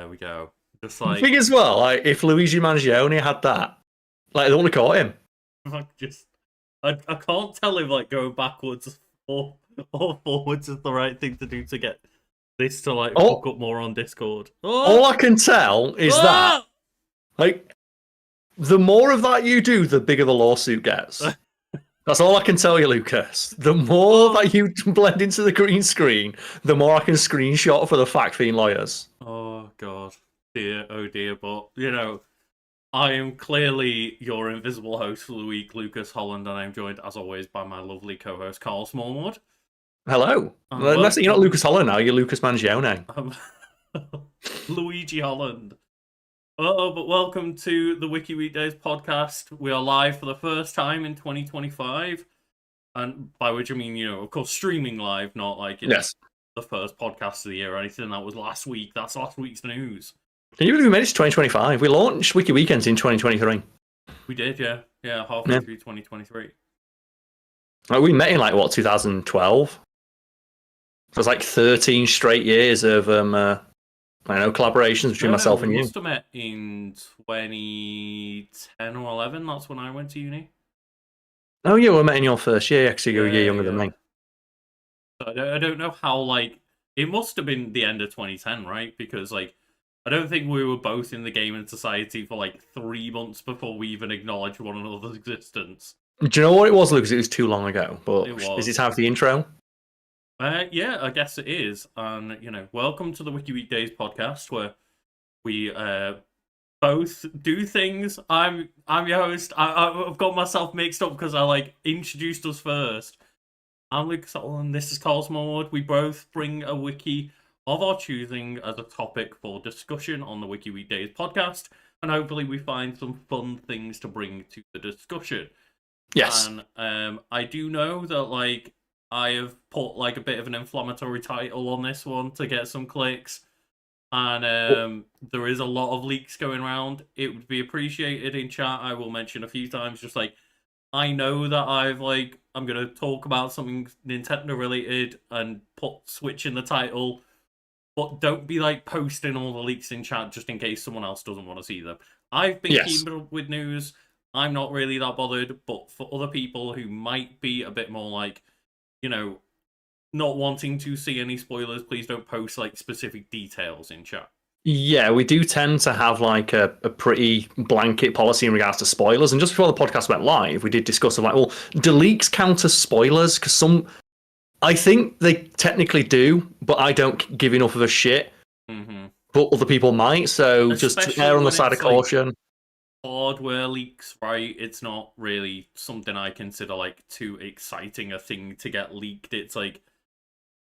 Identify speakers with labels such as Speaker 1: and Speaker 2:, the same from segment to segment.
Speaker 1: there we go. Just
Speaker 2: I think as well, like, if Luigi Mangione had that, like, they wouldn't have caught him.
Speaker 1: I can't tell if like going backwards or forwards is the right thing to do to get this to like hook up more on Discord.
Speaker 2: All I can tell is that, like, the more of that you do, the bigger the lawsuit gets. That's all I can tell you, Lucas. The more that you blend into the green screen, the more I can screenshot for the fact fiend lawyers.
Speaker 1: Oh god, dear, oh dear. But I am clearly your invisible host for the week, Lucas Holland, and I'm joined as always by my lovely co-host Karl Smallwood.
Speaker 2: Hello. You're not Lucas Holland now. You're Lucas Mangione.
Speaker 1: Luigi Holland. But welcome to the Wiki Weekdays podcast. We are live for the first time in 2025. And by which I mean, of course, streaming live, not like the first podcast of the year or anything. That was last week. That's last week's news.
Speaker 2: Can you believe we made it to 2025? We launched Wiki Weekends in 2023.
Speaker 1: We did, yeah. Yeah, halfway through 2023.
Speaker 2: Like, we met in, 2012? So it's 13 straight years of collaborations between myself and you.
Speaker 1: We must have met in 2010 or 11. That's when I went to uni.
Speaker 2: Oh, yeah, we met in your first year, because you're a year younger than me.
Speaker 1: So I don't know how, it must have been the end of 2010, right? Because, I don't think we were both in the gaming society for, 3 months before we even acknowledged one another's existence.
Speaker 2: Do you know what it was, Lucas? It was too long ago. But is it time for the intro?
Speaker 1: Yeah, I guess it is. And, welcome to the Wiki Weekdays podcast, where we both do things. I'm your host. I've got myself mixed up because I, introduced us first. I'm Lucas and this is Karl Smallwood. We both bring a wiki of our choosing as a topic for discussion on the Wiki Weekdays podcast, and hopefully we find some fun things to bring to the discussion.
Speaker 2: Yes.
Speaker 1: And I do know that, I have put a bit of an inflammatory title on this one to get some clicks, and there is a lot of leaks going around. It would be appreciated in chat. I will mention a few times, just I know that I'm gonna talk about something Nintendo related and put Switch in the title, but don't be posting all the leaks in chat just in case someone else doesn't want to see them. I've been keeping up with news. I'm not really that bothered, but for other people who might be a bit more not wanting to see any spoilers, please don't post specific details in chat.
Speaker 2: Yeah, we do tend to have a pretty blanket policy in regards to spoilers. And just before the podcast went live, we did discuss do leaks count as spoilers? Because I think they technically do, but I don't give enough of a shit.
Speaker 1: Mm-hmm.
Speaker 2: But other people might, so especially just err on the side of caution.
Speaker 1: Hardware leaks, right? It's not really something I consider too exciting a thing to get leaked. It's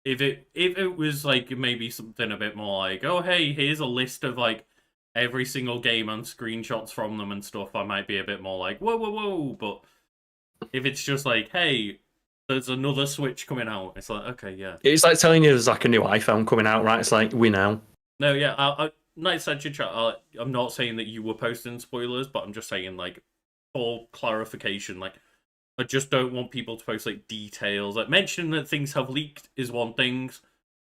Speaker 1: if it was maybe something a bit more oh hey, here's a list of every single game and screenshots from them and stuff, I might be a bit more whoa. But if it's just hey, there's another Switch coming out, it's okay, yeah. It's
Speaker 2: telling you there's a new iPhone coming out, right? It's we know.
Speaker 1: No, yeah, nice said your chat. I'm not saying that you were posting spoilers, but I'm just saying for clarification, I just don't want people to post details. Mentioning that things have leaked is one thing.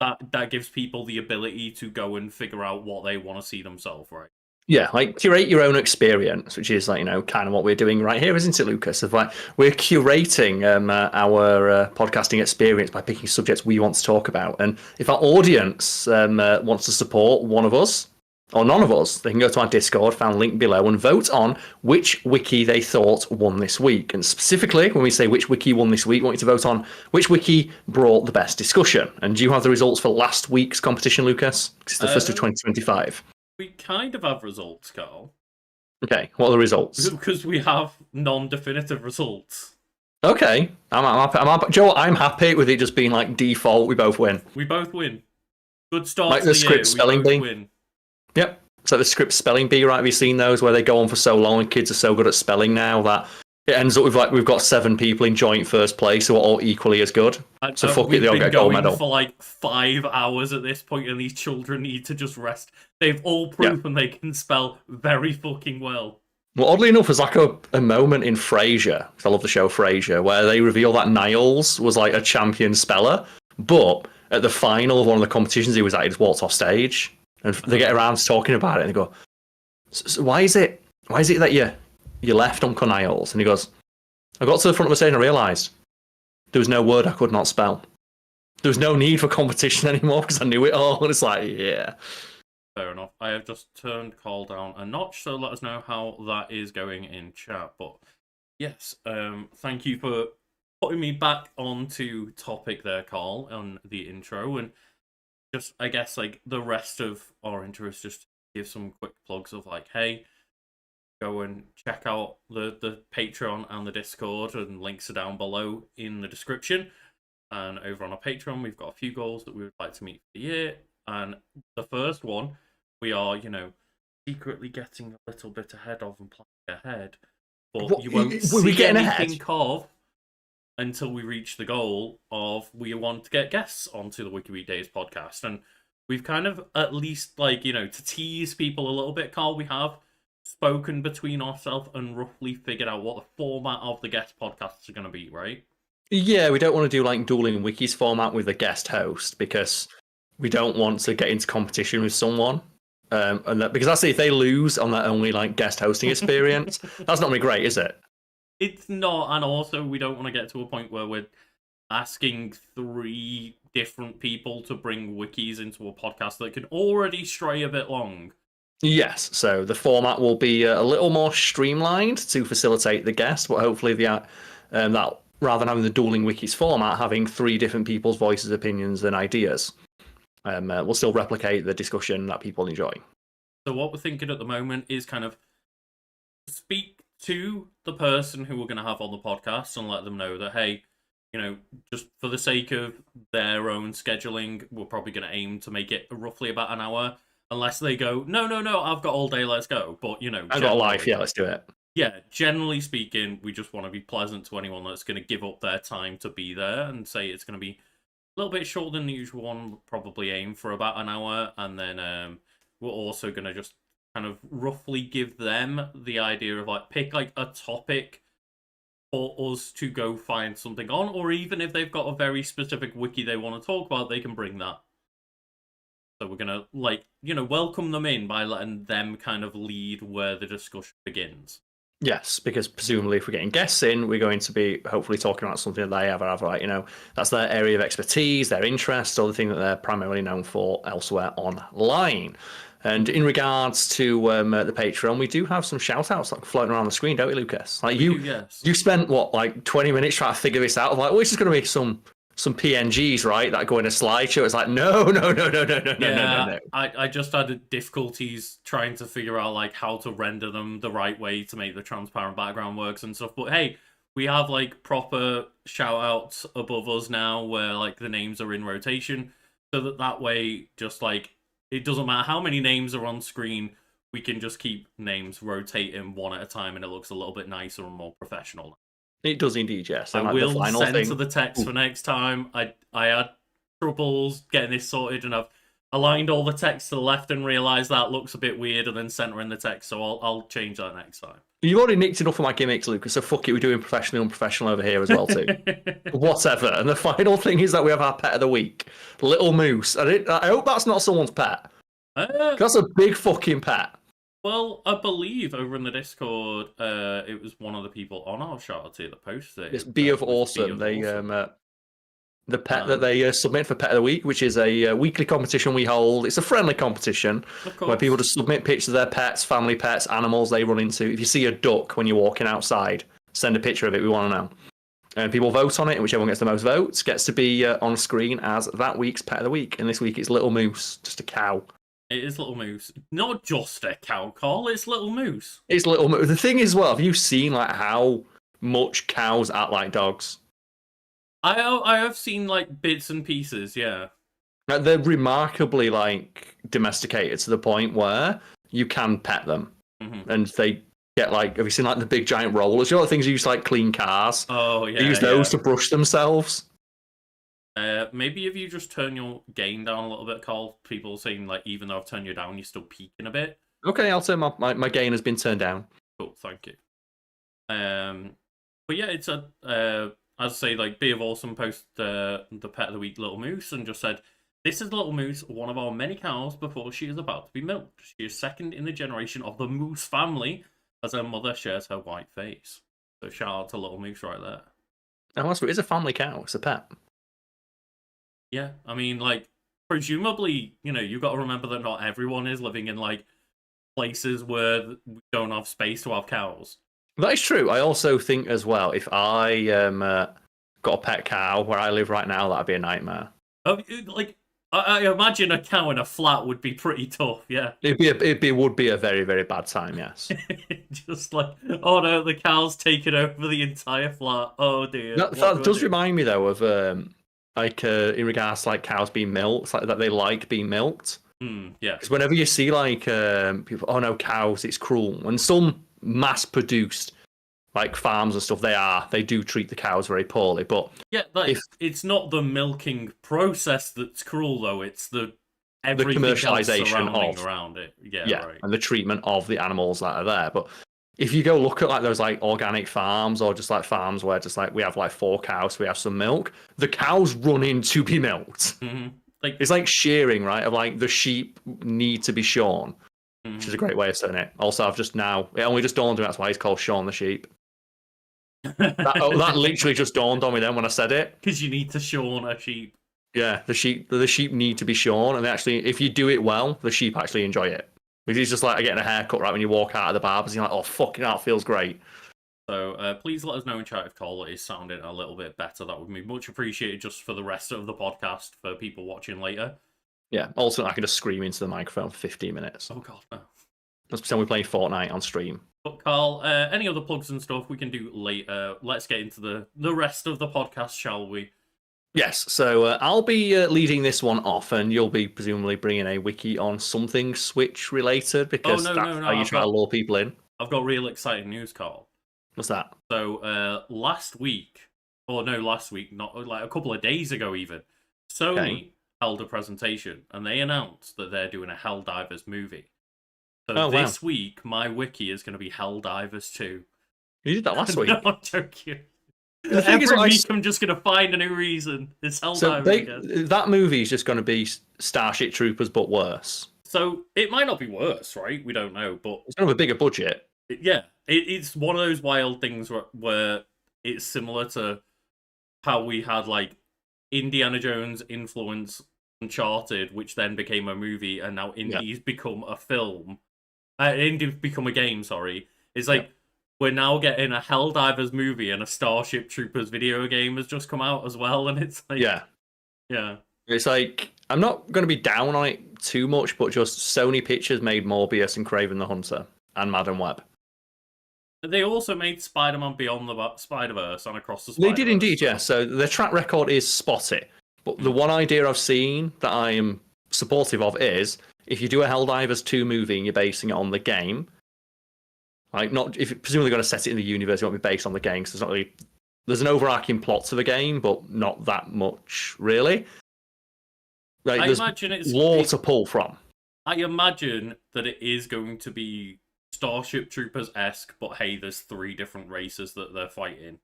Speaker 1: That gives people the ability to go and figure out what they want to see themselves, right?
Speaker 2: Yeah, curate your own experience, which is kind of what we're doing right here, isn't it, Lucas? Of we're curating our podcasting experience by picking subjects we want to talk about, and if our audience wants to support one of us or none of us, they can go to our Discord, found link below, and vote on which wiki they thought won this week. And specifically, when we say which wiki won this week, we want you to vote on which wiki brought the best discussion. And do you have the results for last week's competition, Lucas? Because it's the first of 2025.
Speaker 1: We kind of have results, Carl.
Speaker 2: Okay, what are the results?
Speaker 1: Because we have non-definitive results.
Speaker 2: Okay, Joe, I'm happy with it just being default. We both win.
Speaker 1: We both win. Good start to
Speaker 2: the script spelling bee.
Speaker 1: Win.
Speaker 2: Yep. So the script spelling bee, right? Have you seen those where they go on for so long and kids are so good at spelling now that it ends up with we've got 7 people in joint first place who are all equally as good. So fuck it, they all get a gold medal.
Speaker 1: For 5 hours at this point, and these children need to just rest. They've all proven they can spell very fucking well.
Speaker 2: Well, oddly enough, there's a moment in Frasier, because I love the show Frasier, where they reveal that Niles was a champion speller, but at the final of one of the competitions he was at, he just walked off stage. And they get around to talking about it, and they go, so why is it that you left Uncle Niles? And he goes, I got to the front of the stage and I realised there was no word I could not spell. There was no need for competition anymore because I knew it all. And it's like, yeah.
Speaker 1: Fair enough. I have just turned Karl down a notch, so let us know how that is going in chat. But yes, thank you for putting me back onto topic there, Karl, on the intro. And just, I guess, like, the rest of our intro is just to give some quick plugs of, like, hey, go and check out the Patreon and the Discord, and links are down below in the description. And over on our Patreon, we've got a few goals that we would like to meet for the year. And the first one, we are, secretly getting a little bit ahead of and planning ahead. But you won't see anything of until we reach the goal of we want to get guests onto the Wiki Weekdays podcast. And we've kind of, at least, to tease people a little bit, Karl, we have spoken between ourselves and roughly figured out what the format of the guest podcasts are going to be, right?
Speaker 2: Yeah, we don't want to do like Dueling Wikis format with a guest host because we don't want to get into competition with someone. Because I see if they lose on that only like guest hosting experience, that's not really great, is it?
Speaker 1: It's not, and also we don't want to get to a point where we're asking 3 different people to bring wikis into a podcast that can already stray a bit long.
Speaker 2: Yes, so the format will be a little more streamlined to facilitate the guest, but hopefully that rather than having the Dueling Wikis format, having 3 different people's voices, opinions, and ideas, we'll still replicate the discussion that people enjoy.
Speaker 1: So what we're thinking at the moment is kind of speak to the person who we're going to have on the podcast and let them know that, hey, just for the sake of their own scheduling, we're probably going to aim to make it roughly about an hour, unless they go, no, I've got all day, let's go. But,
Speaker 2: I've got a life, yeah, let's do it.
Speaker 1: Yeah, generally speaking, we just want to be pleasant to anyone that's going to give up their time to be there, and say it's going to be a little bit shorter than the usual one. We'll probably aim for about an hour, and then we're also going to just kind of roughly give them the idea of pick a topic for us to go find something on, or even if they've got a very specific wiki they want to talk about, they can bring that. So we're going to welcome them in by letting them kind of lead where the discussion begins.
Speaker 2: Yes, because presumably if we're getting guests in, we're going to be hopefully talking about something that they have that's their area of expertise, their interest, or the thing that they're primarily known for elsewhere online. And in regards to the Patreon, we do have some shout-outs floating around the screen, don't we, Lucas?
Speaker 1: Yes.
Speaker 2: You spent, 20 minutes trying to figure this out? It's just going to be some PNGs, right, that go in a slideshow. It's like, no.
Speaker 1: I just had difficulties trying to figure out how to render them the right way to make the transparent background works and stuff. But hey, we have proper shout outs above us now where the names are in rotation, so that way just it doesn't matter how many names are on screen, we can just keep names rotating one at a time, and it looks a little bit nicer and more professional.
Speaker 2: It does indeed, yes.
Speaker 1: I will censor the text for next time. I had troubles getting this sorted, and I've aligned all the text to the left and realised that looks a bit weird, and then centering the text, so I'll change that next time.
Speaker 2: You've already nicked enough of my gimmicks, Lucas, so fuck it, we're doing professionally unprofessional over here as well, too. Whatever. And the final thing is that we have our pet of the week, Little Moose. I hope that's not someone's pet. That's a big fucking pet.
Speaker 1: Well, I believe over in the Discord, it was one of the people on our charity that posted it.
Speaker 2: It's Be of Awesome. The pet that they submit for Pet of the Week, which is a weekly competition we hold. It's a friendly competition where people just submit pictures of their pets, family pets, animals they run into. If you see a duck when you're walking outside, send a picture of it. We want to know. And people vote on it, and whichever one gets the most votes gets to be on screen as that week's Pet of the Week. And this week it's Little Moose, just a cow.
Speaker 1: It is Little Moose. Not just a cow, Karl. It's Little Moose.
Speaker 2: It's Little Moose. The thing is, have you seen how much cows act like dogs?
Speaker 1: I have seen bits and pieces, yeah.
Speaker 2: They're remarkably domesticated to the point where you can pet them, and they get have you seen the big giant rollers? You know the things you use to clean cars?
Speaker 1: Oh yeah.
Speaker 2: They use those to brush themselves.
Speaker 1: Maybe if you just turn your gain down a little bit, Karl, people saying even though I've turned you down, you're still peaking a bit.
Speaker 2: Okay, I'll turn my gain has been turned down.
Speaker 1: Cool, thank you. But yeah, it's as I say, Be of Awesome posted the Pet of the Week Little Moose and just said, This is Little Moose, one of our many cows before she is about to be milked. She is second in the generation of the Moose family, as her mother shares her white face. So shout out to Little Moose right there.
Speaker 2: And also, it is a family cow. It's a pet.
Speaker 1: Yeah, I mean, like, presumably, you've got to remember that not everyone is living in, like, places where we don't have space to have cows.
Speaker 2: That is true. I also think as well, if I got a pet cow where I live right now, that'd be a nightmare.
Speaker 1: Like, I imagine a cow in a flat would be pretty tough. Yeah,
Speaker 2: it would be a very, very bad time. Yes.
Speaker 1: Just like, oh no, the cow's taken over the entire flat. Oh dear.
Speaker 2: That does remind me though of in regards to like cows being milked, like that they like being milked.
Speaker 1: Yeah.
Speaker 2: Because whenever you see like people, oh no, cows, it's cruel, and some mass-produced like farms and stuff, they do treat the cows very poorly. But
Speaker 1: yeah, like, it's not the milking process that's cruel though. It's the
Speaker 2: commercialization
Speaker 1: around it. Yeah, right.
Speaker 2: And the treatment of the animals that are there. But if you go look at like those like organic farms or just like farms where just like we have like 4 cows, we have some milk, the cows run in to be milked.
Speaker 1: Mm-hmm. Like,
Speaker 2: it's like shearing, right? Of like the sheep need to be shorn, which is a great way of saying it. Also, it only just dawned on me that's why he's called Shaun the Sheep. that literally just dawned on me then when I said it.
Speaker 1: Because you need to shorn a sheep.
Speaker 2: Yeah, the sheep need to be shorn, and actually, if you do it well, the sheep actually enjoy it. Because it's just like getting a haircut, right? When you walk out of the barbers, you're like, oh, fucking hell, it feels great.
Speaker 1: So please let us know in chat if Cole is sounding a little bit better. That would be much appreciated just for the rest of the podcast for people watching later.
Speaker 2: Yeah, also, I can just scream into the microphone for 15 minutes.
Speaker 1: Oh, God, no.
Speaker 2: Let's pretend we're playing Fortnite on stream.
Speaker 1: But Carl, any other plugs and stuff we can do later. Let's get into the rest of the podcast, shall we?
Speaker 2: Yes, so I'll be leading this one off, and you'll be presumably bringing a wiki on something Switch related, because that's how you try to lure people in.
Speaker 1: I've got real exciting news, Carl.
Speaker 2: What's that?
Speaker 1: So last week, not like a couple of days ago even, Sony held a presentation, and they announced that they're doing a Helldivers movie. So this week, my wiki is going to be Helldivers 2.
Speaker 2: You did that last week?
Speaker 1: No, I'm joking. Every week I'm just going to find a new reason. It's Helldivers again.
Speaker 2: That movie is just going to be Starship Troopers, but worse.
Speaker 1: So it might not be worse, right? We don't know, but
Speaker 2: it's going to have a bigger budget.
Speaker 1: It's one of those wild things where it's similar to how we had like Indiana Jones influence Uncharted, which then became a movie, and now Indy's become a film. Indy's become a game, sorry. It's like we're now getting a Helldivers movie, and a Starship Troopers video game has just come out as well, and it's like... Yeah.
Speaker 2: It's like, I'm not going to be down on it too much, but just Sony Pictures made Morbius and Kraven the Hunter and Madam Web.
Speaker 1: They also made Spider-Man Beyond the Spider-Verse and Across the Spider-Verse.
Speaker 2: They did indeed, yeah. So their track record is spotty. But the one idea I've seen that I am supportive of is, if you do a Helldivers 2 movie and you're basing it on the game, like not if you're presumably going to set it in the universe, it won't be based on the game, because there's an overarching plot to the game, but not that much really. Like, I imagine it's lore to pull from.
Speaker 1: I imagine that it is going to be Starship Troopers-esque, but hey, there's 3 different races that they're fighting.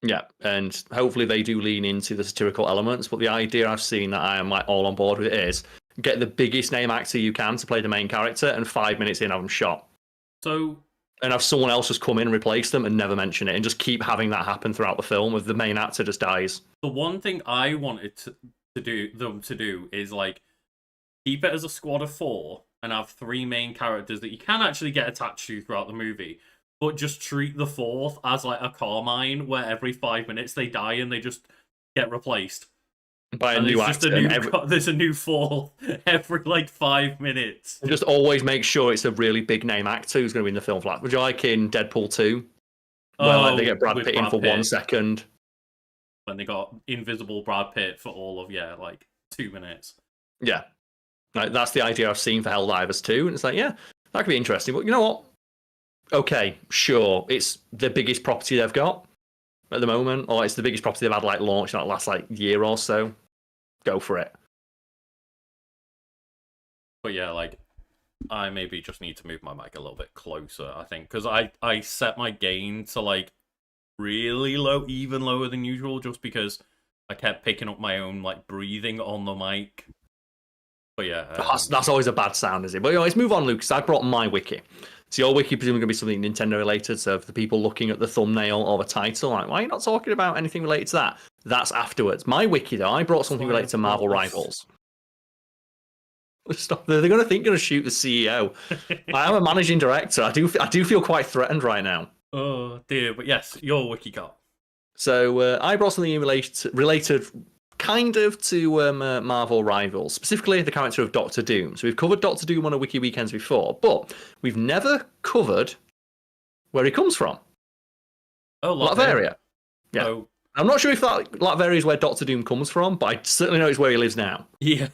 Speaker 2: Yeah, and hopefully they do lean into the satirical elements, but the idea I've seen that I am like all on board with is get the biggest name actor you can to play the main character, and 5 minutes in have them shot. And have someone else just come in and replace them and never mention it, and just keep having that happen throughout the film if the main actor just dies.
Speaker 1: The one thing I wanted to do is like keep it as a squad of 4 and have 3 main characters that you can actually get attached to throughout the movie, but just treat the 4th as like a Carmine, where every 5 minutes they die and they just get replaced
Speaker 2: by a new actor.
Speaker 1: There's a new 4th every like 5 minutes.
Speaker 2: And just always make sure it's a really big name actor who's going to be in the film. Would you like in Deadpool 2? Where like they get Brad Pitt in for 1 second.
Speaker 1: When they got invisible Brad Pitt for all of, like 2 minutes.
Speaker 2: Yeah. Like, that's the idea I've seen for Helldivers 2. And it's like, yeah, that could be interesting. But you know what? Okay, sure. It's the biggest property they've got at the moment. Or it's the biggest property they've had like launched in the last like year or so. Go for it.
Speaker 1: But yeah, like, I maybe just need to move my mic a little bit closer, I think. Because I set my gain to like really low, even lower than usual, just because I kept picking up my own like breathing on the mic But yeah,
Speaker 2: That's always a bad sound, is it? But anyway, let's move on, Lucas. I brought my wiki. So your wiki presumably going to be something Nintendo related. So for the people looking at the thumbnail or the title, like, why are you not talking about anything related to that? That's afterwards. My wiki, though, I brought something related to Marvel Rivals. Stop! They're going to think you're going to shoot the CEO. I am a managing director. I do feel quite threatened right now.
Speaker 1: Oh dear, but yes, your wiki got.
Speaker 2: So I brought something related kind of to Marvel Rivals, specifically the character of Doctor Doom. So we've covered Doctor Doom on a Wiki Weekends before, but we've never covered where he comes from.
Speaker 1: Oh,
Speaker 2: Latveria. Yeah.
Speaker 1: Oh.
Speaker 2: I'm not sure if that Latveria is where Doctor Doom comes from, but I certainly know it's where he lives now.
Speaker 1: Yeah.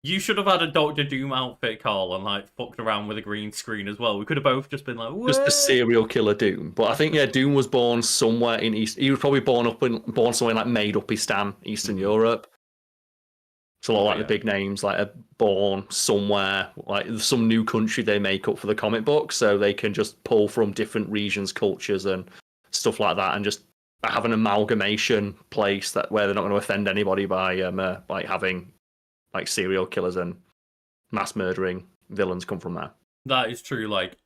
Speaker 1: You should have had a Doctor Doom outfit, Carl, and like fucked around with a green screen as well. We could have both just been like, what?
Speaker 2: Just the serial killer Doom. But I think Doom was born somewhere in East. He was probably born somewhere in like made-up-istan, Eastern Europe. So a lot like the big names, like are born somewhere, like some new country they make up for the comic book, so they can just pull from different regions, cultures, and stuff like that, and just have an amalgamation place where they're not going to offend anybody by having like serial killers and mass murdering villains come from there.
Speaker 1: That is true. Like,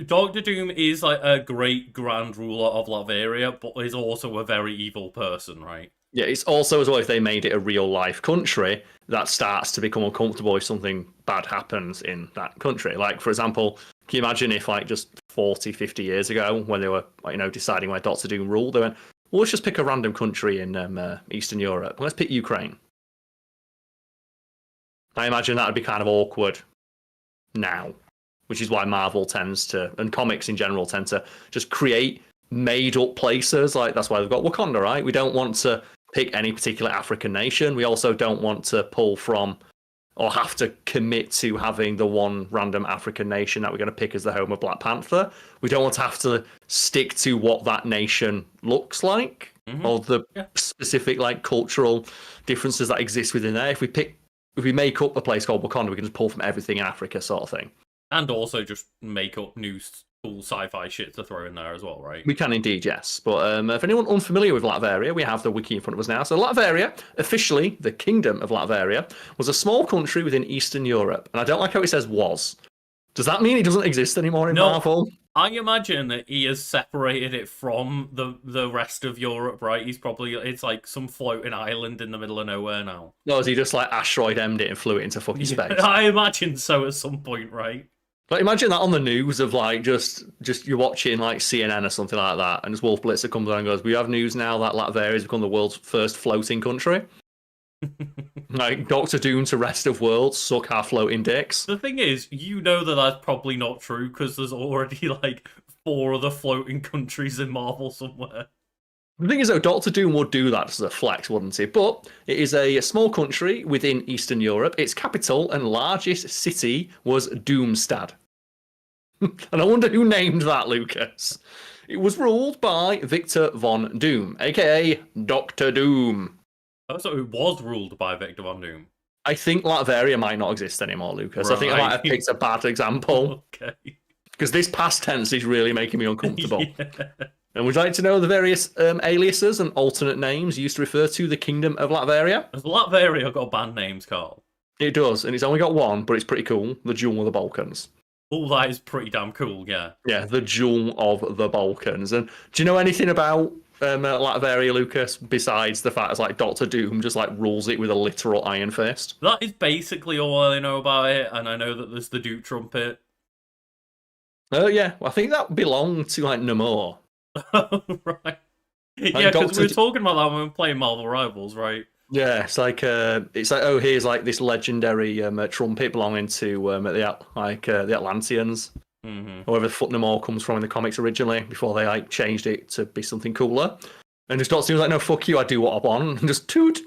Speaker 1: Doctor Doom is like a great grand ruler of Latveria, but is also a very evil person, right?
Speaker 2: Yeah, it's also as well if they made it a real life country that starts to become uncomfortable if something bad happens in that country. Like, for example, can you imagine if like just 40, 50 years ago when they were deciding where Doctor Doom ruled, they went, well, let's just pick a random country in Eastern Europe. Let's pick Ukraine. I imagine that would be kind of awkward now, which is why Marvel tends to, and comics in general, tend to just create made-up places. Like, that's why they've got Wakanda, right? We don't want to pick any particular African nation. We also don't want to pull from or have to commit to having the one random African nation that we're going to pick as the home of Black Panther. We don't want to have to stick to what that nation looks like or the specific like cultural differences that exist within there. If we make up a place called Wakanda, we can just pull from everything in Africa, sort of thing.
Speaker 1: And also just make up new cool sci-fi shit to throw in there as well, right?
Speaker 2: We can indeed, yes. But if anyone unfamiliar with Latveria, we have the wiki in front of us now. So Latveria, officially the Kingdom of Latveria, was a small country within Eastern Europe. And I don't like how it says was. Does that mean it doesn't exist anymore in Marvel?
Speaker 1: I imagine that he has separated it from the rest of Europe, right? It's like some floating island in the middle of nowhere now.
Speaker 2: No, is he just like asteroid M'd it and flew it into fucking space?
Speaker 1: I imagine so at some point, right?
Speaker 2: Like, imagine that on the news of like just you're watching like CNN or something like that, and just Wolf Blitzer comes on and goes, "We have news now that Latveria has become the world's first floating country." Like Doctor Doom to rest of world, suck our floating dicks.
Speaker 1: The thing is, that that's probably not true because there's already like 4 other floating countries in Marvel somewhere.
Speaker 2: The thing is, though, Doctor Doom would do that as a flex, wouldn't he? But it is a small country within Eastern Europe. Its capital and largest city was Doomstad. And I wonder who named that, Lucas. It was ruled by Victor von Doom, aka Doctor Doom.
Speaker 1: Oh, so it was ruled by Victor von Doom.
Speaker 2: I think Latveria might not exist anymore, Lucas. Right. I think I might have picked a bad example.
Speaker 1: Okay.
Speaker 2: Because this past tense is really making me uncomfortable.
Speaker 1: Yeah.
Speaker 2: And would you like to know the various aliases and alternate names used to refer to the Kingdom of Latveria?
Speaker 1: Has Latveria got band names, Carl?
Speaker 2: It does, and it's only got one, but it's pretty cool. The Jewel of the Balkans.
Speaker 1: Oh, that is pretty damn cool, yeah.
Speaker 2: Yeah, the Jewel of the Balkans. And do you know anything about Latveria, Lucas, besides the fact it's like Doctor Doom just like rules it with a literal iron fist?
Speaker 1: That is basically all I know about it, and I know that there's the Duke trumpet.
Speaker 2: Oh, yeah. Well, I think that belonged to like Namor.
Speaker 1: Oh, right. Yeah, because we were talking about that when we were playing Marvel Rivals, right?
Speaker 2: Yeah, it's like oh, here's like this legendary trumpet belonging to the Atlanteans, or wherever the Namor comes from in the comics originally, before they like changed it to be something cooler. And just Doctor Doom's like, no, fuck you, I do what I want, and just toot.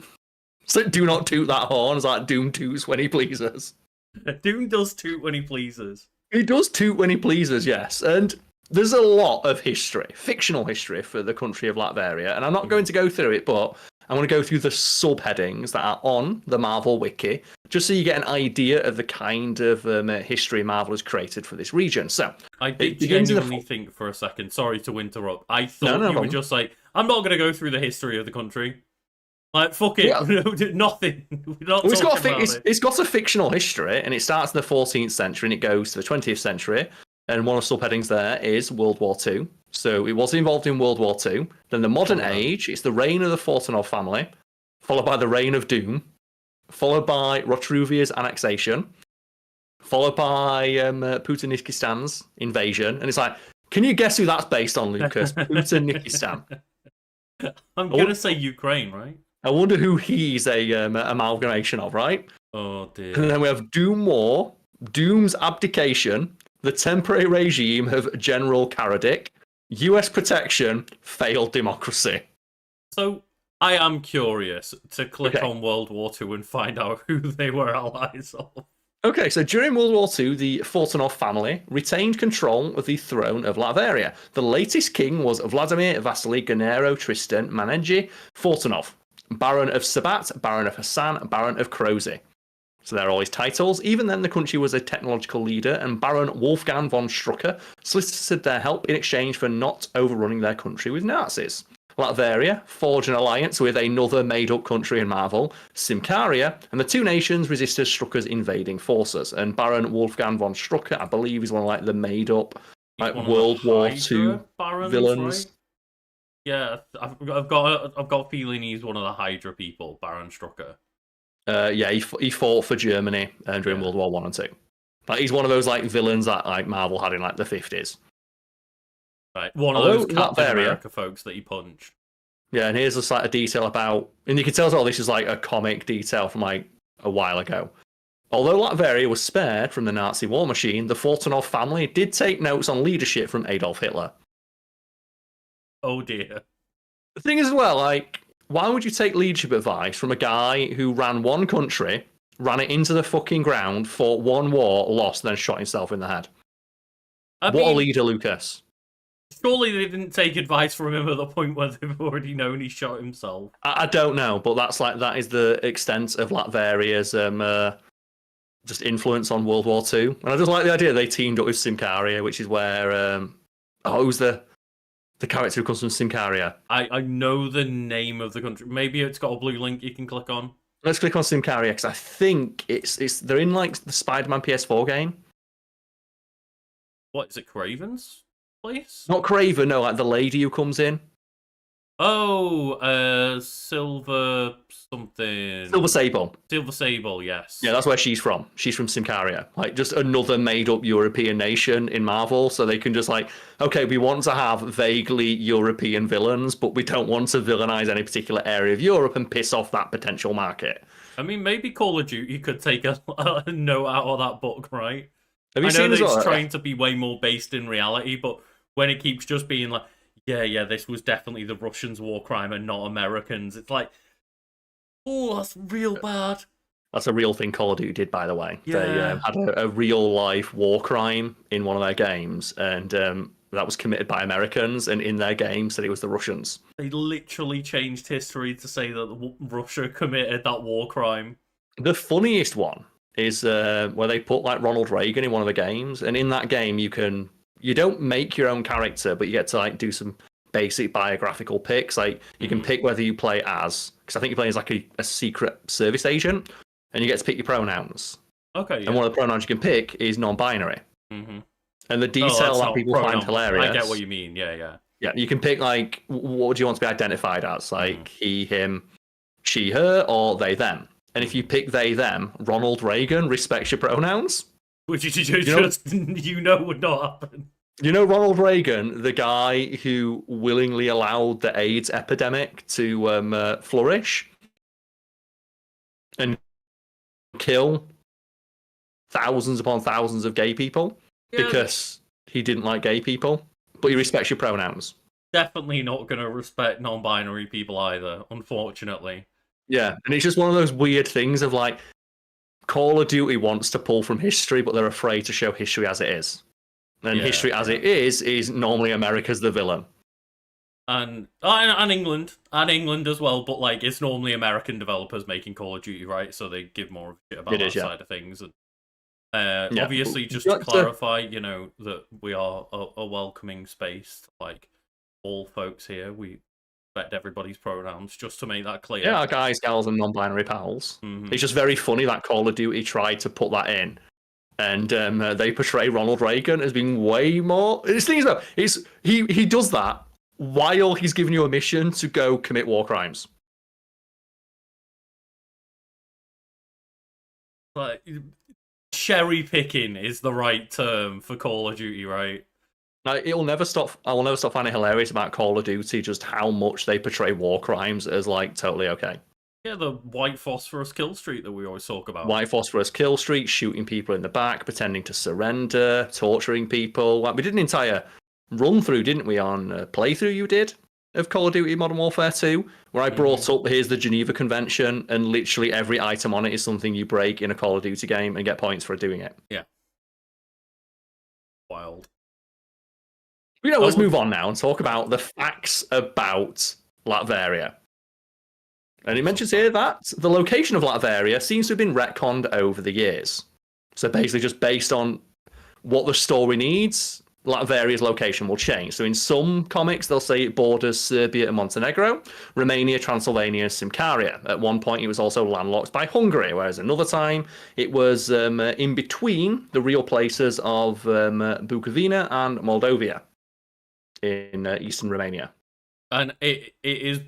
Speaker 2: So do not toot that horn. It's like Doom toots when he pleases.
Speaker 1: Doom does toot when he pleases.
Speaker 2: He does toot when he pleases, yes, and. There's a lot of history, fictional history for the country of Latveria, and I'm not going to go through it, but I'm going to go through the subheadings that are on the Marvel Wiki, just so you get an idea of the kind of history Marvel has created for this region. So
Speaker 1: I did genuinely think for a second, sorry to interrupt, I thought you were just like, I'm not going to go through the history of the country. Like, fuck it,
Speaker 2: Yeah.
Speaker 1: nothing. We're not
Speaker 2: Well,
Speaker 1: talking about it.
Speaker 2: it's got a fictional history, and it starts in the 14th century and it goes to the 20th century. And one of the subheadings there is World War II. So it was involved in World War II. Then the modern age, it's the reign of the Fortunov family, followed by the reign of Doom, followed by Rotruvia's annexation, followed by Putinikistan's invasion. And it's like, can you guess who that's based on, Lucas? Putinikistan.
Speaker 1: I'm going to say Ukraine, right?
Speaker 2: I wonder who he's a amalgamation of, right?
Speaker 1: Oh, dear.
Speaker 2: And then we have Doom War, Doom's abdication, the temporary regime of General Karadik, US protection, failed democracy.
Speaker 1: So, I am curious to click on World War II and find out who they were allies of.
Speaker 2: Okay, so during World War II, the Fortunov family retained control of the throne of Latveria. The latest king was Vladimir Vasily Gennaro Tristan Manenji Fortunov, Baron of Sabat, Baron of Hassan, Baron of Krozy. So they're all his titles. Even then, the country was a technological leader, and Baron Wolfgang von Strucker solicited their help in exchange for not overrunning their country with Nazis. Latveria forged an alliance with another made-up country in Marvel, Simkaria, and the two nations resisted Strucker's invading forces. And Baron Wolfgang von Strucker, I believe, is one of like the made-up World War II villains.
Speaker 1: Right? Yeah, I've got a feeling he's one of the Hydra people, Baron Strucker.
Speaker 2: Yeah, he fought for Germany during World War I and II. Like, he's one of those like villains that like Marvel had in like the 50s.
Speaker 1: Right, one of those Captain America folks that he punched.
Speaker 2: Yeah, and here's just like a detail about, and you can tell all this is like a comic detail from like a while ago. Although Latveria was spared from the Nazi war machine, the Fortunov family did take notes on leadership from Adolf Hitler.
Speaker 1: Oh dear.
Speaker 2: The thing is, as well, like, why would you take leadership advice from a guy who ran one country, ran it into the fucking ground, fought one war, lost, and then shot himself in the head? What a leader, Lucas.
Speaker 1: Surely they didn't take advice from him at the point where they've already known he shot himself.
Speaker 2: I don't know, but that is the extent of Latveria's just influence on World War II. And I just like the idea they teamed up with Simkaria, which is where who's the character who comes from Simkaria?
Speaker 1: I know the name of the country. Maybe it's got a blue link you can click on.
Speaker 2: Let's click on Simkaria because I think it's they're in like the Spider-Man PS4 game.
Speaker 1: What is it, Craven's place?
Speaker 2: Not Craven, no, like the lady who comes in.
Speaker 1: Oh, Silver something.
Speaker 2: Silver Sable.
Speaker 1: Silver Sable, yes.
Speaker 2: Yeah, that's where she's from. She's from Simkaria. Like, just another made-up European nation in Marvel, so they can just like, okay, we want to have vaguely European villains, but we don't want to villainize any particular area of Europe and piss off that potential market.
Speaker 1: I mean, maybe Call of Duty could take a note out of that book, right?
Speaker 2: Have you
Speaker 1: I know
Speaker 2: seen
Speaker 1: that it's trying to be way more based in reality, but when it keeps just being like, yeah, this was definitely the Russians' war crime and not Americans. It's like, oh, that's real bad.
Speaker 2: That's a real thing Call of Duty did, by the way.
Speaker 1: Yeah.
Speaker 2: They had a real-life war crime in one of their games, and that was committed by Americans, and in their game said it was the Russians.
Speaker 1: They literally changed history to say that Russia committed that war crime.
Speaker 2: The funniest one is where they put like Ronald Reagan in one of the games, and in that game you don't make your own character, but you get to like do some basic biographical picks. Like you can pick whether you play as, because I think you play as like a secret service agent, and you get to pick your pronouns.
Speaker 1: Okay. Yeah.
Speaker 2: And one of the pronouns you can pick is non-binary.
Speaker 1: Mm-hmm.
Speaker 2: And the detail that people find hilarious.
Speaker 1: I get what you mean. Yeah.
Speaker 2: Yeah, you can pick like what do you want to be identified as, like he, him, she, her, or they, them. And if you pick they, them, Ronald Reagan respects your pronouns.
Speaker 1: Which you know would not happen.
Speaker 2: You know Ronald Reagan, the guy who willingly allowed the AIDS epidemic to flourish and kill thousands upon thousands of gay people because he didn't like gay people, but he respects your pronouns.
Speaker 1: Definitely not going to respect non-binary people either, unfortunately. Yeah,
Speaker 2: and it's just one of those weird things of like, Call of Duty wants to pull from history, but they're afraid to show history as it is. And history as it is normally America's the villain.
Speaker 1: And England as well, but like it's normally American developers making Call of Duty, right? So they give more of a shit about that side of things. And obviously, just to clarify, you know, that we are a welcoming space to like all folks here. We respect everybody's pronouns, just to make that clear.
Speaker 2: Yeah, our guys, gals, and non-binary pals.
Speaker 1: Mm-hmm.
Speaker 2: It's just very funny that Call of Duty tried to put that in, and they portray Ronald Reagan as being way more. This thing is though, he does that while he's giving you a mission to go commit war crimes.
Speaker 1: Like, cherry picking is the right term for Call of Duty, right?
Speaker 2: Like, I will never stop finding it hilarious about Call of Duty just how much they portray war crimes as like totally okay.
Speaker 1: Yeah, the white phosphorus kill streak that we always talk about.
Speaker 2: White phosphorus kill streak, shooting people in the back, pretending to surrender, torturing people. Like, we did an entire run through, didn't we, on a playthrough you did of Call of Duty Modern Warfare 2, where I brought up here's the Geneva Convention, and literally every item on it is something you break in a Call of Duty game and get points for doing it.
Speaker 1: Yeah. Wild.
Speaker 2: Let's move on now and talk about the facts about Latveria. And it mentions here that the location of Latveria seems to have been retconned over the years. So basically just based on what the story needs, Latveria's location will change. So in some comics, they'll say it borders Serbia and Montenegro, Romania, Transylvania, and Simcaria. At one point, it was also landlocked by Hungary, whereas another time, it was in between the real places of Bukovina and Moldova in eastern Romania.
Speaker 1: And it is...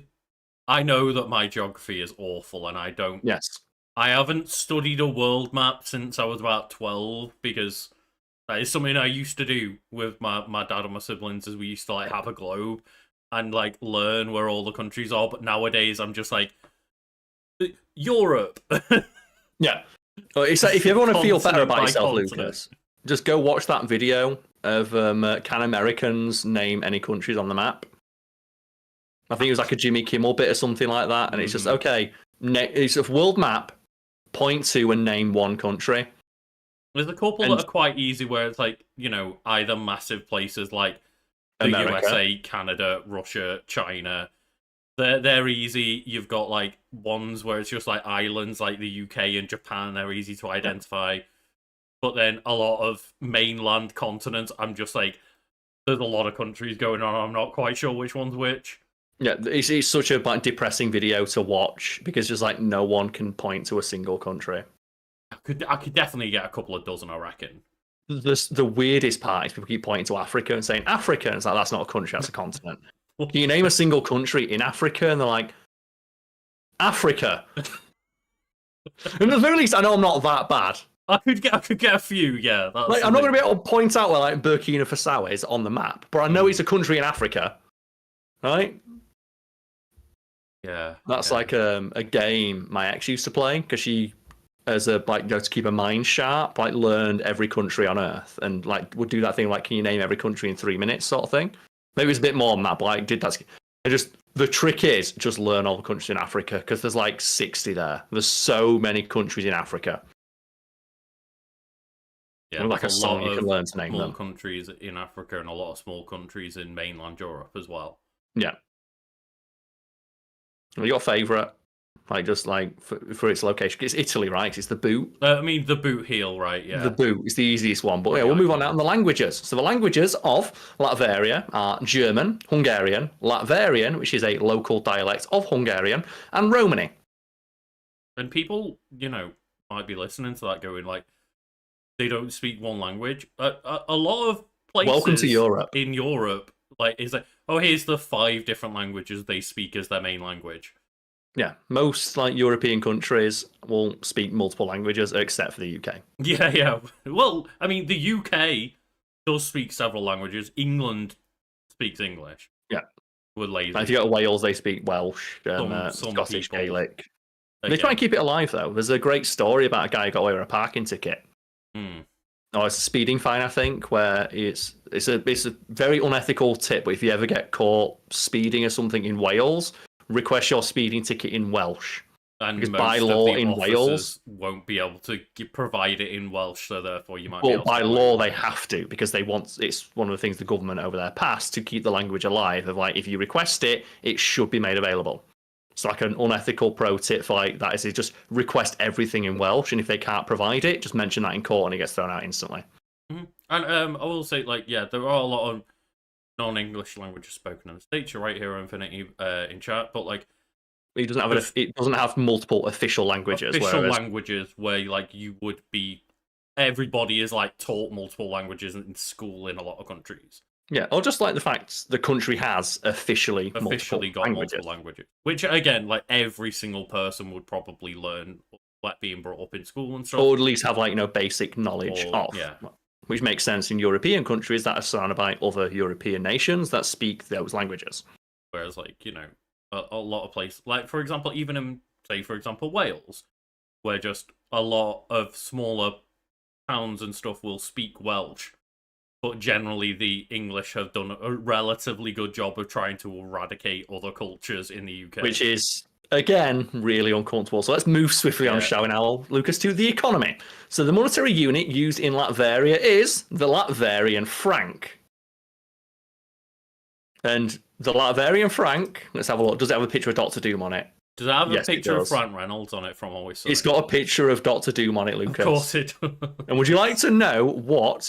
Speaker 1: I know that my geography is awful, and I don't...
Speaker 2: Yes.
Speaker 1: I haven't studied a world map since I was about 12, because that is something I used to do with my dad and my siblings, as we used to like have a globe and like learn where all the countries are. But nowadays, I'm just like, Europe.
Speaker 2: Yeah. Well, it's like, if you ever want to feel better about yourself,
Speaker 1: continent.
Speaker 2: Lucas, just go watch that video of can Americans name any countries on the map. I think it was like a Jimmy Kimmel bit or something like that, and it's just okay. It's a world map. Point to and name one country.
Speaker 1: There's a couple that are quite easy, where it's like, either massive places like the
Speaker 2: America.
Speaker 1: USA, Canada, Russia, China. They're easy. You've got like ones where it's just like islands like the UK and Japan. They're easy to identify. But then a lot of mainland continents, I'm just like, there's a lot of countries going on. I'm not quite sure which one's which.
Speaker 2: Yeah, it's such a depressing video to watch because just like no one can point to a single country.
Speaker 1: I could definitely get a couple of dozen, I reckon.
Speaker 2: The weirdest part is people keep pointing to Africa and saying Africa, and it's like, that's not a country, that's a continent. Can you name a single country in Africa? And they're like, Africa. And at the very least, I know I'm not that bad.
Speaker 1: I could get a few, yeah.
Speaker 2: Like, I'm not going to be able to point out where like Burkina Faso is on the map, but I know it's a country in Africa, right?
Speaker 1: Yeah,
Speaker 2: that's like a game my ex used to play because she, as a to keep her mind sharp, like learned every country on Earth and like would do that thing like, can you name every country in 3 minutes sort of thing. Maybe it was a bit more than that, but like did that. And just the trick is just learn all the countries in Africa because there's like 60 there. There's so many countries in Africa.
Speaker 1: Yeah,
Speaker 2: like a song you can learn to name them.
Speaker 1: Countries in Africa and a lot of small countries in mainland Europe as well.
Speaker 2: Yeah. Your favourite, like just like for its location, it's Italy, right? It's the boot.
Speaker 1: I mean, the boot heel, right? Yeah,
Speaker 2: the boot is the easiest one. But yeah, we'll move on now to the languages. So the languages of Latveria are German, Hungarian, Latvian, which is a local dialect of Hungarian, and Romani.
Speaker 1: And people, might be listening to that going like, they don't speak one language. A lot of places.
Speaker 2: Welcome to Europe.
Speaker 1: In Europe, like, is like, oh, here's the 5 different languages they speak as their main language.
Speaker 2: Yeah, most like European countries will speak multiple languages except for the UK.
Speaker 1: Yeah. Well, I mean, the UK does speak several languages. England speaks English.
Speaker 2: Yeah.
Speaker 1: We're lazy.
Speaker 2: If you go to Wales, they speak Welsh,
Speaker 1: some
Speaker 2: Scottish
Speaker 1: people.
Speaker 2: Gaelic. They try and keep it alive, though. There's a great story about a guy who got away with a parking ticket. Oh, it's a speeding fine, I think, where it's a very unethical tip. But if you ever get caught speeding or something in Wales, request your speeding ticket in Welsh.
Speaker 1: And
Speaker 2: because
Speaker 1: most
Speaker 2: by law
Speaker 1: of the
Speaker 2: in Wales
Speaker 1: won't be able to provide it in Welsh, so therefore you might.
Speaker 2: But by law they have to because it's one of the things the government over there passed to keep the language alive. Of like, if you request it, it should be made available. It's like an unethical pro tip for like that is just request everything in Welsh, and if they can't provide it, just mention that in court and it gets thrown out instantly.
Speaker 1: Mm-hmm. And I will say, like, yeah, there are a lot of non-English languages spoken in the States. You're right here, Infinity, in chat. But like,
Speaker 2: it doesn't have multiple official languages.
Speaker 1: Official languages where like you would be, everybody is like taught multiple languages in school in a lot of countries.
Speaker 2: Yeah, or just like the fact the country has officially got
Speaker 1: multiple languages, which again, like every single person would probably learn, like being brought up in school and stuff,
Speaker 2: or at least have like basic knowledge of.
Speaker 1: Yeah,
Speaker 2: which makes sense in European countries that are surrounded by other European nations that speak those languages.
Speaker 1: Whereas, like a lot of places, like for example, even in say for example Wales, where just a lot of smaller towns and stuff will speak Welsh. But generally, the English have done a relatively good job of trying to eradicate other cultures in the UK.
Speaker 2: Which is, again, really uncomfortable. So let's move swiftly on, shall we now, Lucas, to the economy. So the monetary unit used in Latveria is the Latverian franc. And the Latverian franc, let's have a look. Does it have a picture of Dr. Doom on it?
Speaker 1: Does it have a picture of Frank Reynolds on it from Always Sunny?
Speaker 2: It's got a picture of Dr. Doom on it, Lucas.
Speaker 1: Of course it does.
Speaker 2: And would you like to know what...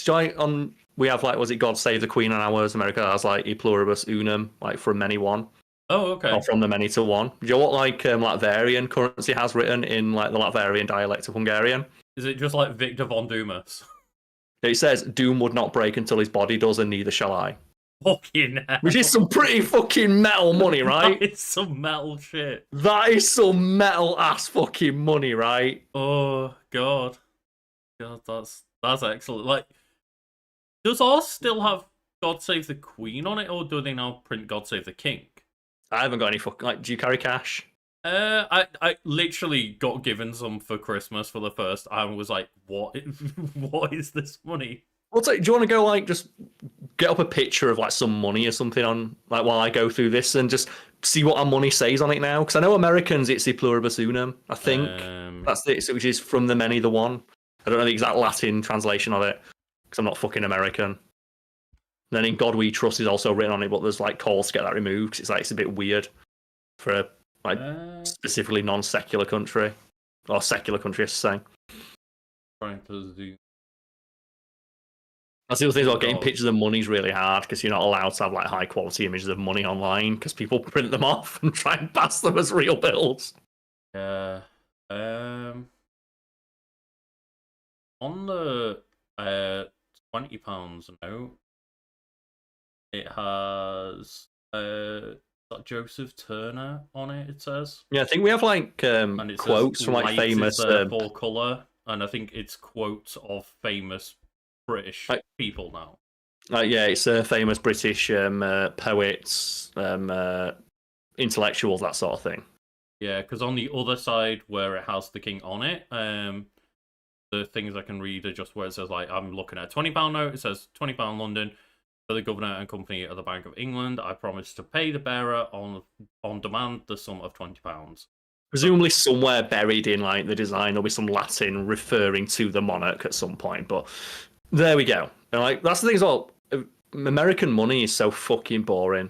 Speaker 2: we have, like, was it God Save the Queen on ours? America has, like, e pluribus unum, like, from many one.
Speaker 1: Oh, okay.
Speaker 2: Or from the many to one. Do you know what, like, Latvian currency has written in, like, the Latvian dialect of Hungarian?
Speaker 1: Is it just like Victor von Dumas?
Speaker 2: It says, Doom would not break until his body does, and neither shall I.
Speaker 1: Fucking hell.
Speaker 2: Which is some pretty fucking metal money, right?
Speaker 1: It's some metal shit.
Speaker 2: That is some metal ass fucking money, right?
Speaker 1: Oh, God. God, that's excellent. Like, does ours still have God Save the Queen on it, or do they now print God Save the King?
Speaker 2: I haven't got any fucking... Like, do you carry cash?
Speaker 1: I literally got given some for Christmas for the first time and was like, what is this money?
Speaker 2: Well, do you want to go, like, just get up a picture of, like, some money or something on, like, while I go through this and just see what our money says on it now? Because I know Americans, it's the pluribus unum, I think. That's it, which is from the many, the one. I don't know the exact Latin translation of it, because I'm not fucking American. And then in God We Trust is also written on it, but there's, like, calls to get that removed, because it's a bit weird for a, like, specifically non-secular country. Or secular country, I should say.
Speaker 1: Trying to do...
Speaker 2: That's the other thing about getting pictures of money is really hard because you're not allowed to have like high quality images of money online because people print them off and try and pass them as real bills.
Speaker 1: Yeah. On the £20 note, it has Joseph Turner on it. It says.
Speaker 2: Yeah, I think we have like quotes from like famous
Speaker 1: for color, and I think it's quotes of famous British people now.
Speaker 2: Yeah, it's famous British poets, intellectuals, that sort of thing.
Speaker 1: Yeah, because on the other side where it has the king on it, the things I can read are just where it says, like, I'm looking at a £20 note, it says £20 London, for the governor and company of the Bank of England, I promise to pay the bearer on demand the sum of £20.
Speaker 2: Presumably somewhere buried in like the design there'll be some Latin referring to the monarch at some point, but there we go. And like that's the thing as well. American money is so fucking boring.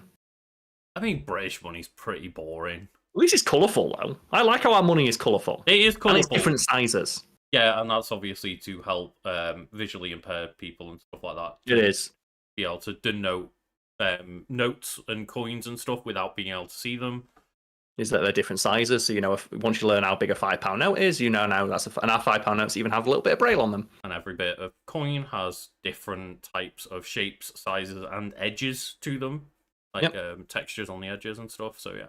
Speaker 1: I mean, British money's pretty boring.
Speaker 2: At least it's colourful though. I like how our money is colourful.
Speaker 1: It is colourful.
Speaker 2: And it's different sizes.
Speaker 1: Yeah, and that's obviously to help visually impaired people and stuff like that.
Speaker 2: It is.
Speaker 1: Be able to denote notes and coins and stuff without being able to see them.
Speaker 2: Is that they're different sizes, so you know if once you learn how big a £5 note is, you know now that's and our £5 notes even have a little bit of braille on them.
Speaker 1: And every bit of coin has different types of shapes, sizes, and edges to them, like textures on the edges and stuff. So yeah.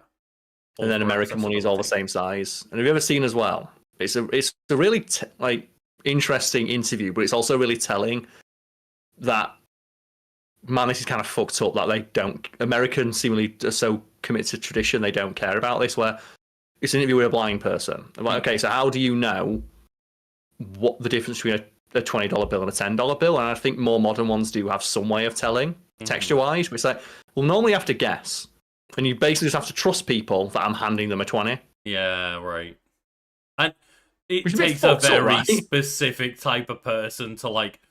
Speaker 2: And then American money is all the same size. And have you ever seen as well? It's a really like interesting interview, but it's also really telling that man, this is kind of fucked up that they don't. Americans seemingly are so committed to tradition, they don't care about this. Where it's an interview with a blind person. I'm like, okay, so how do you know what the difference between a $20 bill and a $10 bill? And I think more modern ones do have some way of telling texture-wise. But it's like, well, normally you have to guess, and you basically just have to trust people that I'm handing them a 20.
Speaker 1: Yeah, right. And it takes a very specific type of person to like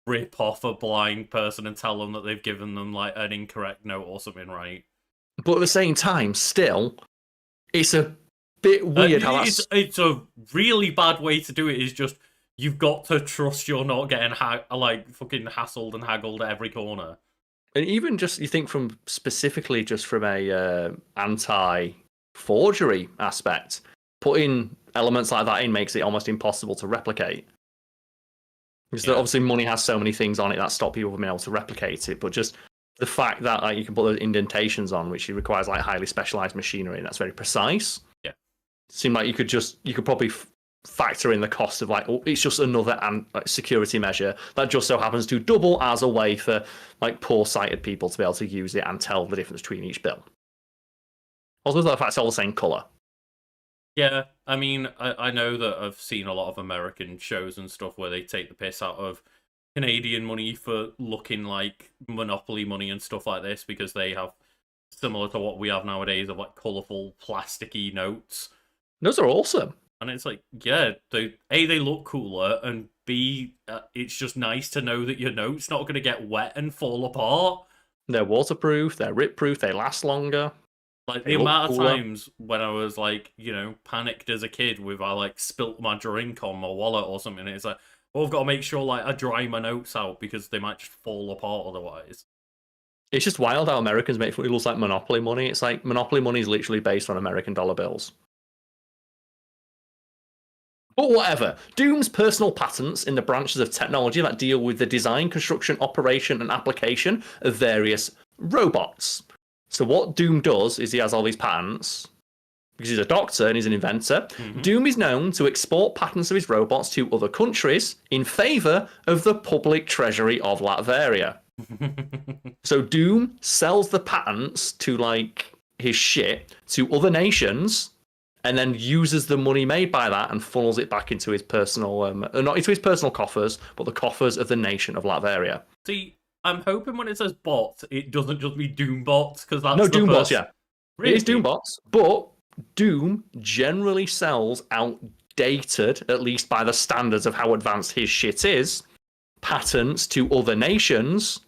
Speaker 1: rip off a blind person and tell them that they've given them like an incorrect note or something, right?
Speaker 2: But at the same time, still, it's a bit weird how that's...
Speaker 1: It's a really bad way to do it. Is just you've got to trust you're not getting like fucking hassled and haggled at every corner.
Speaker 2: And even just you think from specifically just from a anti-forgery aspect, putting elements like that in makes it almost impossible to replicate. Because obviously money has so many things on it that stop people from being able to replicate it. But just the fact that like you can put those indentations on, which requires like highly specialized machinery, and that's very precise.
Speaker 1: Yeah,
Speaker 2: seemed like you could probably factor in the cost of like, oh, it's just another security measure that just so happens to double as a way for like poor sighted people to be able to use it and tell the difference between each bill. Also, the fact it's all the same color.
Speaker 1: Yeah, I mean, I know that I've seen a lot of American shows and stuff where they take the piss out of Canadian money for looking like Monopoly money and stuff like this because they have, similar to what we have nowadays, of like colourful plasticky notes.
Speaker 2: Those are awesome.
Speaker 1: And it's like, yeah, they look cooler, and B, it's just nice to know that your note's not going to get wet and fall apart.
Speaker 2: They're waterproof, they're rip-proof, they last longer.
Speaker 1: Like, the amount of times when I was, like, you know, panicked as a kid with I, like, spilt my drink on my wallet or something, and it's like, well, I've got to make sure, like, I dry my notes out because they might just fall apart otherwise.
Speaker 2: It's just wild how Americans make it look like Monopoly money. It's like Monopoly money is literally based on American dollar bills. But whatever. Doom's personal patents in the branches of technology that deal with the design, construction, operation, and application of various robots. So what Doom does is he has all these patents, because he's a doctor and he's an inventor. Mm-hmm. Doom is known to export patents of his robots to other countries in favour of the public treasury of Latveria. So Doom sells the patents to, like, his shit to other nations, and then uses the money made by that and funnels it back into his personal, not into his personal coffers, but the coffers of the nation of Latveria.
Speaker 1: See, I'm hoping when it says bots, it doesn't just be Doom bots, because that's
Speaker 2: no Doom bots. Yeah,
Speaker 1: really?
Speaker 2: It is Doom bots, but Doom generally sells outdated, at least by the standards of how advanced his shit is, patents to other nations,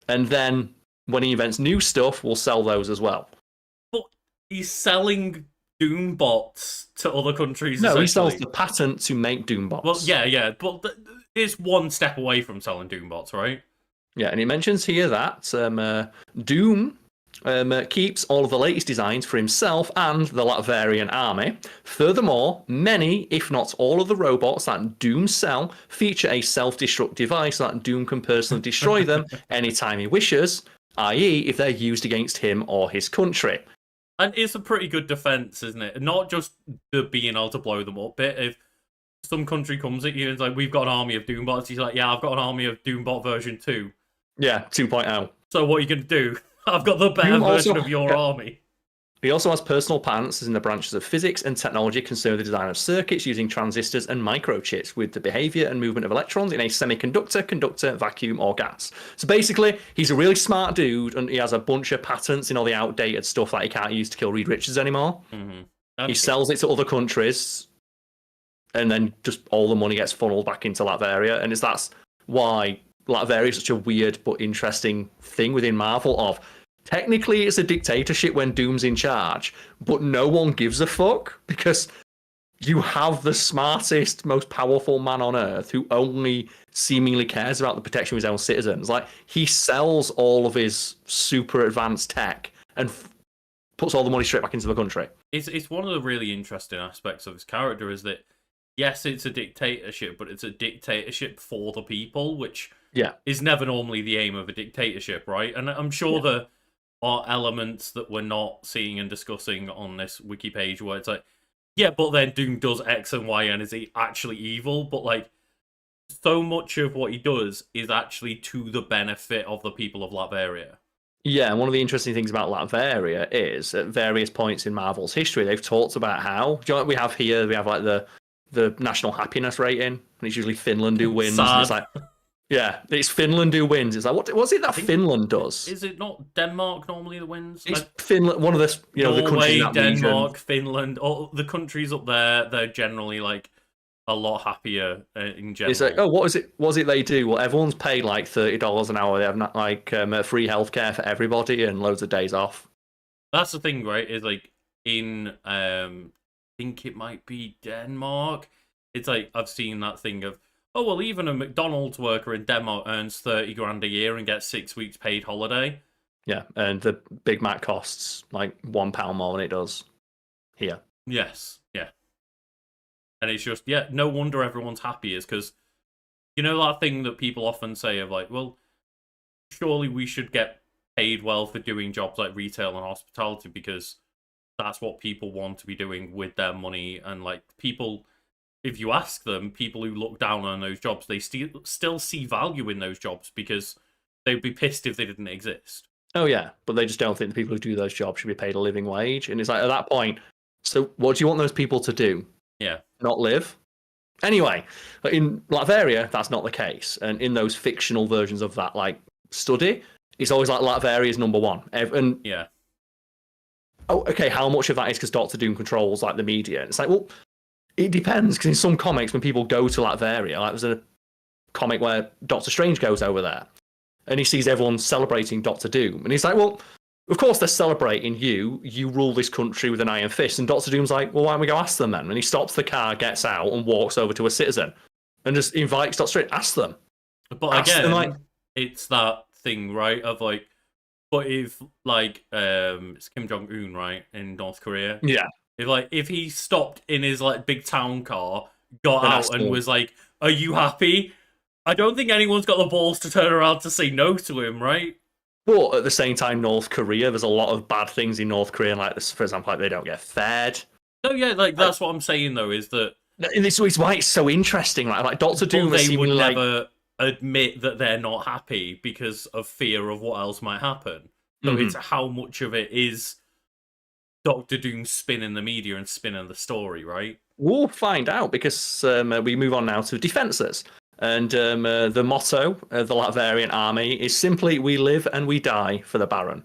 Speaker 2: and then when he invents new stuff, we'll sell those as well.
Speaker 1: But he's selling Doom bots to other countries.
Speaker 2: No, he sells the patent to make Doom bots.
Speaker 1: Well, yeah, but it's one step away from selling Doom bots, right?
Speaker 2: Yeah, and he mentions here that Doom keeps all of the latest designs for himself and the Latverian army. Furthermore, many, if not all of the robots that Doom sell feature a self-destruct device so that Doom can personally destroy them anytime he wishes, i.e. if they're used against him or his country.
Speaker 1: And it's a pretty good defense, isn't it? Not just the being able to blow them up bit. If some country comes at you and it's like, we've got an army of Doombots, he's like, yeah, I've got an army of Doombot version 2.
Speaker 2: Yeah, 2.0.
Speaker 1: So what are you going to do? I've got the better version of your army.
Speaker 2: He also has personal patents in the branches of physics and technology concerning the design of circuits using transistors and microchips with the behavior and movement of electrons in a semiconductor, conductor, vacuum, or gas. So basically, he's a really smart dude, and he has a bunch of patents in all the outdated stuff that he can't use to kill Reed Richards anymore. Mm-hmm. He sells it to other countries, and then just all the money gets funneled back into Latveria, and that's why Latveria is such a weird but interesting thing within Marvel of, technically it's a dictatorship when Doom's in charge, but no one gives a fuck because you have the smartest, most powerful man on Earth who only seemingly cares about the protection of his own citizens. Like, he sells all of his super advanced tech and puts all the money straight back into the country.
Speaker 1: It's one of the really interesting aspects of his character is that, yes, it's a dictatorship, but it's a dictatorship for the people, which is never normally the aim of a dictatorship, right? And I'm sure there are elements that we're not seeing and discussing on this wiki page where it's like, yeah, but then Doom does X and Y, and is he actually evil? But, like, so much of what he does is actually to the benefit of the people of Latveria.
Speaker 2: Yeah, and one of the interesting things about Latveria is, at various points in Marvel's history, they've talked about how, do you know what we have here? We have, like, the national happiness rating, and it's usually Finland who wins. And it's like, yeah, it's Finland who wins. It's like, what's it that Finland does?
Speaker 1: Is it not Denmark normally that wins?
Speaker 2: It's Finland, one of the,
Speaker 1: Norway,
Speaker 2: the countries in that
Speaker 1: Denmark,
Speaker 2: region.
Speaker 1: Finland, all the countries up there, they're generally, like, a lot happier in general.
Speaker 2: It's like, oh, what is it they do? Well, everyone's paid like $30 an hour. They have free healthcare for everybody and loads of days off.
Speaker 1: That's the thing, right? Is like in I think it might be Denmark. It's like I've seen that thing of, Oh, well, even a McDonald's worker in Denmark earns 30 grand a year and gets 6 weeks paid holiday.
Speaker 2: Yeah, and the Big Mac costs like £1 more than it does here.
Speaker 1: Yes, yeah. And it's just, yeah, no wonder everyone's happy is because, you know that thing that people often say of like, well, surely we should get paid well for doing jobs like retail and hospitality because that's what people want to be doing with their money. And like people, if you ask them, people who look down on those jobs, they still see value in those jobs because they'd be pissed if they didn't exist.
Speaker 2: Oh yeah, but they just don't think the people who do those jobs should be paid a living wage. And it's like at that point, so what do you want those people to do?
Speaker 1: Yeah.
Speaker 2: Not live? Anyway, in Latveria, that's not the case. And in those fictional versions of that like study, it's always like Latveria is number one. And
Speaker 1: yeah.
Speaker 2: Oh, okay, how much of that is because Doctor Doom controls like the media? And it's like, well, it depends because in some comics, when people go to Latveria, like there's a comic where Doctor Strange goes over there. And he sees everyone celebrating Doctor Doom. And he's like, well, of course they're celebrating you. You rule this country with an iron fist. And Doctor Doom's like, well, why don't we go ask them then? And he stops the car, gets out, and walks over to a citizen and just invites Doctor Strange. Ask them.
Speaker 1: But
Speaker 2: ask
Speaker 1: again,
Speaker 2: them, like,
Speaker 1: it's that thing, right, of like, but if, like, it's Kim Jong-un, right, in North Korea?
Speaker 2: Yeah.
Speaker 1: If he stopped in his, like, big town car, got out and was like, are you happy? I don't think anyone's got the balls to turn around to say no to him, right?
Speaker 2: But at the same time, North Korea, there's a lot of bad things in North Korea, like this, for example, like they don't get fed.
Speaker 1: No, yeah, like that's what I'm saying though, is that
Speaker 2: it's why it's so interesting. Like Doctor Doom,
Speaker 1: they would never admit that they're not happy because of fear of what else might happen. So it's how much of it is Doctor Doom spinning the media and spinning the story, right?
Speaker 2: We'll find out because we move on now to defences. And the motto of the Latvian army is simply, we live and we die for the Baron.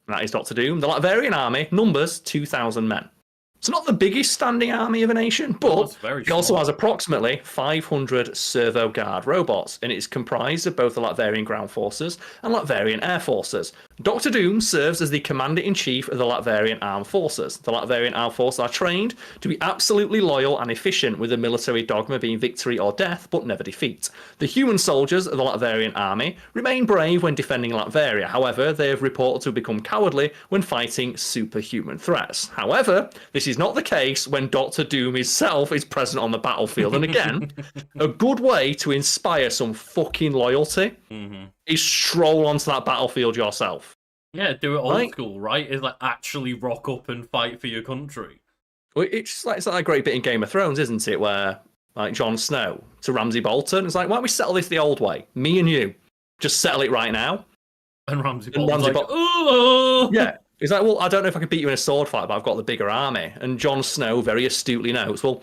Speaker 2: And that is Doctor Doom. The Latvian army numbers 2,000 men. It's not the biggest standing army of a nation, but it also has approximately 500 servo guard robots, and it's comprised of both the Latvian ground forces and Latvian air forces. Doctor Doom serves as the commander-in-chief of the Latvian armed forces. The Latvian armed forces are trained to be absolutely loyal and efficient, with the military dogma being victory or death, but never defeat. The human soldiers of the Latvian army remain brave when defending Latveria. However, they have reported to have become cowardly when fighting superhuman threats. However, this is not the case when Doctor Doom himself is present on the battlefield. And again, a good way to inspire some fucking loyalty is stroll onto that battlefield yourself.
Speaker 1: Yeah, do it old school, right? Is like actually rock up and fight for your country.
Speaker 2: Well, it's like a great bit in Game of Thrones, isn't it? Where like Jon Snow to Ramsay Bolton, it's like, why don't we settle this the old way? Me and you, just settle it right now.
Speaker 1: And Ramsay Bolton's like, oh,
Speaker 2: yeah. He's like, well, I don't know if I can beat you in a sword fight, but I've got the bigger army. And Jon Snow very astutely knows, well,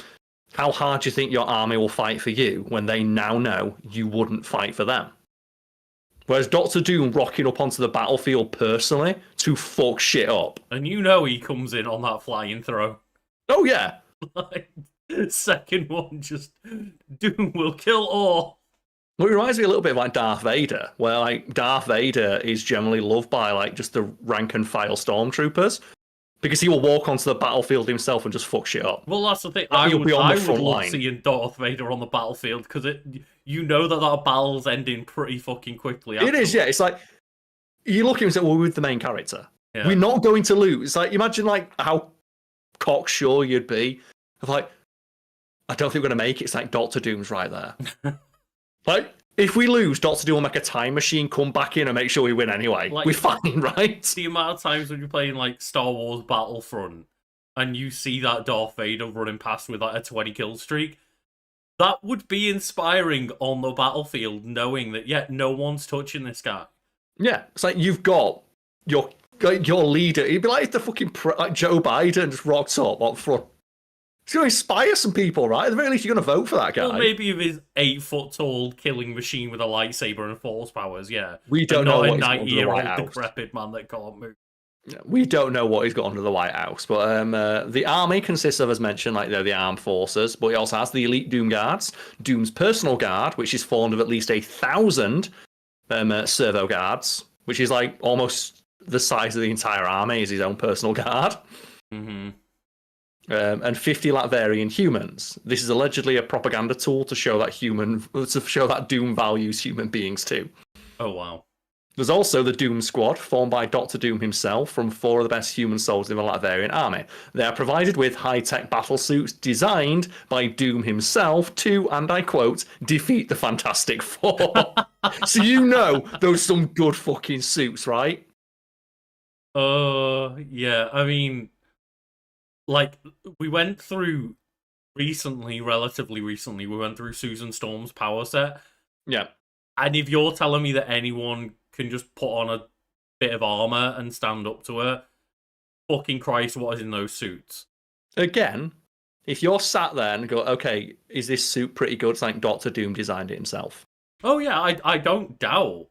Speaker 2: how hard do you think your army will fight for you when they now know you wouldn't fight for them? Whereas Doctor Doom rocking up onto the battlefield personally to fuck shit up.
Speaker 1: And you know he comes in on that flying throw.
Speaker 2: Oh, yeah.
Speaker 1: Like, second one, just Doom will kill all.
Speaker 2: Well, it reminds me a little bit of like Darth Vader, where like Darth Vader is generally loved by like just the rank and file stormtroopers because he will walk onto the battlefield himself and just fuck shit up.
Speaker 1: Well, that's the thing. I would love seeing Darth Vader on the battlefield because you know that battle's ending pretty fucking quickly.
Speaker 2: It is, yeah. It's like you look at him and say, "Well, we're with the main character.
Speaker 1: Yeah.
Speaker 2: We're not going to lose." It's like imagine like how cocksure you'd be of like, I don't think we're gonna make it. It's like Doctor Doom's right there. Like, if we lose, Doctor Doom will make a time machine, come back in and make sure we win anyway. Like, we're fine, right?
Speaker 1: The amount of times when you're playing, like, Star Wars Battlefront, and you see that Darth Vader running past with, like, a 20-kill streak, that would be inspiring on the battlefield, knowing that, yeah, no one's touching this guy.
Speaker 2: Yeah, it's like you've got your leader. He'd be like the fucking like Joe Biden just rocks up up front. It's going to inspire some people, right? At the very least, you're going to vote for that guy.
Speaker 1: Well, maybe if his 8-foot-tall killing machine with a lightsaber and force powers, yeah.
Speaker 2: We don't know what he's got under the White
Speaker 1: not a 90-year-old
Speaker 2: House.
Speaker 1: decrepit man that can't move.
Speaker 2: We don't know what he's got under the White House, but the army consists of, as mentioned, like the armed forces, but he also has the elite Doom Guards, Doom's personal guard, which is formed of at least 1,000 servo guards, which is like almost the size of the entire army is his own personal guard.
Speaker 1: Mm-hmm.
Speaker 2: and 50 Latverian humans. This is allegedly a propaganda tool to show that Doom values human beings too.
Speaker 1: Oh wow.
Speaker 2: There's also the Doom Squad, formed by Dr. Doom himself from 4 of the best human soldiers in the Latverian army. They are provided with high-tech battle suits designed by Doom himself to, and I quote, defeat the Fantastic Four. So you know those some good fucking suits, right?
Speaker 1: Yeah, I mean, like, we went through relatively recently, we went through Susan Storm's power set.
Speaker 2: Yeah.
Speaker 1: And if you're telling me that anyone can just put on a bit of armor and stand up to her, fucking Christ, what is in those suits?
Speaker 2: Again, if you're sat there and go, okay, is this suit pretty good? It's like Doctor Doom designed it himself.
Speaker 1: Oh yeah, I don't doubt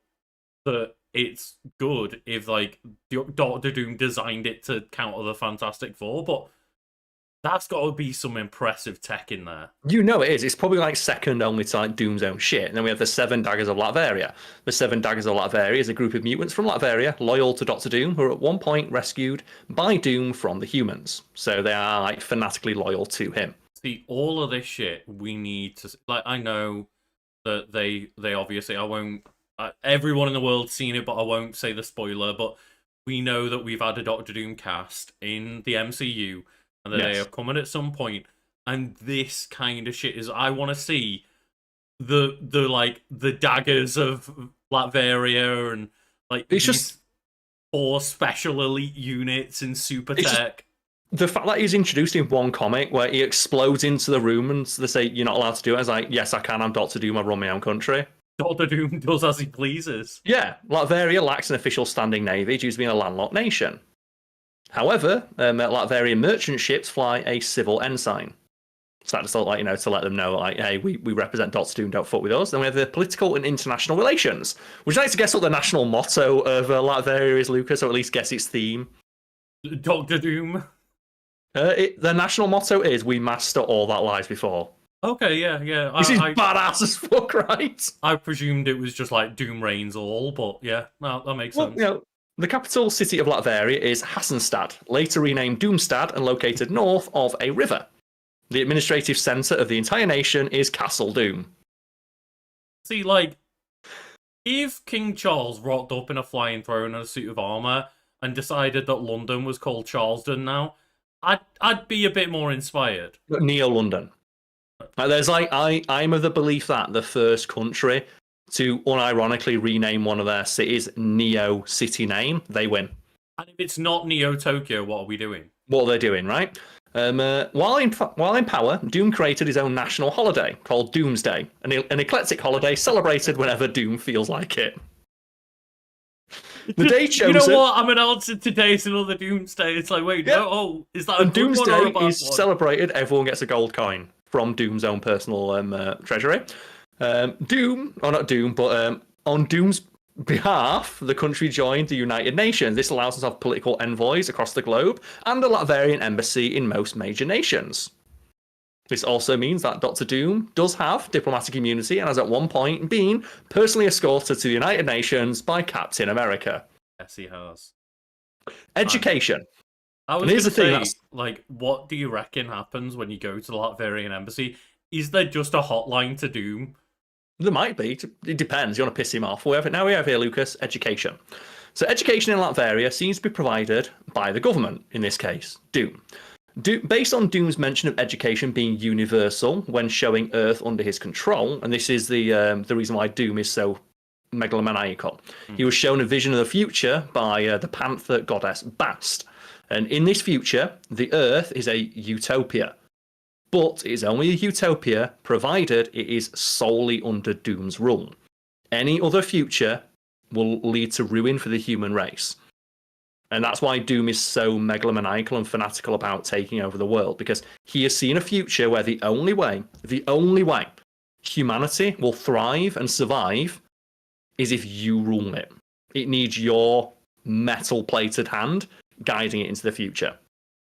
Speaker 1: that it's good if like Doctor Doom designed it to counter the Fantastic Four, but that's got to be some impressive tech in there.
Speaker 2: You know it is. It's probably like second only to like Doom's own shit. And then we have the 7 Daggers of Latveria. The 7 Daggers of Latveria is a group of mutants from Latveria, loyal to Doctor Doom, who are at one point rescued by Doom from the humans. So they are like fanatically loyal to him.
Speaker 1: See, all of this shit we need to like. I know that they obviously I won't. Everyone in the world's seen it, but I won't say the spoiler. But we know that we've had a Doctor Doom cast in the MCU. And that they are coming at some point, and this kind of shit is. I want to see the daggers of Latveria and like
Speaker 2: it's just
Speaker 1: 4 special elite units in super tech.
Speaker 2: The fact that he's introduced in one comic where he explodes into the room and they say you're not allowed to do it. I was like, yes, I can. I'm Doctor Doom. I run my own country.
Speaker 1: Doctor Doom does as he pleases.
Speaker 2: Yeah, Latveria lacks an official standing navy due to being a landlocked nation. However, Latvian merchant ships fly a civil ensign. So that's sort of like, to let them know, like, hey, we represent Doctor Doom, don't fuck with us. Then we have the political and international relations. Would you like to guess what the national motto of Latveria is, Lucas, or at least guess its theme?
Speaker 1: Doctor Doom.
Speaker 2: The national motto is, we master all that lies before.
Speaker 1: Okay, yeah.
Speaker 2: This is badass as fuck, right?
Speaker 1: I presumed it was just like Doom reigns all, but yeah, no, that makes sense.
Speaker 2: The capital city of Latveria is Hassenstad, later renamed Doomstad and located north of a river. The administrative centre of the entire nation is Castle Doom.
Speaker 1: See, like, if King Charles rocked up in a flying throne and a suit of armour and decided that London was called Charleston now, I'd be a bit more inspired.
Speaker 2: Neo-London. There's like, I'm of the belief that the first country to unironically rename one of their cities Neo City name, they win.
Speaker 1: And if it's not Neo Tokyo, what are we doing?
Speaker 2: What they're doing, right? While in power, Doom created his own national holiday called Doomsday, an eclectic holiday celebrated whenever Doom feels like it. The day chosen.
Speaker 1: You know what? I'm announcing today's another Doomsday. It's like, wait, no, is that a good
Speaker 2: Doomsday
Speaker 1: one or a bad
Speaker 2: is
Speaker 1: one?
Speaker 2: Celebrated. Everyone gets a gold coin from Doom's own personal treasury. Doom, or not Doom, but on Doom's behalf, the country joined the United Nations. This allows us to have political envoys across the globe and a Latvian embassy in most major nations. This also means that Doctor Doom does have diplomatic immunity and has at one point been personally escorted to the United Nations by Captain America.
Speaker 1: Yes, he has.
Speaker 2: Education.
Speaker 1: I was going to say, like, what do you reckon happens when you go to the Latvian embassy? Is there just a hotline to Doom?
Speaker 2: There might be. It depends. You want to piss him off. Now we have here, Lucas, education. So education in Latveria seems to be provided by the government, in this case, Doom. Based on Doom's mention of education being universal when showing Earth under his control, and this is the reason why Doom is so megalomaniacal. He was shown a vision of the future by the panther goddess Bast. And in this future, the Earth is a utopia. But it is only a utopia provided it is solely under Doom's rule. Any other future will lead to ruin for the human race. And that's why Doom is so megalomaniacal and fanatical about taking over the world, because he has seen a future where the only way humanity will thrive and survive is if you rule it. It needs your metal-plated hand guiding it into the future.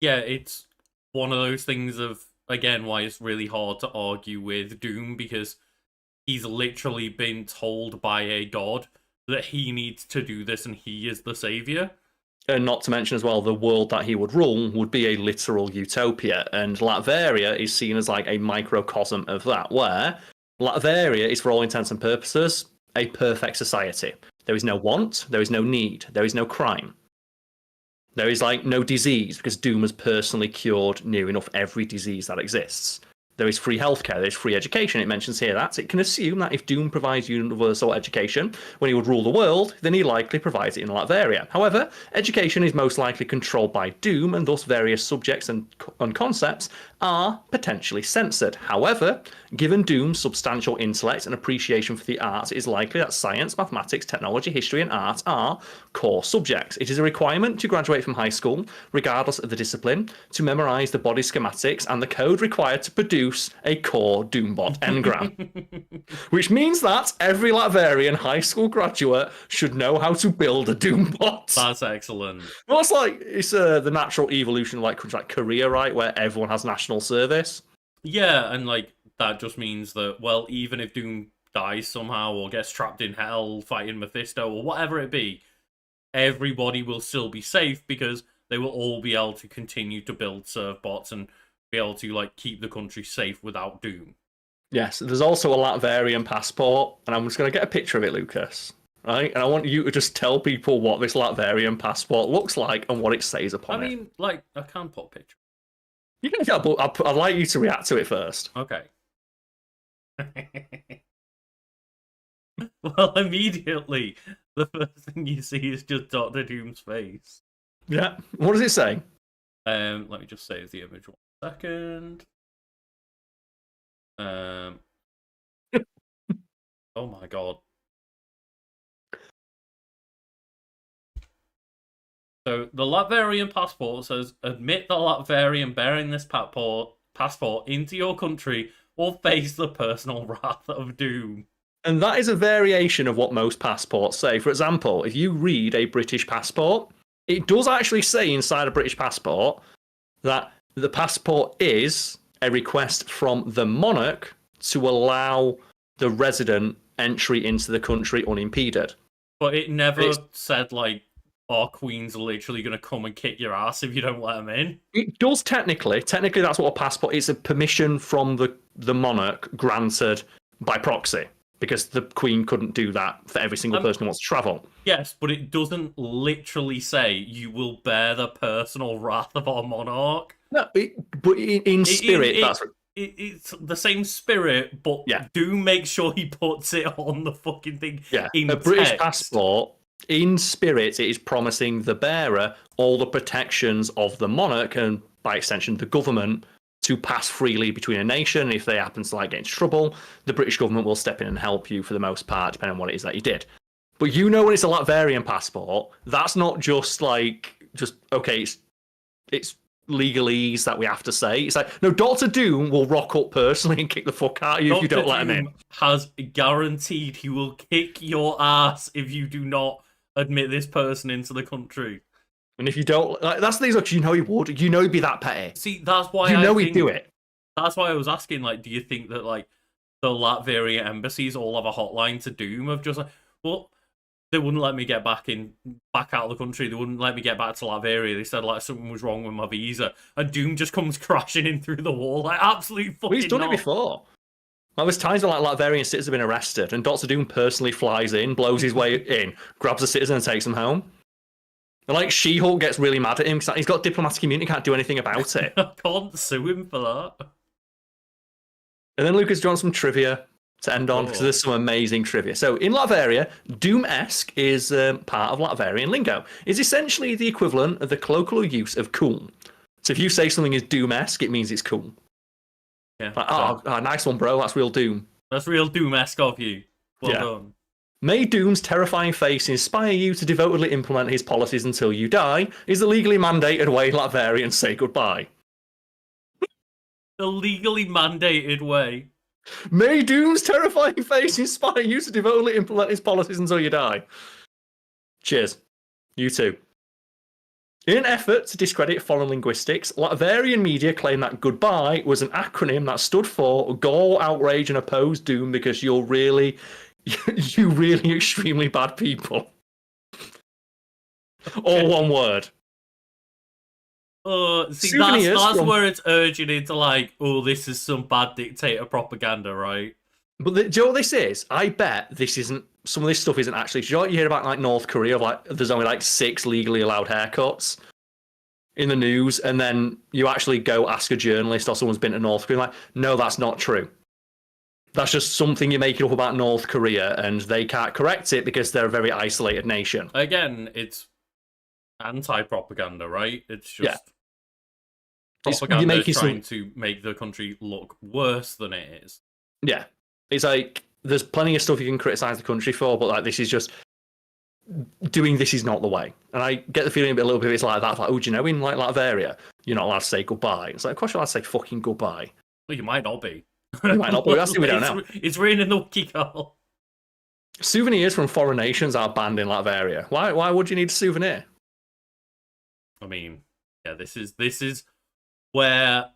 Speaker 1: Yeah, it's one of those things of, again, why it's really hard to argue with Doom, because he's literally been told by a god that he needs to do this and he is the savior.
Speaker 2: And not to mention as well, the world that he would rule would be a literal utopia. And Latveria is seen as like a microcosm of that, where Latveria is, for all intents and purposes, a perfect society. There is no want, there is no need, there is no crime. There is like no disease, because Doom has personally cured near enough every disease that exists. There is free healthcare, there's free education. It mentions here that it can assume that if Doom provides universal education when he would rule the world, then he likely provides it in Latveria. However, education is most likely controlled by Doom, and thus various subjects and concepts are potentially censored. However, given Doom's substantial intellect and appreciation for the arts, it is likely that science, mathematics, technology, history, and art are core subjects. It is a requirement to graduate from high school, regardless of the discipline, to memorize the body schematics and the code required to produce a core Doombot engram. Which means that every Latvian high school graduate should know how to build a Doombot.
Speaker 1: That's excellent.
Speaker 2: Well, it's the natural evolution of like countries like Korea, right, where everyone has national service.
Speaker 1: Yeah, and like that just means that, well, even if Doom dies somehow or gets trapped in hell fighting Mephisto or whatever it be, everybody will still be safe because they will all be able to continue to build serve bots and be able to like keep the country safe without Doom.
Speaker 2: Yes, there's also a Latvian passport, and I'm just going to get a picture of it, Lucas. Right, and I want you to just tell people what this Latvian passport looks like and what it says upon it.
Speaker 1: I mean, like, I can put a picture.
Speaker 2: You can, yeah, but I'd like you to react to it first.
Speaker 1: Okay. Well, immediately, the first thing you see is just Dr. Doom's face.
Speaker 2: Yeah. What does it say?
Speaker 1: Let me just save the image 1 second. Oh my god. So the Latvian passport says, admit the Latvian bearing this passport into your country or face the personal wrath of Doom.
Speaker 2: And that is a variation of what most passports say. For example, if you read a British passport, it does actually say inside a British passport that the passport is a request from the monarch to allow the resident entry into the country unimpeded.
Speaker 1: But it never said, like, our queen's literally going to come and kick your ass if you don't let him in.
Speaker 2: It does technically. Technically, that's what a passport is, a permission from the monarch granted by proxy, because the queen couldn't do that for every single person who wants to travel.
Speaker 1: Yes, but it doesn't literally say you will bear the personal wrath of our monarch.
Speaker 2: No, but in spirit,
Speaker 1: it's the same spirit, but
Speaker 2: yeah.
Speaker 1: Doom make sure he puts it on the fucking thing.
Speaker 2: Yeah,
Speaker 1: in
Speaker 2: a
Speaker 1: text.
Speaker 2: British passport, in spirit, it is promising the bearer all the protections of the monarch and, by extension, the government to pass freely between a nation. If they happen to like get into trouble, the British government will step in and help you for the most part, depending on what it is that you did. But you know, when it's a Latvian passport, that's not just okay, it's legalese that we have to say. It's like, no, Dr. Doom will rock up personally and kick the fuck out of you if you don't let him in.
Speaker 1: Has guaranteed he will kick your ass if you do not admit this person into the country.
Speaker 2: And if you don't, like, that's the thing, because you know he would. You know he'd be that petty.
Speaker 1: See, that's why
Speaker 2: he'd do it.
Speaker 1: That's why I was asking, like, do you think that, like, the Latvian embassies all have a hotline to Doom of just like, well, they wouldn't let me get back out of the country. They wouldn't let me get back to Latveria. They said like something was wrong with my visa, and Doom just comes crashing in through the wall, like absolutely fucking.
Speaker 2: Well, he's done it before. Well, there's times when like Latvian citizens have been arrested, and Dr. Doom personally flies in, blows his way in, grabs a citizen, and takes him home. And like She-Hulk gets really mad at him because he's got diplomatic immunity, can't do anything about it.
Speaker 1: I can't sue him for that.
Speaker 2: And then Lucas, do you want some trivia to end on? Because there's some amazing trivia. So in Latveria, Doom-esque is part of Latvian lingo. It's essentially the equivalent of the colloquial use of cool. So if you say something is Doom-esque, it means it's cool.
Speaker 1: Yeah.
Speaker 2: Like, nice one, bro. That's real Doom.
Speaker 1: That's real Doom-esque of you. Well done.
Speaker 2: May Doom's terrifying face inspire you to devotedly implement his policies until you die is the legally mandated way Latvians say goodbye.
Speaker 1: The legally mandated way.
Speaker 2: May Doom's terrifying face inspire you to devotedly implement his policies until you die. Cheers. You too. In an effort to discredit foreign linguistics, Latvian media claim that goodbye was an acronym that stood for Go, Outrage, and Oppose Doom because you're really extremely bad people. All one word.
Speaker 1: See,
Speaker 2: Souvenirs
Speaker 1: that's
Speaker 2: from-
Speaker 1: where it's urging into like, oh, this is some bad dictator propaganda, right?
Speaker 2: But do you know what this is? I bet this isn't. Some of this stuff isn't actually. Do you know what you hear about like North Korea? Like, there's only like 6 legally allowed haircuts in the news, and then you actually go ask a journalist or someone's been to North Korea. Like, no, that's not true. That's just something you're making up about North Korea, and they can't correct it because they're a very isolated nation.
Speaker 1: Again, it's anti-propaganda, right? It's just
Speaker 2: Yeah.
Speaker 1: propaganda trying to make the country look worse than it is.
Speaker 2: Yeah. It's like, there's plenty of stuff you can criticize the country for, but like, this is just, doing this is not the way. And I get the feeling a little bit it's like that. It's like, oh, do you know, in like Latveria, you're not allowed to say goodbye. It's like, of course you're allowed to say fucking goodbye.
Speaker 1: Well, you might not be.
Speaker 2: You might not be. That's what we don't know.
Speaker 1: It's written in the wiki, Karl.
Speaker 2: Souvenirs from foreign nations are banned in Latveria. Why would you need a souvenir?
Speaker 1: I mean, yeah, this is where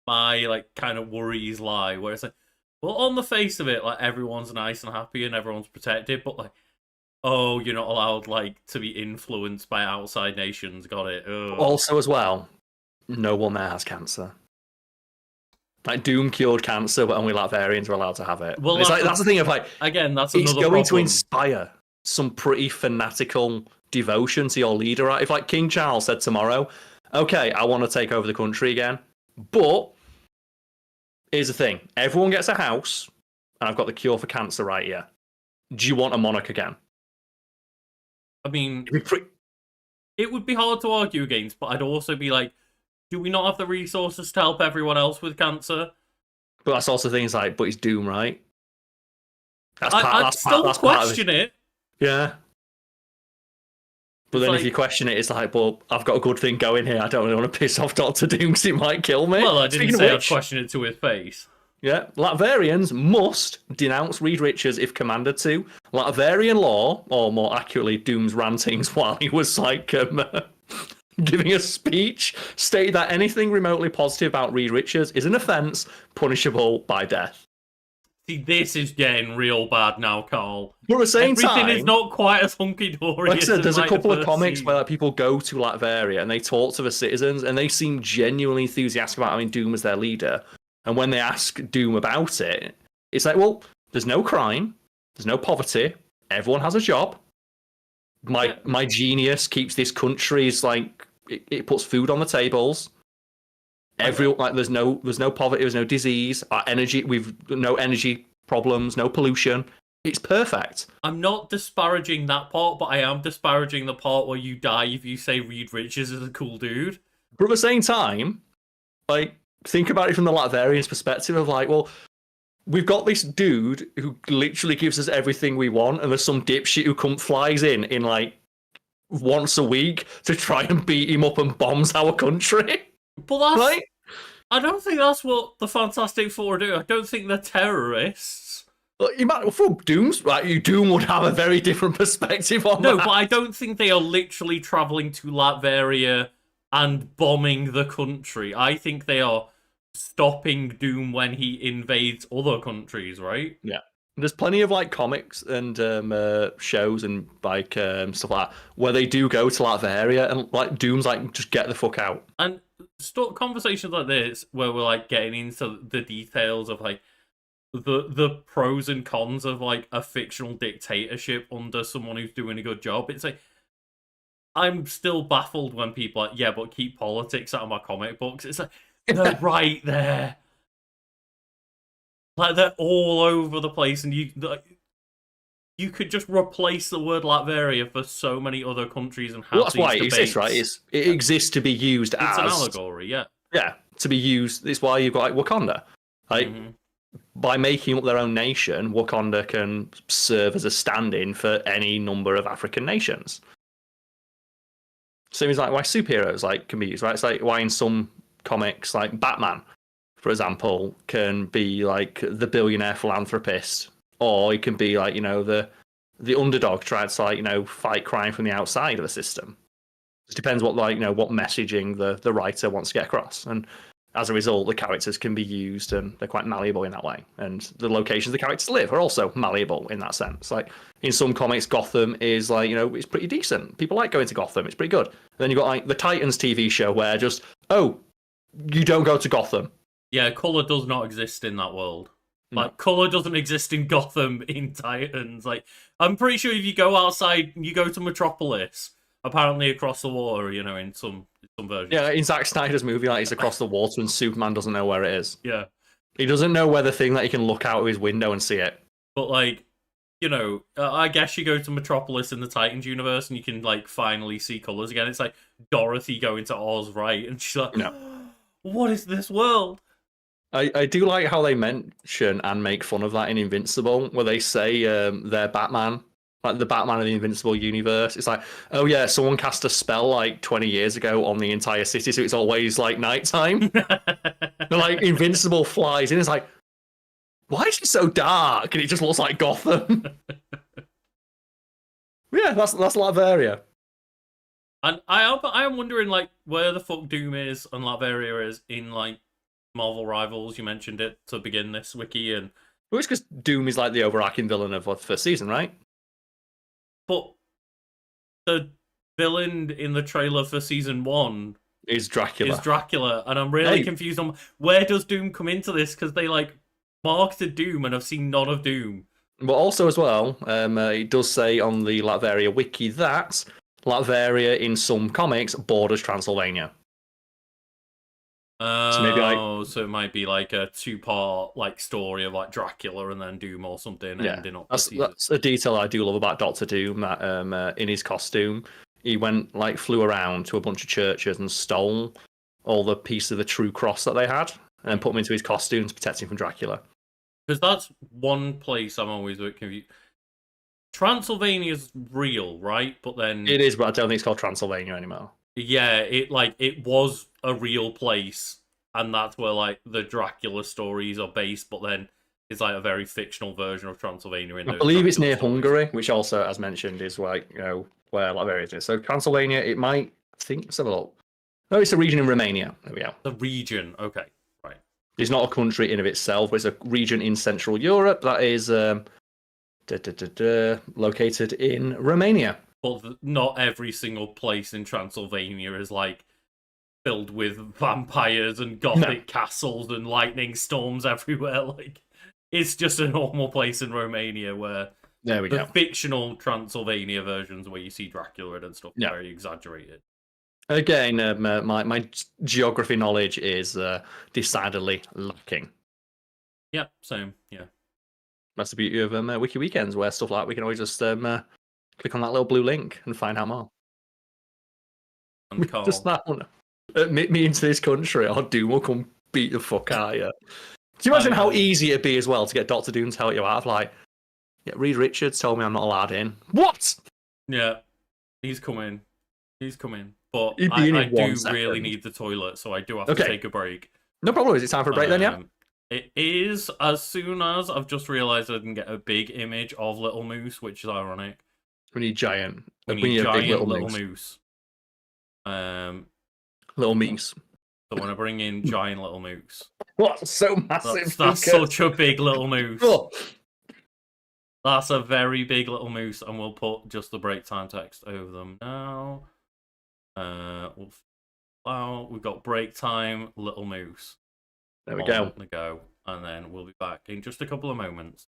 Speaker 1: my like kind of worries lie. Where it's like, well, on the face of it, like everyone's nice and happy and everyone's protected, but like, oh, you're not allowed like to be influenced by outside nations. Got it. Ugh.
Speaker 2: Also, as well, no one there has cancer. Like, Doom cured cancer, but only Latvians are allowed to have it.
Speaker 1: Well,
Speaker 2: it's like, that's the thing of like,
Speaker 1: again, that's
Speaker 2: it's
Speaker 1: another
Speaker 2: going to
Speaker 1: problem.
Speaker 2: inspire some pretty fanatical devotion to your leader. Right? If like King Charles said tomorrow, okay, I want to take over the country again, but here's the thing: everyone gets a house, and I've got the cure for cancer right here. Do you want a monarch again?
Speaker 1: I mean, it would be hard to argue against, but I'd also be like, do we not have the resources to help everyone else with cancer?
Speaker 2: But that's also things like, but it's Doom, right?
Speaker 1: I'd still question it.
Speaker 2: Yeah. But then if you question it, it's like, well, I've got a good thing going here. I don't really want to piss off Dr. Doom because he might kill me.
Speaker 1: Well, I didn't say I'd question it to his face.
Speaker 2: Yeah, Latvians must denounce Reed Richards if commanded to. Latvian law, or more accurately, Doom's rantings while he was like giving a speech, stated that anything remotely positive about Reed Richards is an offence punishable by death.
Speaker 1: See, this is getting real bad now, Karl.
Speaker 2: But at the same time,
Speaker 1: everything is not quite as hunky-dory.
Speaker 2: Like I said, there's
Speaker 1: like
Speaker 2: a couple of comics
Speaker 1: scene.
Speaker 2: where like, people go to Latveria and they talk to the citizens and they seem genuinely enthusiastic about having Doom as their leader. And when they ask Doom about it, it's like, well, there's no crime, there's no poverty, everyone has a job. My genius keeps this country's like it puts food on the tables. Everyone like there's no poverty, there's no disease, we've no energy problems, no pollution. It's perfect.
Speaker 1: I'm not disparaging that part, but I am disparaging the part where you die if you say Reed Richards is a cool dude.
Speaker 2: But at the same time, like, think about it from the Latvians' perspective of like, well, we've got this dude who literally gives us everything we want, and there's some dipshit who flies in like once a week to try and beat him up and bombs our country.
Speaker 1: But that's
Speaker 2: right?
Speaker 1: I don't think that's what the Fantastic Four do. I don't think they're terrorists.
Speaker 2: Doom's right. Doom would have a very different perspective on that.
Speaker 1: No, but I don't think they are literally traveling to Latveria and bombing the country. I think they are stopping Doom when he invades other countries, right?
Speaker 2: Yeah. There's plenty of like comics and shows and like stuff like that where they do go to Latveria and like Doom's like, just get the fuck out.
Speaker 1: And conversations like this where we're like getting into the details of like the pros and cons of like a fictional dictatorship under someone who's doing a good job. It's like, I'm still baffled when people are like, yeah, but keep politics out of my comic books. It's like, they're right there. Like, they're all over the place, and you could just replace the word Latveria for so many other countries and have
Speaker 2: that's why it exists, right? It exists to be used as
Speaker 1: an allegory, yeah.
Speaker 2: Yeah, to be used. It's why you've got like Wakanda. Like, by making up their own nation, Wakanda can serve as a stand-in for any number of African nations. Same as like why superheroes like can be used, right? It's like why in some comics, like Batman, for example, can be like the billionaire philanthropist, or he can be like, you know, the underdog trying to like, you know, fight crime from the outside of the system. It depends what like, you know, what messaging the writer wants to get across. And as a result, the characters can be used and they're quite malleable in that way. And the locations the characters live are also malleable in that sense. Like in some comics, Gotham is like, it's pretty decent. People like going to Gotham. It's pretty good. And then you've got like the Titans TV show where just, oh, you don't go to Gotham.
Speaker 1: Yeah, color does not exist in that world.
Speaker 2: No.
Speaker 1: Like, color doesn't exist in Gotham in Titans. Like, I'm pretty sure if you go outside, you go to Metropolis, apparently across the water, in some versions.
Speaker 2: Yeah, in Zack Snyder's movie, like he's across the water and Superman doesn't know where it is.
Speaker 1: Yeah.
Speaker 2: He doesn't know where the thing that he can look out of his window and see it.
Speaker 1: But, like, I guess you go to Metropolis in the Titans universe and you can, like, finally see colors again. It's like Dorothy going to Oz, right? And she's like,
Speaker 2: no.
Speaker 1: What is this world?
Speaker 2: I do like how they mention and make fun of that in Invincible, where they say they're Batman, like the Batman of the Invincible universe. It's like, oh yeah, someone cast a spell like 20 years ago on the entire city, so it's always like nighttime. Like Invincible flies in, it's like, why is it so dark? And it just looks like Gotham. Yeah, that's Latveria.
Speaker 1: And I am wondering like where the fuck Doom is and Latveria is in like Marvel Rivals. You mentioned it to begin this wiki, and
Speaker 2: well, it's because Doom is like the overarching villain of the first season, right?
Speaker 1: But the villain in the trailer for season 1
Speaker 2: is Dracula,
Speaker 1: and I'm really confused on where does Doom come into this, because they like marketed Doom and I've seen none of Doom.
Speaker 2: But also as well, it does say on the Latveria wiki that Latveria in some comics borders Transylvania.
Speaker 1: So it might be like a 2-part like story of like Dracula and then Doom or something.
Speaker 2: Yeah,
Speaker 1: ending up
Speaker 2: that's a detail I do love about Doctor Doom. That in his costume, he flew around to a bunch of churches and stole all the pieces of the true cross that they had, and put them into his costume to protect him from Dracula.
Speaker 1: Because that's one place I'm always a bit confused. Transylvania's real, right? But then
Speaker 2: it is, but I don't think it's called Transylvania anymore.
Speaker 1: Yeah, it was a real place, and that's where like the Dracula stories are based. But then it's like a very fictional version of Transylvania.
Speaker 2: I believe it's near Hungary, which also, as mentioned, is like where Latveria is. So Transylvania, it might. I think let's have a look. No, it's a region in Romania. There we go.
Speaker 1: The region, okay, right.
Speaker 2: It's not a country in of itself, but it's a region in Central Europe that is located in Romania.
Speaker 1: But not every single place in Transylvania is like filled with vampires and gothic castles and lightning storms everywhere. Like it's just a normal place in Romania where the fictional Transylvania versions where you see Dracula and stuff are very exaggerated.
Speaker 2: Again, my geography knowledge is decidedly lacking.
Speaker 1: Yep, same. Yeah,
Speaker 2: that's the beauty of Wiki Weekends, where stuff like that we can always just click on that little blue link and find out more.
Speaker 1: And Karl,
Speaker 2: just that one. Admit me into this country, or Doom will come beat the fuck out of you. Do you imagine how easy it'd be as well to get Dr. Doom to help you out? Like, Reed Richards told me I'm not allowed in. What?
Speaker 1: Yeah, he's coming. But I do really need the toilet, so I do have to take a break.
Speaker 2: No problem. Is it time for a break then, yeah?
Speaker 1: It is, as soon as I've just realised I didn't get a big image of Little Moose, which is ironic.
Speaker 2: We need giant.
Speaker 1: We need giant
Speaker 2: big
Speaker 1: little moose.
Speaker 2: Little Moose.
Speaker 1: So when I bring in giant Little Moose.
Speaker 2: What? So massive.
Speaker 1: That's such a big Little Moose. Oh. That's a very big Little Moose, and we'll put just the break time text over them now. We've got break time, Little Moose.
Speaker 2: There we go.
Speaker 1: And then we'll be back in just a couple of moments.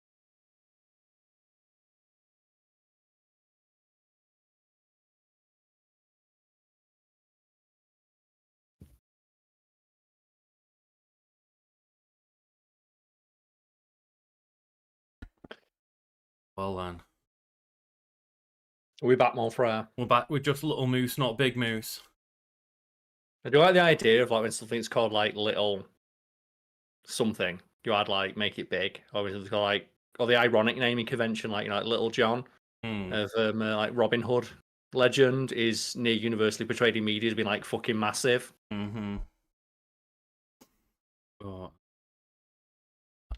Speaker 1: Well then.
Speaker 2: Are we back, more Freya?
Speaker 1: We're back with just Little Moose, not Big Moose.
Speaker 2: I do like the idea of like when something's called like Little something, you add like make it big, or it's called like, or the ironic naming convention, like like Little John of like Robin Hood legend is near universally portrayed in media as being like fucking massive.
Speaker 1: Mm-hmm. Oh.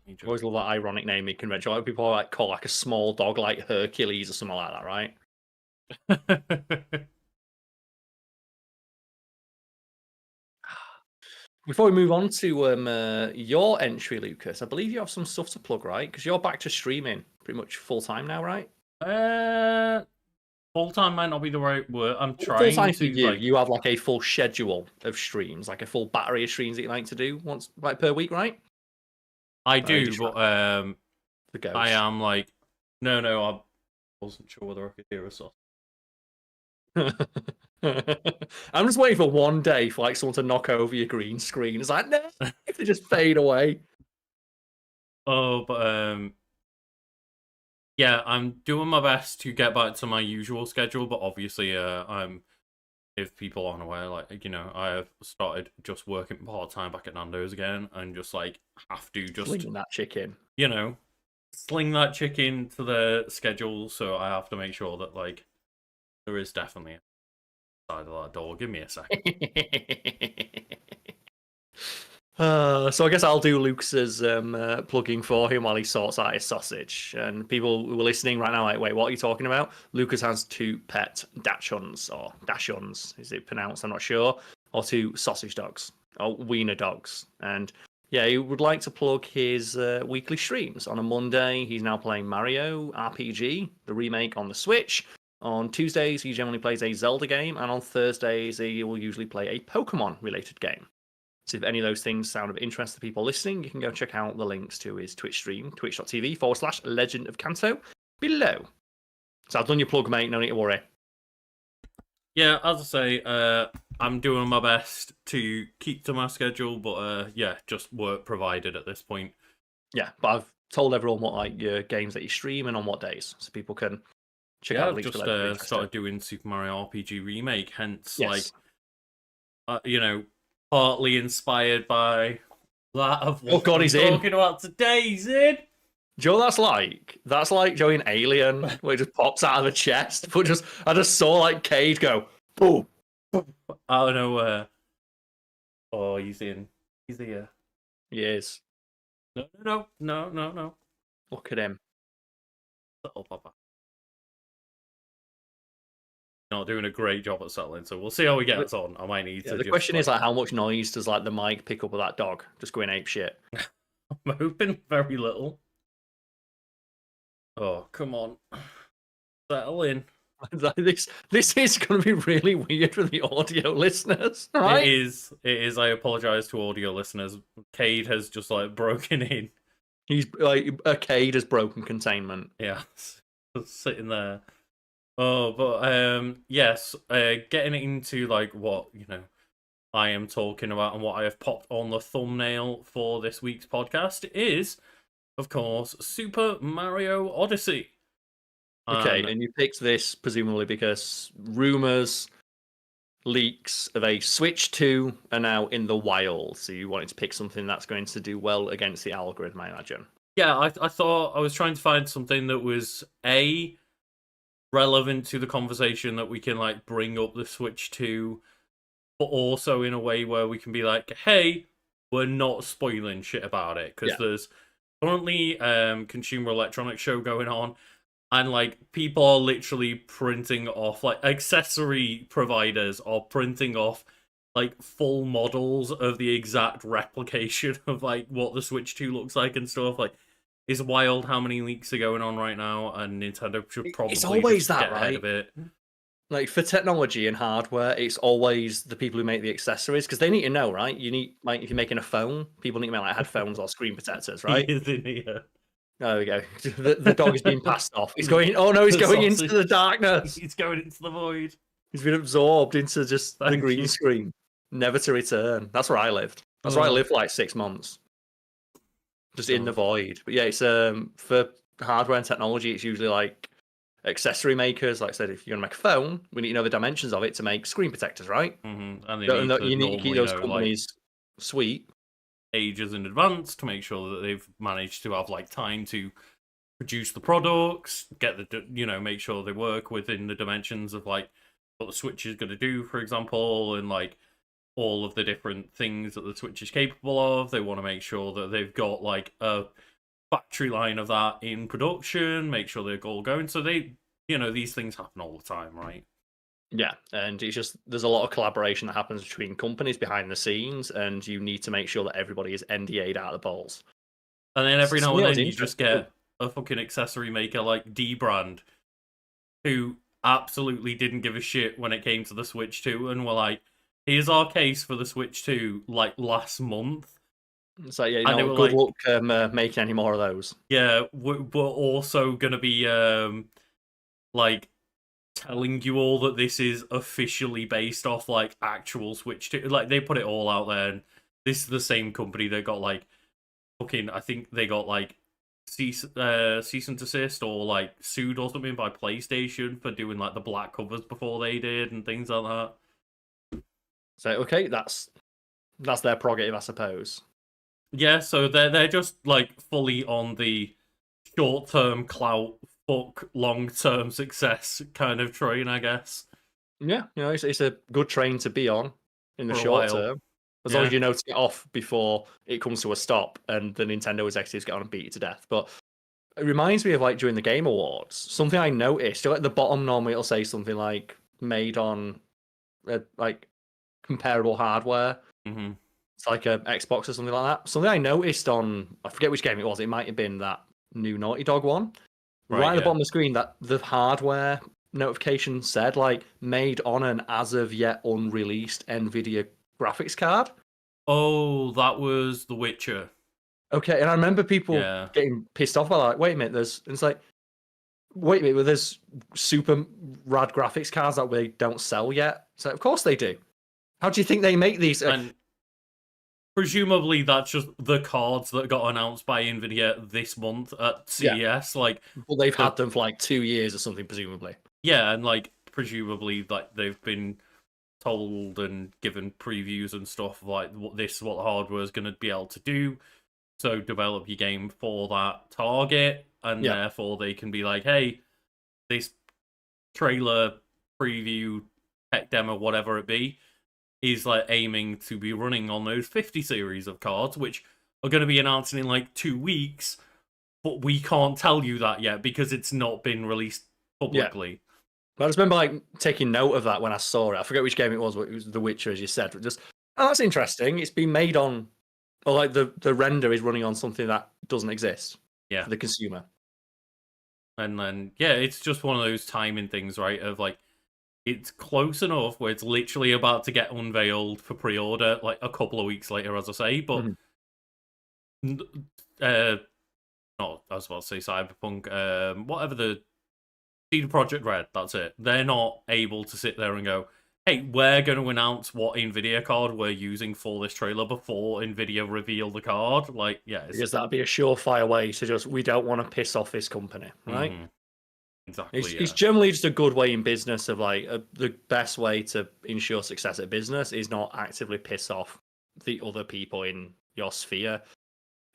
Speaker 2: I always love that ironic naming convention. Like people like call like a small dog like Hercules or something like that, right? Before we move on to your entry, Lucas, I believe you have some stuff to plug, right? Because you're back to streaming pretty much full time now, right?
Speaker 1: Full time might not be the right word. I'm
Speaker 2: Full
Speaker 1: trying
Speaker 2: time for
Speaker 1: to
Speaker 2: you.
Speaker 1: like.
Speaker 2: You have like a full schedule of streams, like a full battery of streams that you like to do once, like per week, right?
Speaker 1: I
Speaker 2: Or are you
Speaker 1: do,
Speaker 2: just
Speaker 1: but
Speaker 2: the ghost?
Speaker 1: I am like, no, I wasn't sure whether I could hear a sausage.
Speaker 2: I'm just waiting for one day for like someone to knock over your green screen. It's like, no, if they just fade away.
Speaker 1: Oh, but yeah, I'm doing my best to get back to my usual schedule, but obviously, if people aren't aware, like, you know, I have started just working part-time back at Nando's again, and just, like, have to just,
Speaker 2: Slinging that chicken.
Speaker 1: you know, sling that chicken to the schedule, so I have to make sure that, like, there is definitely a side of that door. Give me a second.
Speaker 2: So I guess I'll do Luke's plugging for him while he sorts out his sausage. And people who are listening right now, like, wait, what are you talking about? Lucas has 2 pet dachshunds, or dachshunds, is it pronounced? I'm not sure. Or 2 sausage dogs, or wiener dogs. And yeah, he would like to plug his weekly streams. On a Monday, he's now playing Mario RPG, the remake on the Switch. On Tuesdays, he generally plays a Zelda game. And on Thursdays, he will usually play a Pokemon-related game. So if any of those things sound of interest to people listening, you can go check out the links to his Twitch stream, twitch.tv/Legend of Kanto, below. So I've done your plug, mate. No need to worry.
Speaker 1: Yeah, as I say, I'm doing my best to keep to my schedule, but yeah, just work provided at this point.
Speaker 2: Yeah, but I've told everyone what like your games that you stream and on what days, so people can check out the links below.
Speaker 1: I've just started doing Super Mario RPG Remake, hence,
Speaker 2: yes.
Speaker 1: you know, partly inspired by that of what
Speaker 2: God, he's
Speaker 1: talking about today, Zid.
Speaker 2: Do you know what that's like? That's like joining Alien, where it just pops out of the chest. But I just saw like Cade go, boom.
Speaker 1: I don't know. Oh, he's in. He's here.
Speaker 2: He is.
Speaker 1: No.
Speaker 2: Look at him.
Speaker 1: Oh, Papa. Not doing a great job at settling, so we'll see how he gets on. I might need to.
Speaker 2: The question is like, how much noise does like the mic pick up with that dog just going ape shit?
Speaker 1: I'm hoping very little. Oh, come on, settle in.
Speaker 2: This is going to be really weird for the audio listeners, right?
Speaker 1: It is. I apologize to audio listeners. Cade has just like broken in.
Speaker 2: He's like Cade has broken containment.
Speaker 1: Yeah, sitting there. Oh, but yes, getting into like what I am talking about and what I have popped on the thumbnail for this week's podcast is, of course, Super Mario Odyssey.
Speaker 2: Okay, and you picked this presumably because rumors, leaks of a Switch 2 are now in the wild. So you wanted to pick something that's going to do well against the algorithm, I imagine.
Speaker 1: Yeah, I thought I was trying to find something that was relevant to the conversation that we can like bring up the Switch 2, but also in a way where we can be like, hey, we're not spoiling shit about it, because there's currently Consumer Electronics Show going on, and like people are literally printing off, like accessory providers are printing off like full models of the exact replication of like what the Switch 2 looks like and stuff. Like, it's wild how many leaks are going on right now, and Nintendo should probably
Speaker 2: it's always
Speaker 1: just
Speaker 2: that,
Speaker 1: get ahead of it.
Speaker 2: Like, for technology and hardware, it's always the people who make the accessories, because they need to know, right? You need, like, if you're making a phone, people need to make like headphones or screen protectors, right?
Speaker 1: He is in here.
Speaker 2: There we go. The dog is being passed off. He's going. Oh no, he's going into the darkness.
Speaker 1: He's going into the void.
Speaker 2: He's been absorbed into just the green screen, never to return. That's where I lived. That's where I lived for like 6 months, just in the void. But yeah, it's for hardware and technology, it's usually like accessory makers. Like I said, if you're gonna make a phone, we need to know the dimensions of it to make screen protectors, right?
Speaker 1: Mm-hmm. And
Speaker 2: you need to keep those companies sweet
Speaker 1: ages in advance to make sure that they've managed to have like time to produce the products, get the make sure they work within the dimensions of like what the Switch is going to do, for example, and like all of the different things that the Switch is capable of. They want to make sure that they've got like a factory line of that in production, make sure they're all going. So they, these things happen all the time, right?
Speaker 2: Yeah, and it's just there's a lot of collaboration that happens between companies behind the scenes, and you need to make sure that everybody is NDA'd out of the balls.
Speaker 1: And then every now
Speaker 2: So
Speaker 1: and
Speaker 2: yeah, it was
Speaker 1: then you just
Speaker 2: interesting. Oh,
Speaker 1: get a fucking accessory maker like D Brand who absolutely didn't give a shit when it came to the Switch 2 and were like, here's our case for the Switch 2 like last month.
Speaker 2: so yeah,
Speaker 1: And they were
Speaker 2: good
Speaker 1: like,
Speaker 2: luck making any more of those.
Speaker 1: yeah, we're also gonna be like telling you all that this is officially based off like actual Switch 2. Like they put it all out there, and this is the same company that got like fucking. I think they got like cease and desist or like sued or something by PlayStation for doing like the black covers before they did and things like that.
Speaker 2: So okay, that's their prerogative, I suppose.
Speaker 1: Yeah, so they're just like fully on the short term clout, fuck long term success kind of train, I guess,
Speaker 2: Yeah, it's a good train to be on in the
Speaker 1: for a
Speaker 2: short
Speaker 1: while.
Speaker 2: term, as long as
Speaker 1: Yeah.
Speaker 2: you know to get off before it comes to a stop and the Nintendo executives get on and beat you to death. But it reminds me of like during the Game Awards, something I noticed. At the bottom, normally it'll say something like "made on like comparable hardware."
Speaker 1: Hmm.
Speaker 2: It's like a Xbox or something like that. Something I noticed on, I forget which game it was. It might have been that new Naughty Dog one. Right
Speaker 1: Right.
Speaker 2: at the
Speaker 1: Yeah.
Speaker 2: bottom of the screen, that the hardware notification said like made on an as of yet unreleased Nvidia graphics card.
Speaker 1: Oh, that was The Witcher.
Speaker 2: Okay, and I remember people
Speaker 1: Yeah.
Speaker 2: getting pissed off by like, wait a minute, and it's like, wait a minute, well, there's super rad graphics cards that they don't sell yet. So of course they do. How do you think they make these?
Speaker 1: And presumably that's just the cards that got announced by Nvidia this month at
Speaker 2: Yeah,
Speaker 1: CES. Like
Speaker 2: well, they've
Speaker 1: the
Speaker 2: had them for like 2 years or something, presumably.
Speaker 1: yeah, and like presumably like they've been told and given previews and stuff like what the hardware is going to be able to do. So develop your game for that target, and
Speaker 2: Yeah,
Speaker 1: therefore they can be like, hey, this trailer preview tech demo, whatever it be, is like aiming to be running on those 50 series of cards, which are going to be announcing in like 2 weeks, but we can't tell you that yet because it's not been released
Speaker 2: yeah.
Speaker 1: publicly.
Speaker 2: But I just remember like taking note of that when I saw it. I forget which game it was, but it was The Witcher, as you said. But just, oh, that's interesting. It's been made on, or like the render is running on something that doesn't exist
Speaker 1: Yeah.
Speaker 2: for the consumer.
Speaker 1: And then, yeah, it's just one of those timing things, right? Of like, it's close enough where it's literally about to get unveiled for pre order, like a couple of weeks later, as I say. But,
Speaker 2: Mhm.
Speaker 1: no, I was about to say Cyberpunk, whatever the CD Project Red, that's it. They're not able to sit there and go, hey, we're going to announce what NVIDIA card we're using for this trailer before NVIDIA reveal the card. Like, yeah,
Speaker 2: Because that'd be a surefire way to just, we don't want to piss off this company, right?
Speaker 1: mhm, exactly,
Speaker 2: It's
Speaker 1: yeah.
Speaker 2: generally just a good way in business of like the best way to ensure success at business is not actively piss off the other people in your sphere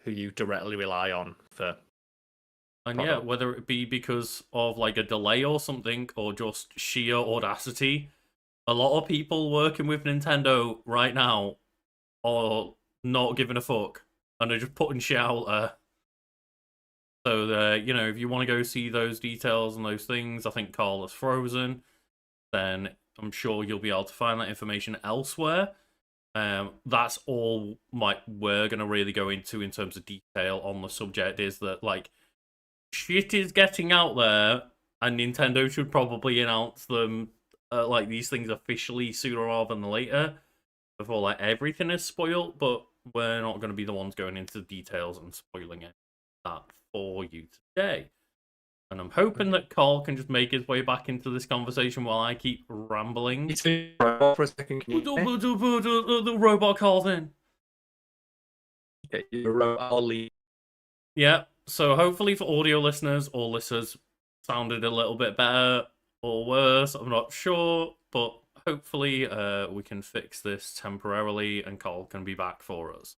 Speaker 2: who you directly rely on for
Speaker 1: And yeah,
Speaker 2: product.
Speaker 1: whether it be because of like a delay or something, or just sheer audacity, a lot of people working with Nintendo right now are not giving a fuck and are just putting shit out there. So, if you want to go see those details and those things, I think Carl is frozen, then I'm sure you'll be able to find that information elsewhere. That's all we're going to really go into in terms of detail on the subject is that, like, shit is getting out there, and Nintendo should probably announce them, like, these things officially sooner rather than later, before, like, everything is spoiled, but we're not going to be the ones going into the details and spoiling it that for you today. And I'm hoping that Carl can just make his way back into this conversation while I keep rambling.
Speaker 2: It's been for a second. Can you hear me?
Speaker 1: The robot calls in.
Speaker 2: Okay, you're a robot, I'll leave.
Speaker 1: Yeah, so hopefully for audio listeners, all listeners sounded a little bit better or worse. I'm not sure, but hopefully we can fix this temporarily and Carl can be back for us.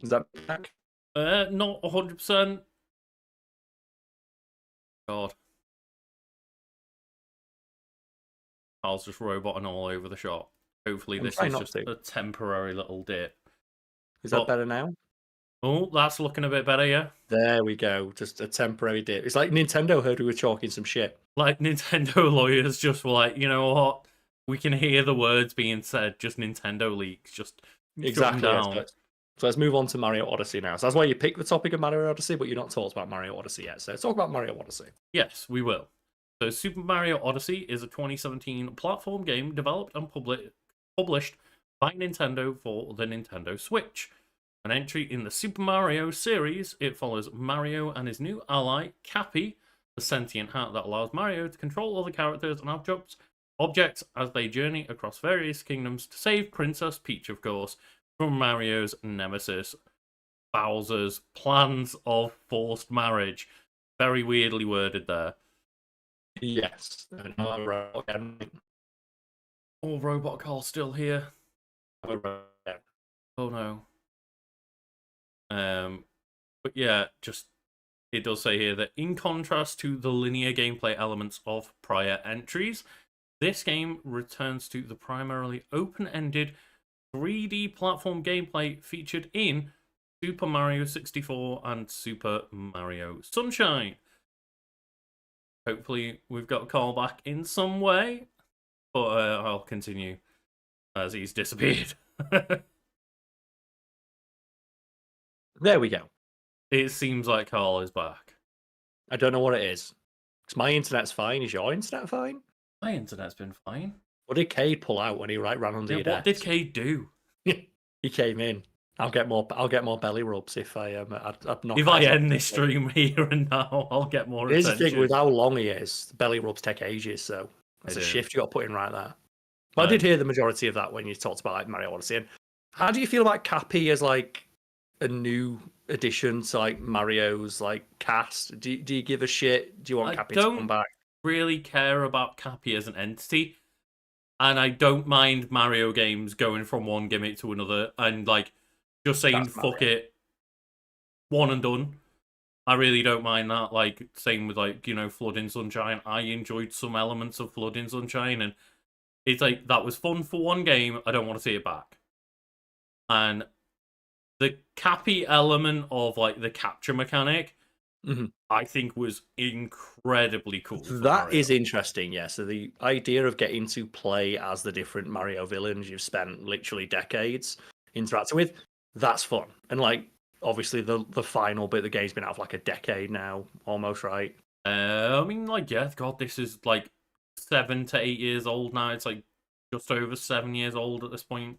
Speaker 2: Is that back?
Speaker 1: Not 100%. God. Carl's just roboting all over the shop. Hopefully
Speaker 2: I'm
Speaker 1: this
Speaker 2: trying
Speaker 1: is
Speaker 2: not
Speaker 1: just
Speaker 2: to.
Speaker 1: a temporary little dip.
Speaker 2: Is
Speaker 1: But
Speaker 2: that better now?
Speaker 1: Oh, that's looking a bit better, yeah.
Speaker 2: There we go. Just a temporary dip. It's like Nintendo heard we were talking some shit.
Speaker 1: Like Nintendo lawyers just were like, you know what? We can hear the words being said. Just Nintendo leaks. Just shut them
Speaker 2: Exactly. Yeah.
Speaker 1: down.
Speaker 2: So let's move on to Mario Odyssey now. So that's why you picked the topic of Mario Odyssey, but you're not talked about Mario Odyssey yet. So let's talk about Mario Odyssey.
Speaker 1: Yes, we will. So Super Mario Odyssey is a 2017 platform game developed and published by Nintendo for the Nintendo Switch. An entry in the Super Mario series, it follows Mario and his new ally, Cappy, the sentient hat that allows Mario to control other characters and objects as they journey across various kingdoms to save Princess Peach, of course, from Mario's nemesis, Bowser's plans of forced marriage. Very weirdly worded there.
Speaker 2: Yes.
Speaker 1: Oh, Robot Carl still here. Oh no. But yeah, just it does say here that in contrast to the linear gameplay elements of prior entries, this game returns to the primarily open-ended 3D platform gameplay featured in Super Mario 64 and Super Mario Sunshine. Hopefully we've got Carl back in some way, but I'll continue as he's disappeared.
Speaker 2: There we go.
Speaker 1: It seems like Carl is back.
Speaker 2: I don't know what it is. Because my internet's fine. Is your internet fine?
Speaker 1: My internet's been fine.
Speaker 2: What did Cade pull out when he ran under your desk?
Speaker 1: What did Cade do?
Speaker 2: He came in. I'll get more belly rubs if I
Speaker 1: if I end this stream here and now, I'll get more
Speaker 2: Here's
Speaker 1: attention.
Speaker 2: the thing with how long he is, belly rubs take ages, so it's a shift you got to put in right there. But I did hear the majority of that when you talked about like Mario Odyssey. And how do you feel about Cappy as like a new addition to like Mario's like cast? Do you give a shit? Do you want Cappy to come back?
Speaker 1: Really care about Cappy as an entity, and I don't mind Mario games going from one gimmick to another and like just saying fuck it, one and done. I really don't mind that. Like same with like, you know, Flood in Sunshine. I enjoyed some elements of Flood in Sunshine, and it's like that was fun for one game. I don't want to see it back. And the Cappy element of like the capture mechanic, I think was incredibly cool.
Speaker 2: That is interesting, yeah. So the idea of getting to play as the different Mario villains you've spent literally decades interacting with, that's fun. And like obviously the final bit of the game's been out for like a decade now, almost, right?
Speaker 1: I mean, like, yeah, God, this is like 7 to 8 years old now. It's like just over 7 years old at this point.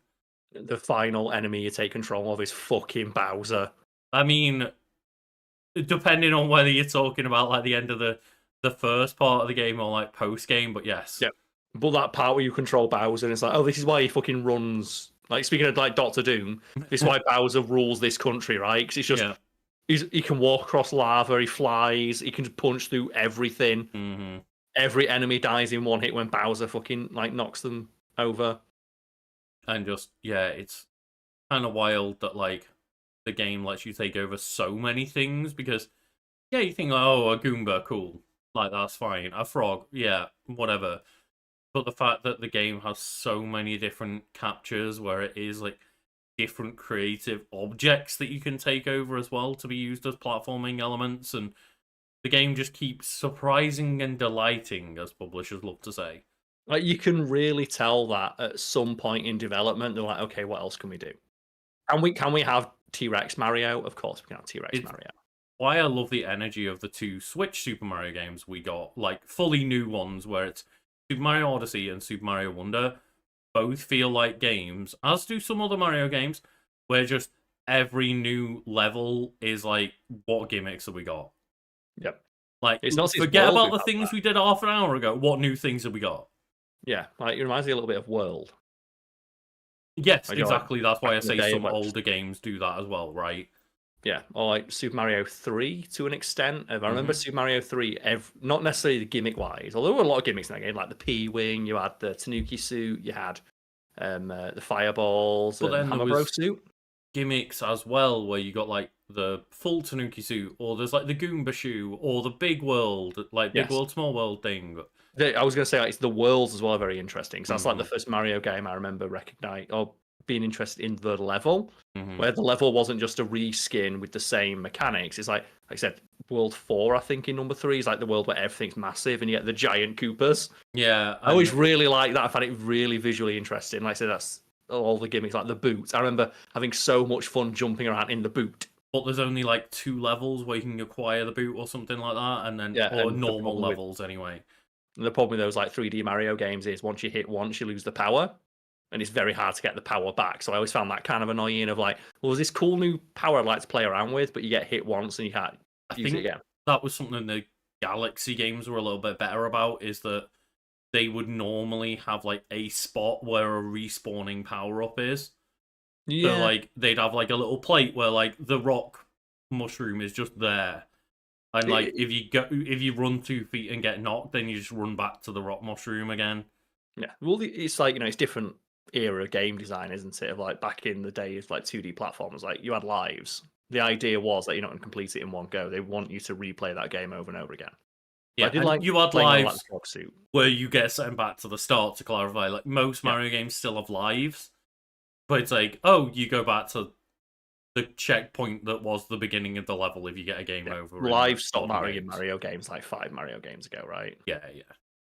Speaker 2: The final enemy you take control of is fucking Bowser.
Speaker 1: I mean, depending on whether you're talking about like the end of the first part of the game or like post game, but yes.
Speaker 2: Yeah. But that part where you control Bowser, and it's like, oh, this is why he fucking runs. Like, speaking of like Doctor Doom, this is why Bowser rules this country, right? Because it's just he can walk across lava, he flies, he can punch through everything.
Speaker 1: Mm-hmm.
Speaker 2: Every enemy dies in one hit when Bowser fucking like knocks them over.
Speaker 1: And just it's kind of wild that like the game lets you take over so many things, because you think, oh, a Goomba, cool, like that's fine. A frog, yeah, whatever. But the fact that the game has so many different captures where it is like different creative objects that you can take over as well to be used as platforming elements, and the game just keeps surprising and delighting, as publishers love to say.
Speaker 2: Like, you can really tell that at some point in development they're like, okay, what else can we do? Can we have T-Rex Mario? Of course we can have T-Rex Mario.
Speaker 1: Why I love the energy of the two Switch Super Mario games we got, like fully new ones where it's Super Mario Odyssey and Super Mario Wonder, both feel like games, as do some other Mario games, where just every new level is like, what gimmicks have we got?
Speaker 2: Yep.
Speaker 1: Like, it's not forget about the things we did half an hour ago. What new things have we got?
Speaker 2: Yeah, like it reminds me a little bit of World.
Speaker 1: Yes, exactly. That's why I say some older games do that as well, right?
Speaker 2: Yeah, or like Super Mario 3 to an extent. I remember Super Mario 3, not necessarily the gimmick-wise, although there were a lot of gimmicks in that game, like the P-Wing, you had the Tanuki suit, you had the fireballs, but then Hammer Bro suit.
Speaker 1: Gimmicks as well, where you got like the full Tanuki suit, or there's like the Goomba shoe, or the Big World, like Big World, Small World thing.
Speaker 2: I was going to say, like, it's the worlds as well are very interesting, because that's like the first Mario game I remember being interested in the level, where the level wasn't just a reskin with the same mechanics. It's like I said, World 4, I think, in number 3 is like the world where everything's massive and you get the giant Koopas.
Speaker 1: Yeah,
Speaker 2: I always really like that. I find it really visually interesting. Like I said, that's all the gimmicks, like the boot. I remember having so much fun jumping around in the boot.
Speaker 1: but there's only like 2 levels where you can acquire the boot or something like that, and then
Speaker 2: Yeah,
Speaker 1: or
Speaker 2: and
Speaker 1: normal levels anyway.
Speaker 2: And the problem with those like 3D Mario games is once you hit once, you lose the power, and it's very hard to get the power back. So I always found that kind of annoying. Of like, well, there's this cool new power I'd like to play around with, but you get hit once and you can't use it again.
Speaker 1: That was something the Galaxy games were a little bit better about. Is that they would normally have like a spot where a respawning power up is.
Speaker 2: Yeah,
Speaker 1: so like they'd have like a little plate where like the rock mushroom is just there. And like if you run 2 feet and get knocked, then you just run back to the rock mushroom again.
Speaker 2: Yeah, well, it's like it's different era game design, isn't it? Of like back in the days, like 2D platforms, like you had lives. The idea was that you're not going to complete it in one go. They want you to replay that game over and over again.
Speaker 1: Yeah,
Speaker 2: I did like
Speaker 1: you had
Speaker 2: lives
Speaker 1: lives
Speaker 2: frog suit.
Speaker 1: where you get sent back to the start to clarify. Like most Mario games still have lives, but it's like, oh, you go back to the checkpoint that was the beginning of the level if you get a game over.
Speaker 2: Lives stopped mattering in Mario games like 5 Mario games ago, right?
Speaker 1: Yeah.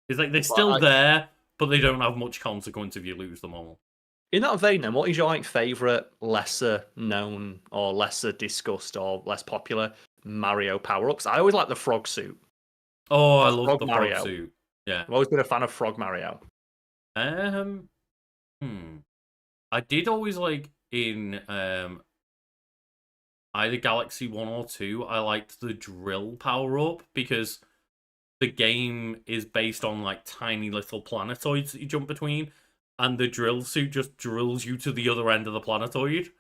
Speaker 1: It's like they're still there, but they don't have much consequence if you lose them all.
Speaker 2: In that vein, then, what is your favourite lesser known or lesser discussed or less popular Mario power-ups? I always like the frog suit.
Speaker 1: Oh, I love the frog suit. Yeah.
Speaker 2: I've always been a fan of Frog Mario.
Speaker 1: I did always like in either Galaxy 1 or 2, I liked the drill power-up because the game is based on like tiny little planetoids that you jump between, and the drill suit just drills you to the other end of the planetoid.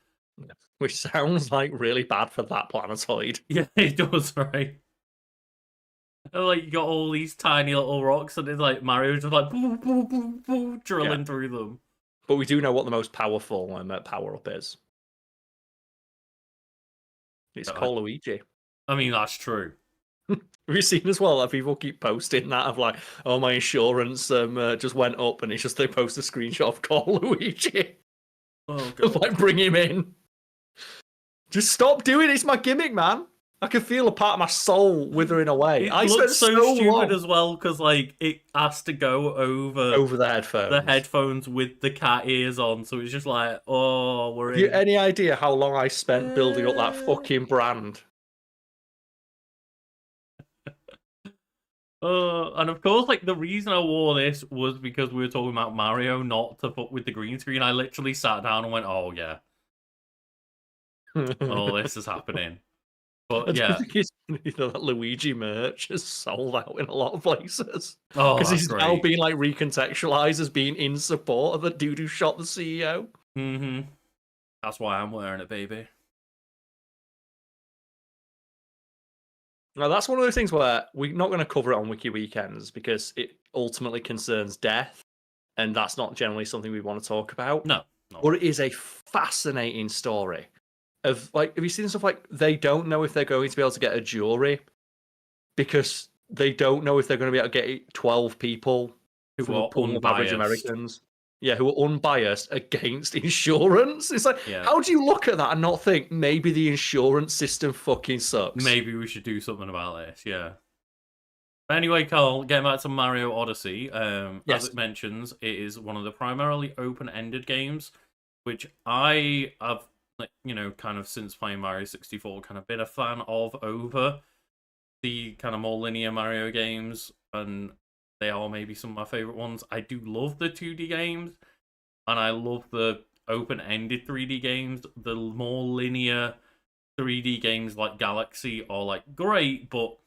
Speaker 2: Which sounds like really bad for that planetoid.
Speaker 1: Yeah, it does, right? And, like, you got all these tiny little rocks, and it's like Mario's just like boo, boo, boo, boo, drilling through them.
Speaker 2: But we do know what the most powerful power-up is. It's called Luigi.
Speaker 1: I mean, that's true.
Speaker 2: Have you seen as well that people keep posting that of like, oh, my insurance just went up, and it's just they post a screenshot of Call Luigi.
Speaker 1: Oh, God.
Speaker 2: Like, bring him in. Just stop doing it. It's my gimmick, man. I can feel a part of my soul withering away.
Speaker 1: It looks so stupid as well because like it has to go over
Speaker 2: the headphones
Speaker 1: with the cat ears on, so it's just like, oh, we're in.
Speaker 2: Have you any idea how long I spent building up that fucking brand?
Speaker 1: And of course, like the reason I wore this was because we were talking about Mario, not to fuck with the green screen. I literally sat down and went, "Oh yeah, oh this is happening." But yeah,
Speaker 2: that Luigi merch is sold out in a lot of places.
Speaker 1: Oh,
Speaker 2: because he's now being like recontextualized as being in support of the dude who shot the CEO.
Speaker 1: That's why I'm wearing it, baby.
Speaker 2: Now, that's one of those things where we're not going to cover it on Wiki Weekends because it ultimately concerns death, and that's not generally something we want to talk about.
Speaker 1: No.
Speaker 2: But it is a fascinating story. Of like, have you seen stuff like they don't know if they're going to be able to get a jury because they don't know if they're going to be able to get 12 people
Speaker 1: who are unbiased.
Speaker 2: Average Americans. Yeah, who are unbiased against insurance. It's like, how do you look at that and not think maybe the insurance system fucking sucks?
Speaker 1: Maybe we should do something about this, yeah. Anyway, Carl, getting back to Mario Odyssey, as it mentions, it is one of the primarily open-ended games, which I have, kind of since playing Mario 64, kind of been a fan of over the kind of more linear Mario games, and they are maybe some of my favorite ones. I do love the 2D games, and I love the open-ended 3D games. The more linear 3D games like Galaxy are like great, but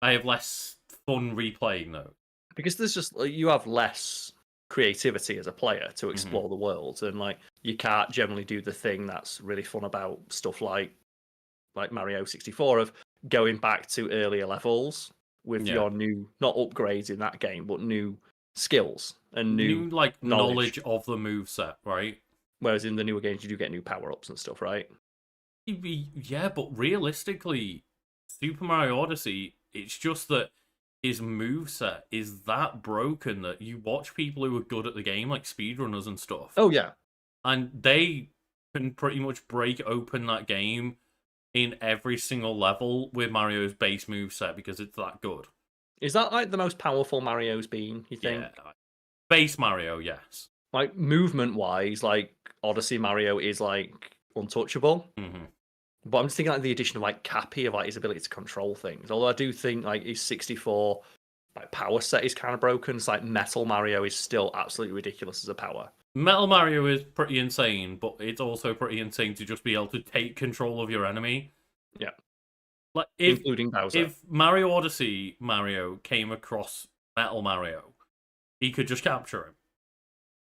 Speaker 1: I have less fun replaying those.
Speaker 2: Because there's just you have less creativity as a player to explore the world, and like you can't generally do the thing that's really fun about stuff like Mario 64 of going back to earlier levels with your new, not upgrades in that game, but new skills and new
Speaker 1: knowledge of the moveset, right?
Speaker 2: Whereas in the newer games you do get new power-ups and stuff, right?
Speaker 1: Yeah, but realistically, Super Mario Odyssey, it's just that his moveset is that broken that you watch people who are good at the game, like speedrunners and stuff.
Speaker 2: Oh, yeah.
Speaker 1: and they can pretty much break open that game in every single level with Mario's base moveset because it's that good.
Speaker 2: Is that like the most powerful Mario's been, you think?
Speaker 1: Yeah, base Mario, yes.
Speaker 2: Like movement wise, like Odyssey Mario is like untouchable.
Speaker 1: Mm-hmm.
Speaker 2: But I'm just thinking like the addition of like Cappy of like his ability to control things. Although I do think like his 64 like power set is kind of broken. It's like Metal Mario is still absolutely ridiculous as a power.
Speaker 1: Metal Mario is pretty insane, but it's also pretty insane to just be able to take control of your enemy.
Speaker 2: Yeah.
Speaker 1: Like
Speaker 2: Including Bowser.
Speaker 1: if Mario Odyssey Mario came across Metal Mario, he could just capture him.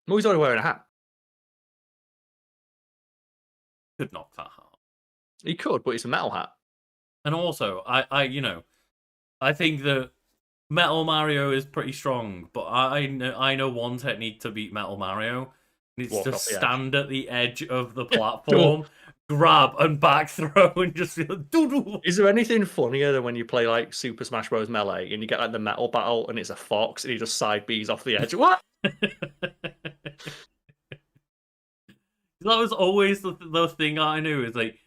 Speaker 2: Well, he's already wearing a hat.
Speaker 1: Could knock that out.
Speaker 2: He could, but it's a metal hat.
Speaker 1: And also, I think that Metal Mario is pretty strong, but I know one technique to beat Metal Mario. It's
Speaker 2: Walk
Speaker 1: to
Speaker 2: off the edge.
Speaker 1: stand at the edge of the platform, grab and back throw, and just be like, doo-doo.
Speaker 2: Is there anything funnier than when you play like Super Smash Bros. Melee and you get like the metal battle and it's a fox and he just side B's off the edge? What?
Speaker 1: That was always the thing I knew is like,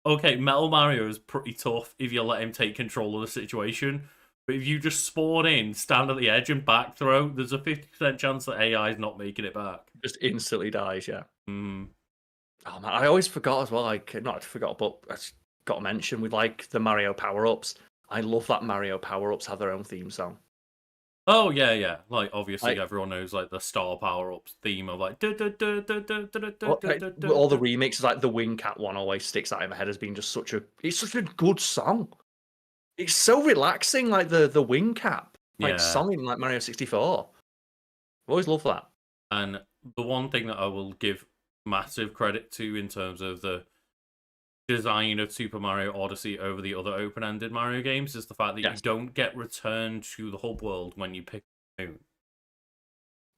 Speaker 1: okay, Metal Mario is pretty tough if you let him take control of the situation. But if you just spawn in, stand at the edge and back throw, there's a 50% chance that AI is not making it back.
Speaker 2: Just instantly dies, yeah.
Speaker 1: Mm.
Speaker 2: Oh man, I always forgot as well, like not forgot, but I just got to mention with like the Mario power-ups. I love that Mario power-ups have their own theme song.
Speaker 1: Oh yeah. Like obviously
Speaker 2: Like,
Speaker 1: everyone knows like the star power-ups theme of like
Speaker 2: all the remixes, like the Wing Cat one always sticks out in my head as being just such a good song. It's so relaxing, like the Wing Cap like song in like Mario 64. I always love that.
Speaker 1: And the one thing that I will give massive credit to in terms of the design of Super Mario Odyssey over the other open-ended Mario games is the fact that you don't get returned to the hub world when you pick the moon.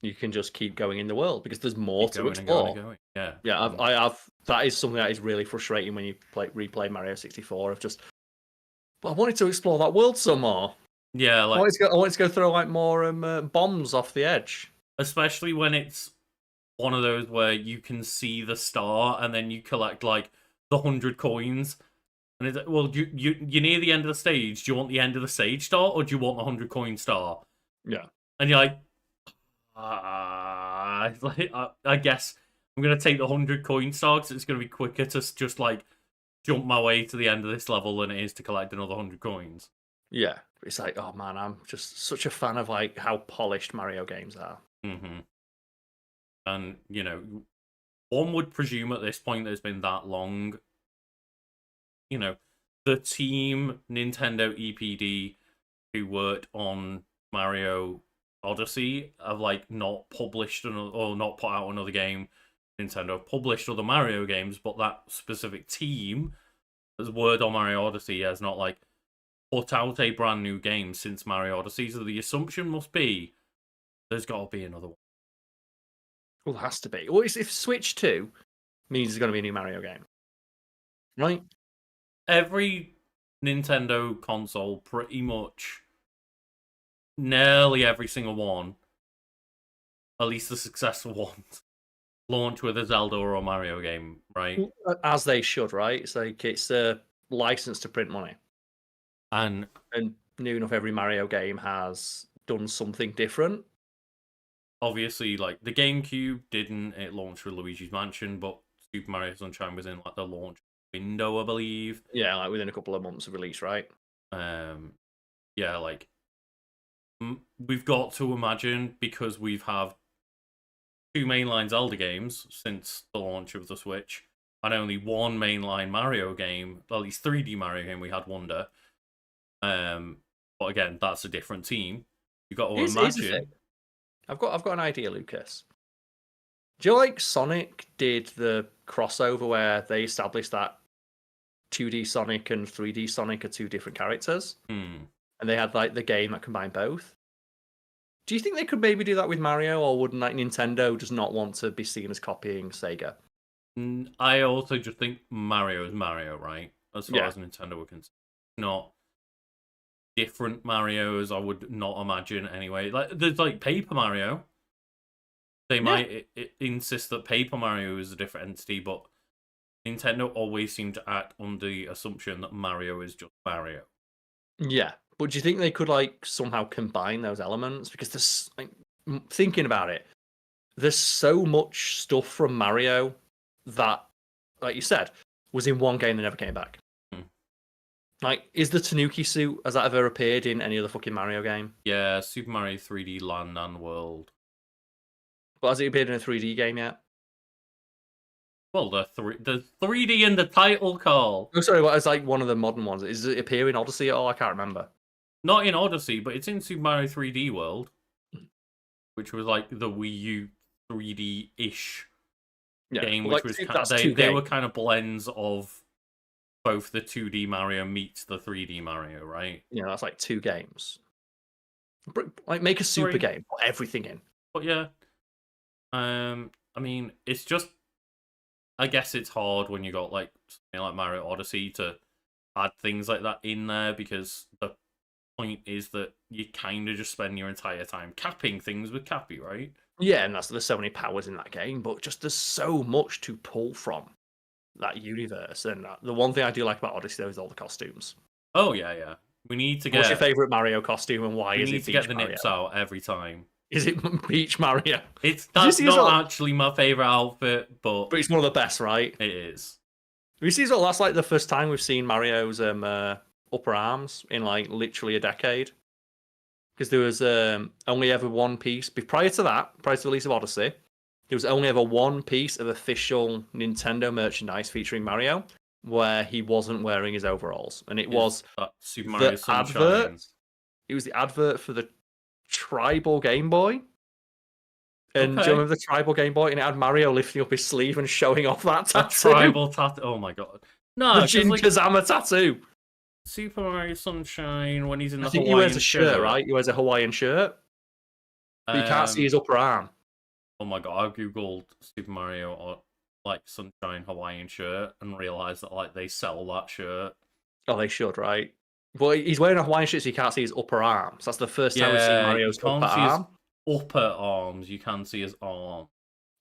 Speaker 2: You can just keep going in the world because there's more to explore.
Speaker 1: Going. Yeah,
Speaker 2: I have. That is something that is really frustrating when you replay Mario 64. Of just, but I wanted to explore that world some more.
Speaker 1: Yeah, like
Speaker 2: I wanted to go throw like more bombs off the edge.
Speaker 1: Especially when it's one of those where you can see the star and then you collect like the 100 coins. And it's like, well, you're near the end of the stage. Do you want the end of the stage star or do you want the 100 coin star?
Speaker 2: Yeah.
Speaker 1: And you're like, I guess I'm going to take the 100 coin star because it's going to be quicker to just like jump my way to the end of this level than it is to collect another 100 coins.
Speaker 2: Yeah. It's like, oh man, I'm just such a fan of like how polished Mario games are.
Speaker 1: Mm-hmm. And, you know, one would presume at this point that it's been that long. You know, the team Nintendo EPD who worked on Mario Odyssey have like not published or not put out another game. Nintendo have published other Mario games, but that specific team has worked on Mario Odyssey has not like put out a brand new game since Mario Odyssey. So the assumption must be there's got to be another one.
Speaker 2: Well, it has to be. Well, if Switch 2 means there's going to be a new Mario game, right?
Speaker 1: Every Nintendo console, pretty much, nearly every single one, at least the successful ones, launch with a Zelda or a Mario game, right?
Speaker 2: As they should, right? It's like it's a license to print money.
Speaker 1: And
Speaker 2: new enough every Mario game has done something different.
Speaker 1: Obviously, like the GameCube didn't, it launched with Luigi's Mansion, but Super Mario Sunshine was in like the launch window, I believe.
Speaker 2: Yeah, like within a couple of months of release, right?
Speaker 1: Yeah, like we've got to imagine because we've had 2 mainline Zelda games since the launch of the Switch, and only 1 mainline Mario game, at least 3D Mario game. We had Wonder. But again, that's a different team. You got to imagine.
Speaker 2: I've got an idea, Lucas. Do you like Sonic did the crossover where they established that 2D Sonic and 3D Sonic are 2 different characters? And they had like the game that combined both. Do you think they could maybe do that with Mario, or wouldn't like Nintendo just not want to be seen as copying Sega?
Speaker 1: I also just think Mario is Mario, right? As far as Nintendo were concerned. Not different Marios, I would not imagine anyway. Like there's like Paper Mario. They might insist that Paper Mario is a different entity, but Nintendo always seem to act under the assumption that Mario is just Mario.
Speaker 2: Yeah, but do you think they could like somehow combine those elements? Because there's like, thinking about it, there's so much stuff from Mario that, like you said, was in one game that never came back. Like, is the Tanuki suit, has that ever appeared in any other fucking Mario game?
Speaker 1: Yeah, Super Mario 3D Land and World.
Speaker 2: But has it appeared in a 3D game yet?
Speaker 1: Well, the 3D in the title, Carl.
Speaker 2: Oh, sorry, what is like one of the modern ones? Is it appear in Odyssey at all? I can't remember.
Speaker 1: Not in Odyssey, but it's in Super Mario 3D World, which was like the Wii U 3D-ish game, which was they were kind of blends of both the 2D Mario meets the 3D Mario, right?
Speaker 2: Yeah, that's like 2 games. Like make a super game, put everything in.
Speaker 1: But yeah, I mean, it's just, I guess it's hard when you got like something like Mario Odyssey to add things like that in there, because the point is that you kind of just spend your entire time capping things with Cappy, right?
Speaker 2: Yeah, and there's so many powers in that game, but just there's so much to pull from that universe. And the one thing I do like about Odyssey though is all the costumes.
Speaker 1: Oh yeah. We need to get.
Speaker 2: What's your favorite Mario costume and why?
Speaker 1: We
Speaker 2: is
Speaker 1: need
Speaker 2: it
Speaker 1: to get the
Speaker 2: Mario?
Speaker 1: nips out every time.
Speaker 2: Is it Peach Mario?
Speaker 1: That's not actually my favorite outfit, but
Speaker 2: it's one of the best, right?
Speaker 1: It is.
Speaker 2: We see that that's like the first time we've seen Mario's upper arms in like literally a decade. Because there was only ever one piece prior to the release of Odyssey. There was only ever one piece of official Nintendo merchandise featuring Mario where he wasn't wearing his overalls, and it was
Speaker 1: Super Mario Sunshine.
Speaker 2: Advert. It was the advert for the Tribal Game Boy. And do you remember the Tribal Game Boy? And it had Mario lifting up his sleeve and showing off that tattoo.
Speaker 1: Tribal tattoo. Oh my god! No,
Speaker 2: the Jin Kazama tattoo.
Speaker 1: Super Mario Sunshine when he's in the
Speaker 2: Hawaiian
Speaker 1: Hawaiian
Speaker 2: he wears a shirt, right? He wears a Hawaiian shirt. But you can't see his upper arm.
Speaker 1: Oh my god! I googled Super Mario or like Sunshine Hawaiian shirt and realized that like they sell that shirt.
Speaker 2: Oh, they should, right? Well, he's wearing a Hawaiian shirt, so you can't see his upper arm. So that's the first time we've seen Mario's upper arm.
Speaker 1: Upper arms, you can see his arm.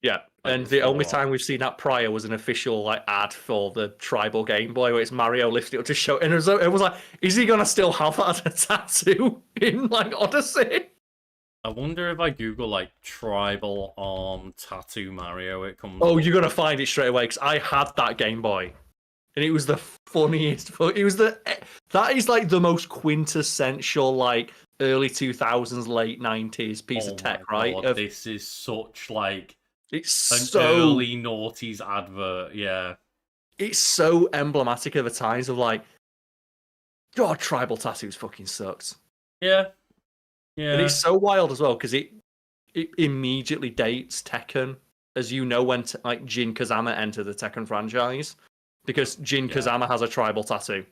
Speaker 2: Yeah, like and the only time we've seen that prior was an official like ad for the Tribal Game Boy, where it's Mario lifting up to show. And it was like, is he gonna still have that as a tattoo in like Odyssey?
Speaker 1: I wonder if I Google like Tribal Arm Tattoo Mario, it comes.
Speaker 2: Oh, you're gonna find it straight away because I had that Game Boy, and it was the funniest. It was that is like the most quintessential like early 2000s, late 90s piece of tech, right?
Speaker 1: This is such like
Speaker 2: it's
Speaker 1: an early noughties advert, yeah.
Speaker 2: It's so emblematic of the times of like, God, tribal tattoos fucking sucked.
Speaker 1: Yeah.
Speaker 2: And it's so wild as well because it immediately dates Tekken, as you know, when like Jin Kazama entered the Tekken franchise, because Jin Kazama has a tribal tattoo,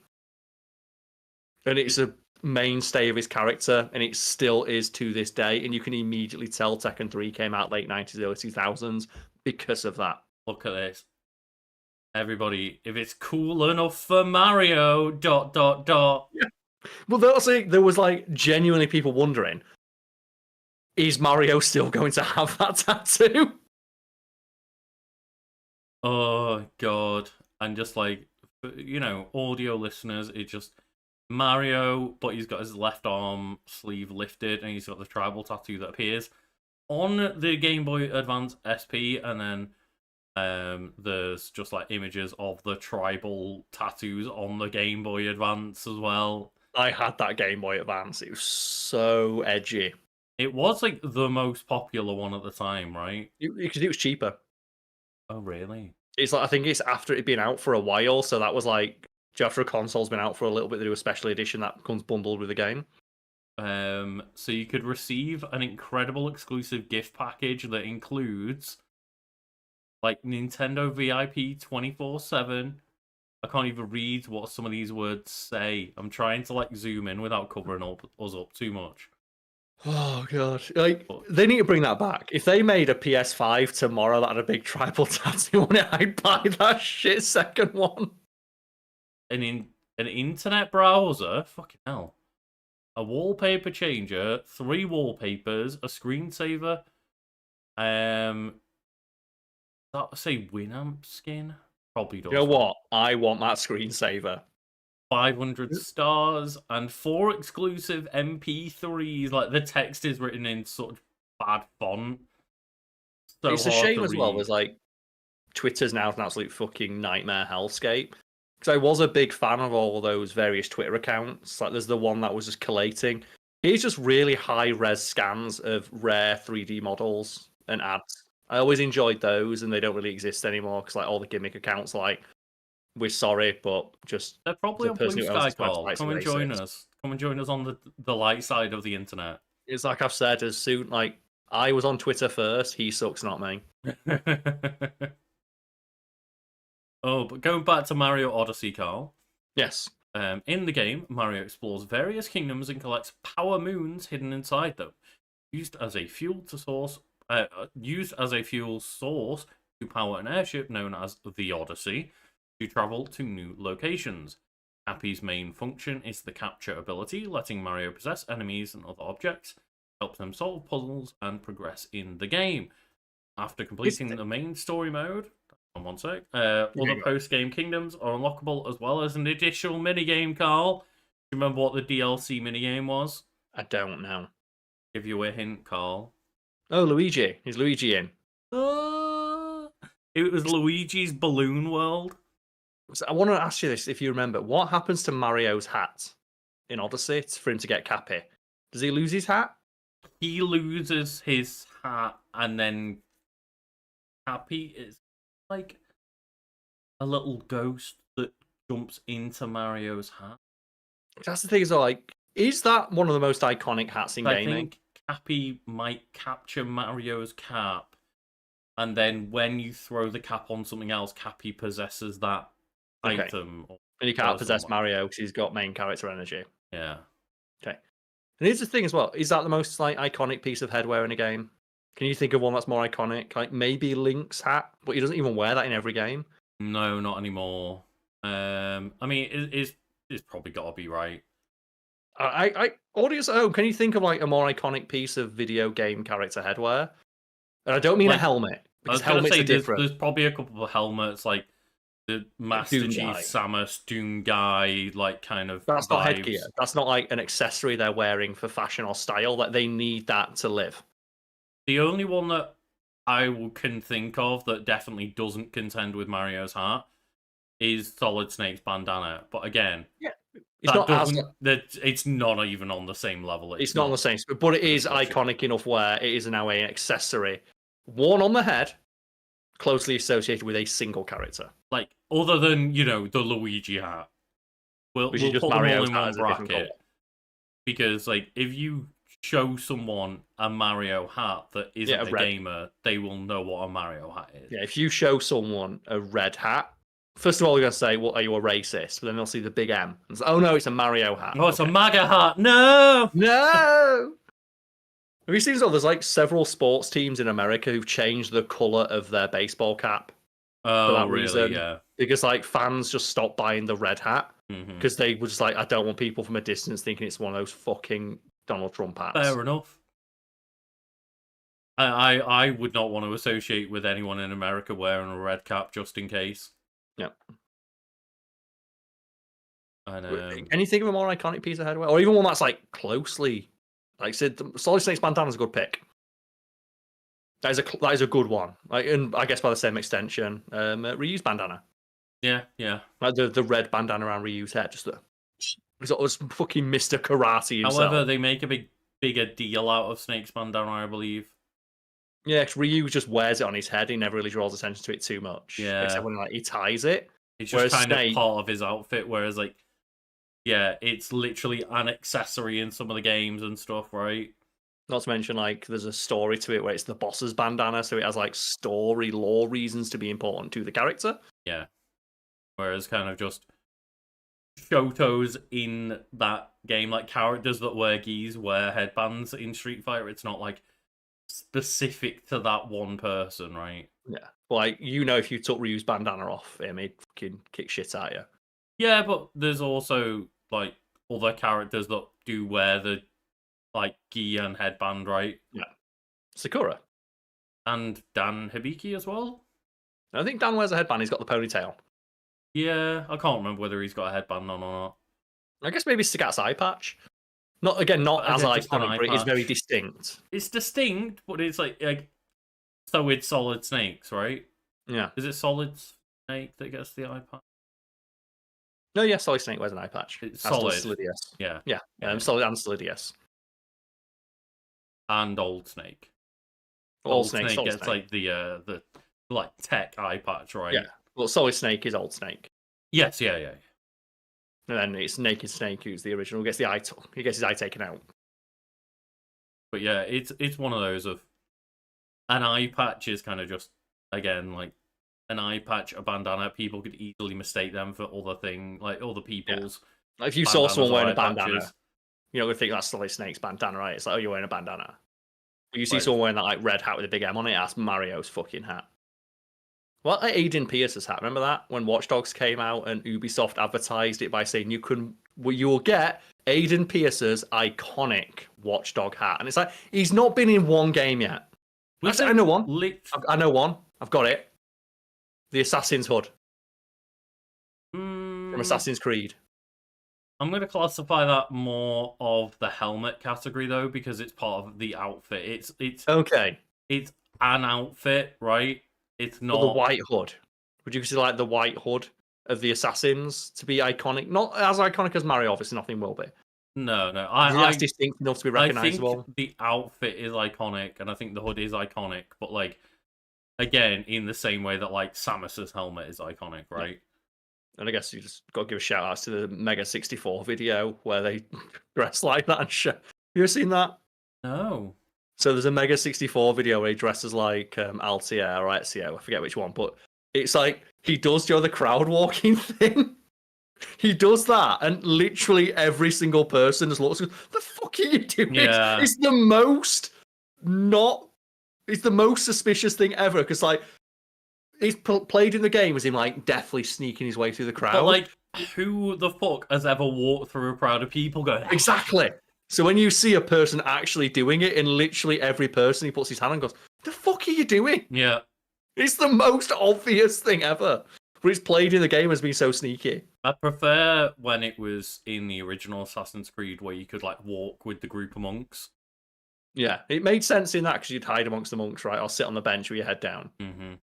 Speaker 2: and it's a mainstay of his character, and it still is to this day. And you can immediately tell Tekken 3 came out late 90s, early 2000s because of that.
Speaker 1: Look at this. Everybody, if it's cool enough for Mario, ...
Speaker 2: Yeah. Well, there was like genuinely people wondering, is Mario still going to have that tattoo?
Speaker 1: Oh, God. And just like, you know, audio listeners, it just Mario, but he's got his left arm sleeve lifted and he's got the tribal tattoo that appears on the Game Boy Advance SP, and then there's just like images of the tribal tattoos on the Game Boy Advance as well.
Speaker 2: I had that Game Boy Advance. It was so edgy.
Speaker 1: It was like the most popular one at the time, right?
Speaker 2: Because it was cheaper.
Speaker 1: Oh, really?
Speaker 2: It's like, I think it's after it had been out for a while, so that was like after a console's been out for a little bit, they do a special edition that comes bundled with the game.
Speaker 1: So you could receive an incredible exclusive gift package that includes like Nintendo VIP 24/7. I can't even read what some of these words say. I'm trying to like zoom in without covering us up too much.
Speaker 2: Oh god! Like they need to bring that back. If they made a PS5 tomorrow that had a big tribal tattoo on it, I'd buy that shit second one.
Speaker 1: An internet browser, fucking hell. A wallpaper changer, 3 wallpapers, a screensaver, That say Winamp skin probably does.
Speaker 2: You know what? I want that screensaver.
Speaker 1: 500 stars and 4 exclusive MP3s. Like the text is written in sort of bad font. So
Speaker 2: It's a
Speaker 1: hard
Speaker 2: shame
Speaker 1: to
Speaker 2: as well.
Speaker 1: read.
Speaker 2: There's like Twitter's now an absolute fucking nightmare hellscape. Because I was a big fan of all of those various Twitter accounts. Like there's the one that was just collating. He's just really high res scans of rare 3D models and ads. I always enjoyed those, and they don't really exist anymore because like all the gimmick accounts, are like, we're sorry, but just
Speaker 1: They're probably
Speaker 2: the
Speaker 1: on
Speaker 2: person
Speaker 1: Blue
Speaker 2: who owns
Speaker 1: Sky,
Speaker 2: this
Speaker 1: Carl.
Speaker 2: website's
Speaker 1: Come and join
Speaker 2: racist.
Speaker 1: us. Come and join us on the light side of the internet.
Speaker 2: It's like I've said, as soon like I was on Twitter first, he sucks, not me.
Speaker 1: Oh, but going back to Mario Odyssey, Carl.
Speaker 2: Yes.
Speaker 1: In the game, Mario explores various kingdoms and collects power moons hidden inside them, used as a fuel source to power an airship known as the Odyssey to travel to new locations. Cappy's main function is the capture ability, letting Mario possess enemies and other objects, help them solve puzzles and progress in the game. After completing the main story mode, one sec. Other post-game kingdoms are unlockable as well as an additional minigame, Carl. Do you remember what the DLC minigame was?
Speaker 2: I don't know.
Speaker 1: Give you a hint, Carl.
Speaker 2: Oh, Luigi. Is Luigi in?
Speaker 1: It was Luigi's Balloon World.
Speaker 2: So I want to ask you this, if you remember. What happens to Mario's hat in Odyssey for him to get Cappy? Does he lose his hat?
Speaker 1: He loses his hat, and then Cappy is like a little ghost that jumps into Mario's hat.
Speaker 2: That's the thing, is like, is that one of the most iconic hats in gaming?
Speaker 1: I think Cappy might capture Mario's cap, and then when you throw the cap on something else, Cappy possesses that item.
Speaker 2: And you can't possess Mario because he's got main character energy.
Speaker 1: Yeah.
Speaker 2: Okay. And here's the thing as well. Is that the most like iconic piece of headwear in a game? Can you think of one that's more iconic? Like maybe Link's hat, but he doesn't even wear that in every game.
Speaker 1: No, not anymore. I mean, it's probably got to be right.
Speaker 2: Audience at home, can you think of like a more iconic piece of video game character headwear? And I don't mean like, a helmet, because helmets are different.
Speaker 1: There's probably a couple of helmets, like the Master Chief Samus Doom Guy, like kind of.
Speaker 2: That's not headgear. That's not like an accessory they're wearing for fashion or style. Like they need that to live.
Speaker 1: The only one that I can think of that definitely doesn't contend with Mario's hat is Solid Snake's bandana. But again,
Speaker 2: yeah,
Speaker 1: it's not even on the same level.
Speaker 2: It's not on the same, but it is iconic enough where it is now an accessory worn on the head, closely associated with a single character.
Speaker 1: Like other than the Luigi hat, we'll put them all in one bracket. Because like if you show someone a Mario hat that isn't a gamer, they will know what a Mario hat is.
Speaker 2: Yeah, if you show someone a red hat, first of all, you're going to say, "Well, are you a racist?" But then they'll see the big M and say, "Oh no, it's a Mario hat."
Speaker 1: Oh, it's a MAGA hat. No!
Speaker 2: No! Have you seen as well? There's like several sports teams in America who've changed the colour of their baseball cap.
Speaker 1: Oh, for that reason. Yeah.
Speaker 2: Because like fans just stopped buying the red hat because they were just like, I don't want people from a distance thinking it's one of those fucking Donald Trump hats.
Speaker 1: Fair enough. I would not want to associate with anyone in America wearing a red cap just in case.
Speaker 2: Yeah.
Speaker 1: And
Speaker 2: can you think of a more iconic piece of headwear, or even one that's like closely, like I said, Solid Snake's bandana is a good pick. That is a good one. Like, and I guess by the same extension, Ryu's bandana.
Speaker 1: Yeah.
Speaker 2: Like the red bandana around Ryu's head, just it was fucking Mr. Karate himself.
Speaker 1: However, they make a bigger deal out of Snake's bandana, I believe.
Speaker 2: Yeah, because Ryu just wears it on his head. He never really draws attention to it too much.
Speaker 1: Yeah.
Speaker 2: Except when he ties it.
Speaker 1: It's just kind of part of his outfit, whereas like, yeah, it's literally an accessory in some of the games and stuff, right?
Speaker 2: Not to mention, like, there's a story to it where it's the boss's bandana, so it has like story lore reasons to be important to the character.
Speaker 1: Yeah. Whereas kind of just Shotos in that game, like characters that wear gis wear headbands in Street Fighter, it's not like specific to that one person, right?
Speaker 2: Yeah. Like, if you took Ryu's bandana off him, he'd fucking kick shit at you.
Speaker 1: Yeah, but there's also like other characters that do wear the like gi and headband, right?
Speaker 2: Yeah. Sakura.
Speaker 1: And Dan Hibiki as well.
Speaker 2: I think Dan wears a headband. He's got the ponytail.
Speaker 1: Yeah, I can't remember whether he's got a headband on or not.
Speaker 2: I guess maybe Sagat's eye patch. Not as iconic, but it is very distinct.
Speaker 1: It's distinct, but it's like so it's Solid Snake's, right?
Speaker 2: Yeah.
Speaker 1: Is it Solid Snake that gets the eye patch?
Speaker 2: No, yeah, Solid Snake wears an eye patch.
Speaker 1: It's Solid.
Speaker 2: Solidius.
Speaker 1: Yeah.
Speaker 2: Solid and Solidius.
Speaker 1: And Old Snake.
Speaker 2: Old Snake
Speaker 1: gets like the like tech eye patch, right?
Speaker 2: Yeah. Well, Solid Snake is Old Snake.
Speaker 1: Yes, yeah.
Speaker 2: And then it's Naked Snake, who's the original. He gets his eye taken out.
Speaker 1: But yeah, it's one of those of an eye patch is kind of just again like an eye patch, a bandana. People could easily mistake them for other people's.
Speaker 2: Yeah. Like if you saw someone wearing a bandana,
Speaker 1: patches.
Speaker 2: you would think that's Solid Snake's bandana, right? It's like, oh, you're wearing a bandana. But you see someone wearing that like red hat with a big M on it, that's Mario's fucking hat. Well, like Aiden Pierce's hat. Remember that when Watch Dogs came out and Ubisoft advertised it by saying you will get Aiden Pierce's iconic Watch Dog hat, and it's like he's not been in one game yet. I know one. I know one. I've got it. The Assassin's Hood from Assassin's Creed.
Speaker 1: I'm going to classify that more of the helmet category though, because it's part of the outfit. It's
Speaker 2: okay.
Speaker 1: It's an outfit, right? It's not
Speaker 2: the white hood. Would you consider like the white hood of the Assassins to be iconic? Not as iconic as Mario, obviously. Nothing will be.
Speaker 1: No.
Speaker 2: That's distinct enough to be recognizable.
Speaker 1: I think the outfit is iconic, and I think the hood is iconic. But like, again, in the same way that like Samus's helmet is iconic, right?
Speaker 2: Yeah. And I guess you just got to give a shout out to the Mega 64 video where they dress like that and shit. You ever seen that?
Speaker 1: No.
Speaker 2: So there's a Mega 64 video where he dresses like Altair or Ezio, I forget which one, but it's like he does the crowd walking thing. He does that, and literally every single person just looks, the fuck are you doing?
Speaker 1: Yeah.
Speaker 2: It's the most suspicious thing ever, because like he's played in the game as him like deathly sneaking his way through the crowd.
Speaker 1: But like, who the fuck has ever walked through a crowd of people going?
Speaker 2: Exactly. So when you see a person actually doing it, and literally every person, he puts his hand and goes, the fuck are you doing?
Speaker 1: Yeah.
Speaker 2: It's the most obvious thing ever. But it's played in the game as being so sneaky.
Speaker 1: I prefer when it was in the original Assassin's Creed where you could like walk with the group of monks.
Speaker 2: Yeah, it made sense in that because you'd hide amongst the monks, right? Or sit on the bench with your head down.
Speaker 1: Mm-hmm.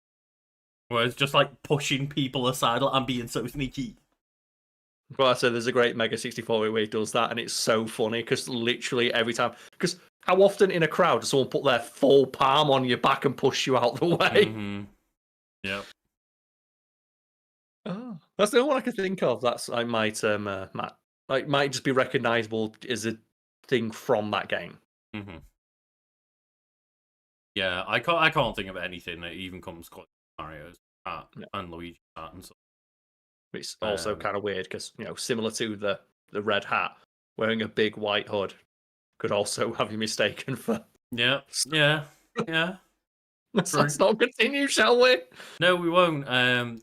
Speaker 1: Whereas just like pushing people aside and being so sneaky.
Speaker 2: Well, so there's a great Mega 64 where he does that, and it's so funny because literally every time. Because how often in a crowd does someone put their full palm on your back and push you out the way?
Speaker 1: Mm-hmm. Yep.
Speaker 2: Oh, that's the only one I can think of. That's I might might just be recognizable as a thing from that game.
Speaker 1: Mm-hmm. Yeah, I can't think of anything that even comes close to Mario's hat and Luigi's hat and stuff.
Speaker 2: It's also kind of weird because, similar to the red hat, wearing a big white hood could also have you mistaken for.
Speaker 1: Yeah.
Speaker 2: Let's not continue, shall we?
Speaker 1: No, we won't.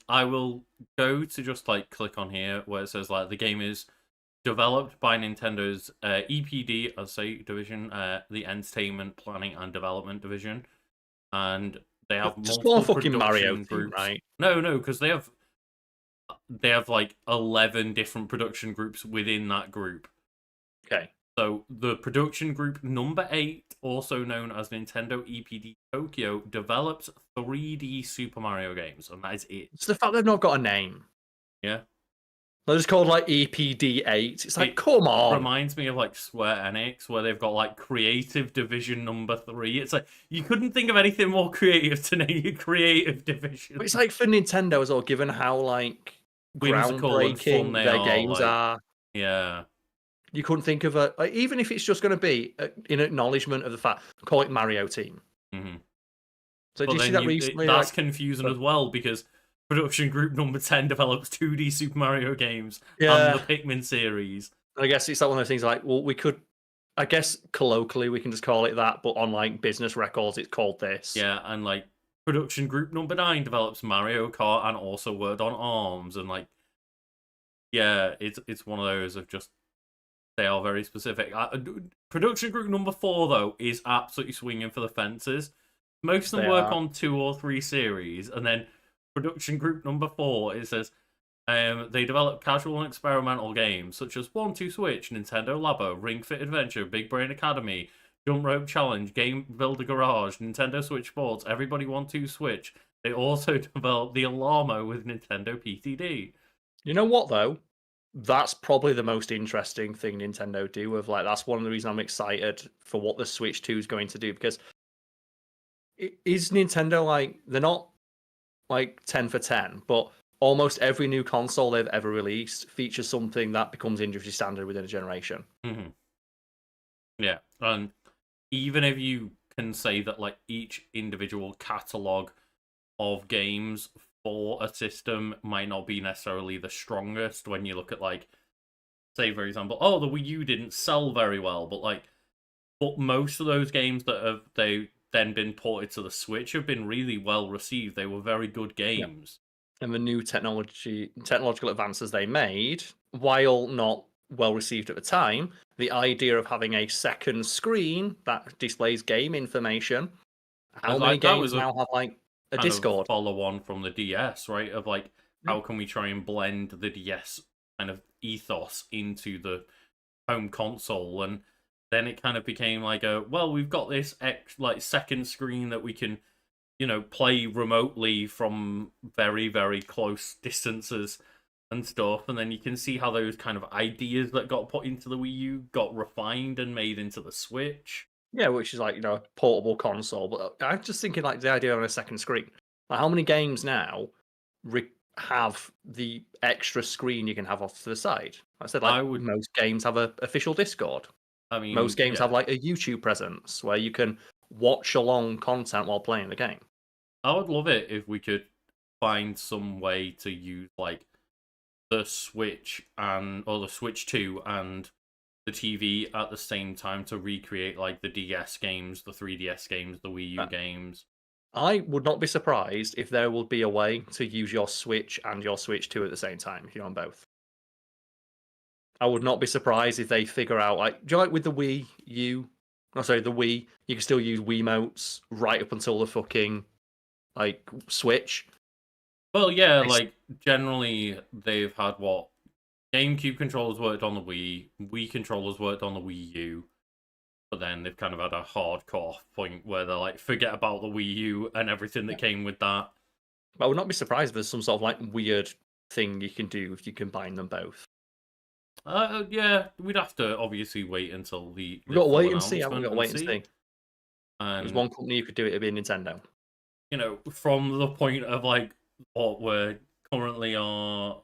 Speaker 1: I will go to just like click on here where it says like the game is developed by Nintendo's EPD, I'll say division, the Entertainment Planning and Development Division, and they have
Speaker 2: just
Speaker 1: multiple
Speaker 2: fucking Mario
Speaker 1: groups.
Speaker 2: Team, right?
Speaker 1: No, because they have like 11 different production groups within that group.
Speaker 2: Okay.
Speaker 1: So the production group number 8, also known as Nintendo EPD Tokyo, develops 3D Super Mario games, and that is it.
Speaker 2: It's the fact they've not got a name.
Speaker 1: Yeah.
Speaker 2: They're just called like EPD 8. It's like, come on.
Speaker 1: Reminds me of like Square Enix, where they've got like Creative Division number 3. It's like, you couldn't think of anything more creative to name your Creative Division.
Speaker 2: But it's like for Nintendo as well, given how like groundbreaking their games are.
Speaker 1: Yeah.
Speaker 2: You couldn't think of even if it's just going to be in acknowledgement of the fact, call it Mario Team.
Speaker 1: Mm-hmm.
Speaker 2: So did you see that recently?
Speaker 1: That's confusing as well, because production group number 10 develops 2D Super Mario games and the Pikmin series.
Speaker 2: I guess it's like one of those things like, well, we could, I guess colloquially we can just call it that, but on like business records it's called this.
Speaker 1: Yeah, and like production group number 9 develops Mario Kart and also Word on Arms, and like, yeah, it's one of those of just, they are very specific. Production group number 4 though is absolutely swinging for the fences, Most of them
Speaker 2: They
Speaker 1: work
Speaker 2: are.
Speaker 1: on 2 or 3 series, and then production group number 4, it says they develop casual and experimental games such as 1-2 Switch, Nintendo Labo, Ring Fit Adventure, Big Brain Academy, Jump Rope Challenge, Game Builder Garage, Nintendo Switch Sports, Everybody 1-2 Switch. They also developed the Alarmo with Nintendo PTD.
Speaker 2: You know what though? That's probably the most interesting thing Nintendo do. Of like, that's one of the reasons I'm excited for what the Switch 2 is going to do, because is Nintendo like, they're not like 10 for 10, but almost every new console they've ever released features something that becomes industry standard within a generation.
Speaker 1: Mm-hmm. Yeah, and even if you can say that like each individual catalog of games for a system might not be necessarily the strongest, when you look at like, say for example, oh, the Wii U didn't sell very well, but most of those games that have they then been ported to the Switch have been really well received. They were very good games.
Speaker 2: And the new technological advances they made, while not well received at the time, the idea of having a second screen that displays game information. How many
Speaker 1: That was
Speaker 2: games
Speaker 1: a
Speaker 2: now have like a
Speaker 1: kind of
Speaker 2: Discord?
Speaker 1: follow on from the DS, right? Of like,
Speaker 2: Yeah.
Speaker 1: how can we try and blend the DS kind of ethos into the home console? And then it kind of became like we've got this like second screen that we can, play remotely from very, very close distances and stuff. And then you can see how those kind of ideas that got put into the Wii U got refined and made into the Switch.
Speaker 2: Yeah, which is like, a portable console. But I'm just thinking like the idea of a second screen. Like, how many games now have the extra screen you can have off to the side? I said, like, most games have an official Discord.
Speaker 1: I mean,
Speaker 2: most games
Speaker 1: yeah.
Speaker 2: have like a YouTube presence where you can watch along content while playing the game.
Speaker 1: I would love it if we could find some way to use like the Switch or the Switch 2 and the TV at the same time to recreate like the DS games, the 3DS games, the Wii U games.
Speaker 2: I would not be surprised if there will be a way to use your Switch and your Switch 2 at the same time if you're on both. I would not be surprised if they figure out, like, do you like with the Wii U? Oh, sorry, the Wii, you can still use Wiimotes right up until the fucking like Switch.
Speaker 1: Well, yeah, like generally they've had what GameCube controllers worked on the Wii controllers worked on the Wii U, but then they've kind of had a hardcore point where they're like, forget about the Wii U and everything that came with that.
Speaker 2: But I would not be surprised if there's some sort of like weird thing you can do if you combine them both.
Speaker 1: Yeah, we'd have to obviously wait until the
Speaker 2: We've got to
Speaker 1: full
Speaker 2: wait and see. Haven't we got to wait and see?
Speaker 1: And
Speaker 2: there's one company who could do it, it'd be Nintendo.
Speaker 1: From the point of like what we're currently are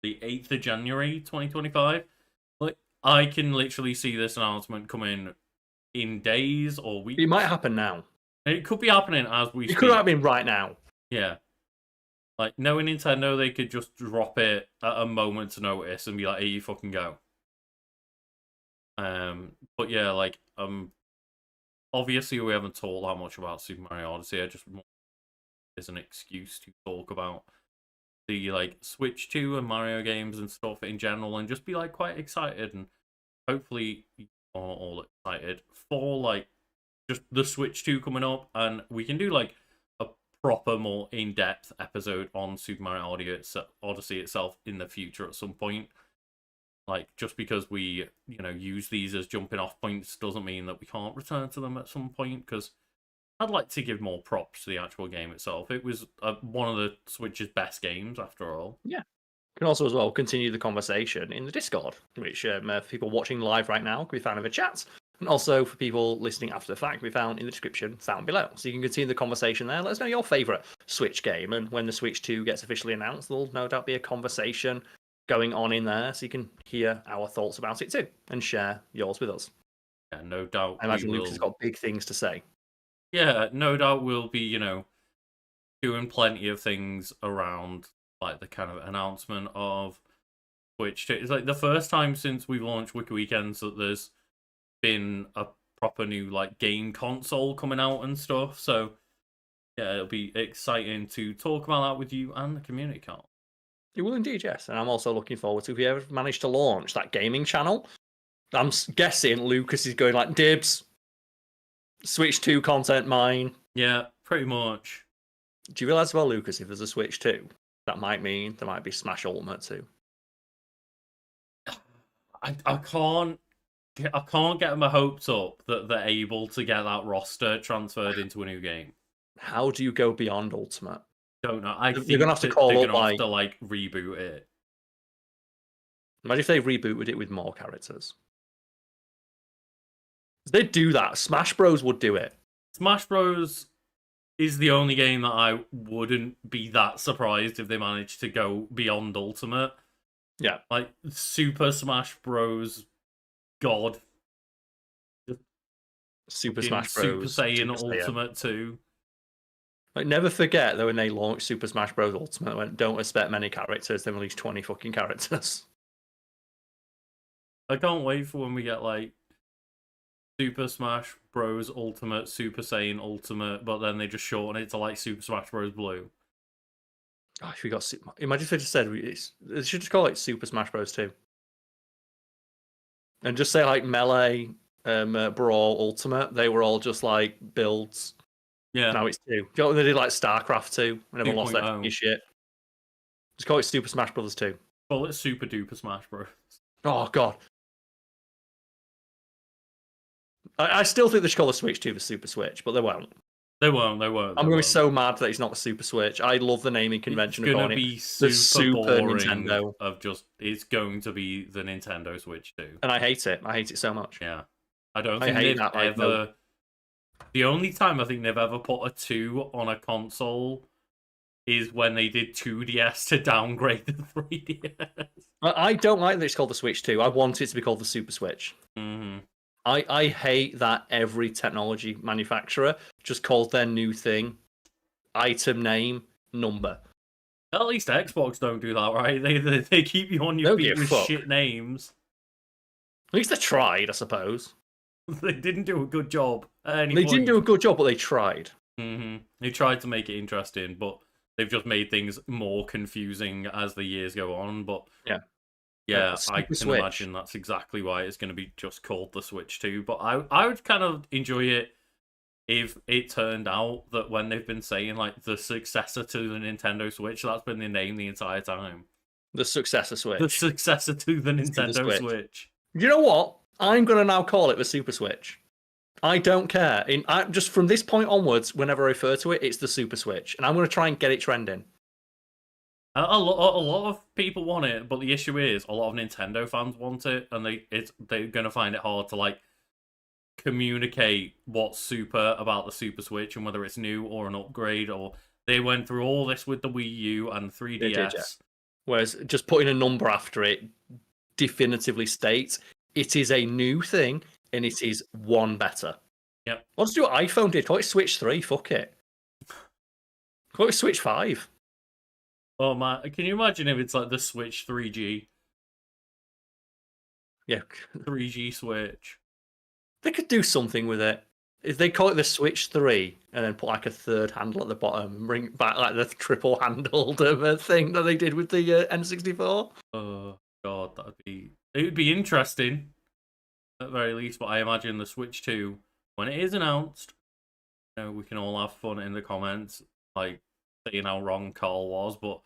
Speaker 1: the 8th of January 2025, like I can literally see this announcement coming in days or weeks.
Speaker 2: It might happen now.
Speaker 1: It could be happening as we speak.
Speaker 2: It could happen right now.
Speaker 1: Yeah. Like, knowing Nintendo, they could just drop it at a moment's notice and be like, hey, you fucking go. But yeah, like, obviously we haven't talked that much about Super Mario Odyssey. I just as an excuse to talk about the, like, Switch 2 and Mario games and stuff in general and just be, like, quite excited. And hopefully you are all excited for, like, just the Switch 2 coming up. And we can do, like, proper, more in-depth episode on Super Mario Odyssey itself in the future at some point. Like, just because we, use these as jumping off points doesn't mean that we can't return to them at some point, because I'd like to give more props to the actual game itself. It was one of the Switch's best games, after all.
Speaker 2: Yeah. You can also, as well, continue the conversation in the Discord, which for people watching live right now can be found in the chat. And also for people listening after the fact, we found in the description down below. So you can continue the conversation there. Let us know your favourite Switch game. And when the Switch 2 gets officially announced, there'll no doubt be a conversation going on in there. So you can hear our thoughts about it too and share yours with us.
Speaker 1: Yeah, no doubt.
Speaker 2: I imagine Luke has got big things to say.
Speaker 1: Yeah, no doubt we'll be, doing plenty of things around, like, the kind of announcement of Switch 2. It's like the first time since we've launched Wiki Weekends that there's been a proper new like game console coming out and stuff, so yeah, it'll be exciting to talk about that with you and the community, Karl.
Speaker 2: It will indeed, yes. And I'm also looking forward to if you ever manage to launch that gaming channel. I'm guessing Lucas is going like, dibs, Switch 2 content mine,
Speaker 1: Yeah, pretty much.
Speaker 2: Do you realise, well, Lucas, if there's a Switch 2, that might mean there might be Smash Ultimate 2.
Speaker 1: I can't get my hopes up that they're able to get that roster transferred into a new game.
Speaker 2: How do you go beyond Ultimate?
Speaker 1: Don't know. I
Speaker 2: They're
Speaker 1: think
Speaker 2: gonna have to
Speaker 1: they're
Speaker 2: call up,
Speaker 1: gonna have to like reboot it.
Speaker 2: Imagine if they rebooted it with more characters. They'd do that. Smash Bros would do it.
Speaker 1: Smash Bros is the only game that I wouldn't be that surprised if they managed to go beyond Ultimate.
Speaker 2: Yeah.
Speaker 1: Like Super Smash Bros. God.
Speaker 2: Super Smash Bros.
Speaker 1: Super Saiyan Ultimate 2.
Speaker 2: Like, never forget that when they launched Super Smash Bros. Ultimate, they went, don't expect many characters, they released 20 fucking characters.
Speaker 1: I can't wait for when we get like Super Smash Bros. Ultimate, Super Saiyan Ultimate, but then they just shorten it to like Super Smash Bros. Blue.
Speaker 2: Oh, if we got imagine if they just said they should just call it Super Smash Bros. 2. And just say like Melee, Brawl, Ultimate. They were all just like builds.
Speaker 1: Yeah.
Speaker 2: Now it's 2. Do you know what they did like StarCraft 2 and everyone lost their fucking shit? Just call it Super Smash Bros. 2.
Speaker 1: Call it Super Duper Smash Bros.
Speaker 2: Oh god. I still think they should call the Switch 2 the Super Switch, but they won't.
Speaker 1: They won't.
Speaker 2: I'm going to be so mad that it's not the Super Switch. I love the naming convention
Speaker 1: of
Speaker 2: calling it
Speaker 1: the Super boring
Speaker 2: Nintendo.
Speaker 1: It's going to be the Nintendo Switch 2.
Speaker 2: And I hate it. I hate it so much.
Speaker 1: Yeah. I don't think they've ever... The only time I think they've ever put a 2 on a console is when they did 2DS to downgrade the 3DS.
Speaker 2: I don't like that it's called the Switch 2. I want it to be called the Super Switch.
Speaker 1: Mm-hmm.
Speaker 2: I hate that every technology manufacturer just calls their new thing item name number.
Speaker 1: At least Xbox don't do that, right? They keep you on your feet with shit names.
Speaker 2: At least they tried, I suppose.
Speaker 1: They didn't do a good job at any
Speaker 2: point.
Speaker 1: They
Speaker 2: didn't do a good job, but they tried.
Speaker 1: Mm-hmm. They tried to make it interesting, but they've just made things more confusing as the years go on. But yeah, I can imagine that's exactly why it's going to be just called the Switch 2. But I would kind of enjoy it if it turned out that when they've been saying like the successor to the Nintendo Switch, that's been the name the entire time.
Speaker 2: The successor Switch.
Speaker 1: The successor to the Nintendo Switch.
Speaker 2: You know what? I'm going to now call it the Super Switch. I don't care. Just from this point onwards, whenever I refer to it, it's the Super Switch. And I'm going to try and get it trending.
Speaker 1: A lot of people want it, but the issue is a lot of Nintendo fans want it, and they're going to find it hard to like communicate what's super about the Super Switch and whether it's new or an upgrade. Or they went through all this with the Wii U and 3DS. Did, yeah.
Speaker 2: Whereas just putting a number after it definitively states it is a new thing and it is one better.
Speaker 1: Yep.
Speaker 2: Let's do what iPhone did. Call it Switch 3. Fuck it. Call it Switch 5.
Speaker 1: Oh man, can you imagine if it's like the Switch 3G?
Speaker 2: Yeah.
Speaker 1: 3G Switch.
Speaker 2: They could do something with it. If they call it the Switch 3 and then put like a third handle at the bottom and bring back like the triple handled thing that they did with the N64.
Speaker 1: Oh god, it would be interesting at the very least, but I imagine the Switch 2, when it is announced, we can all have fun in the comments, like saying how wrong Karl was, but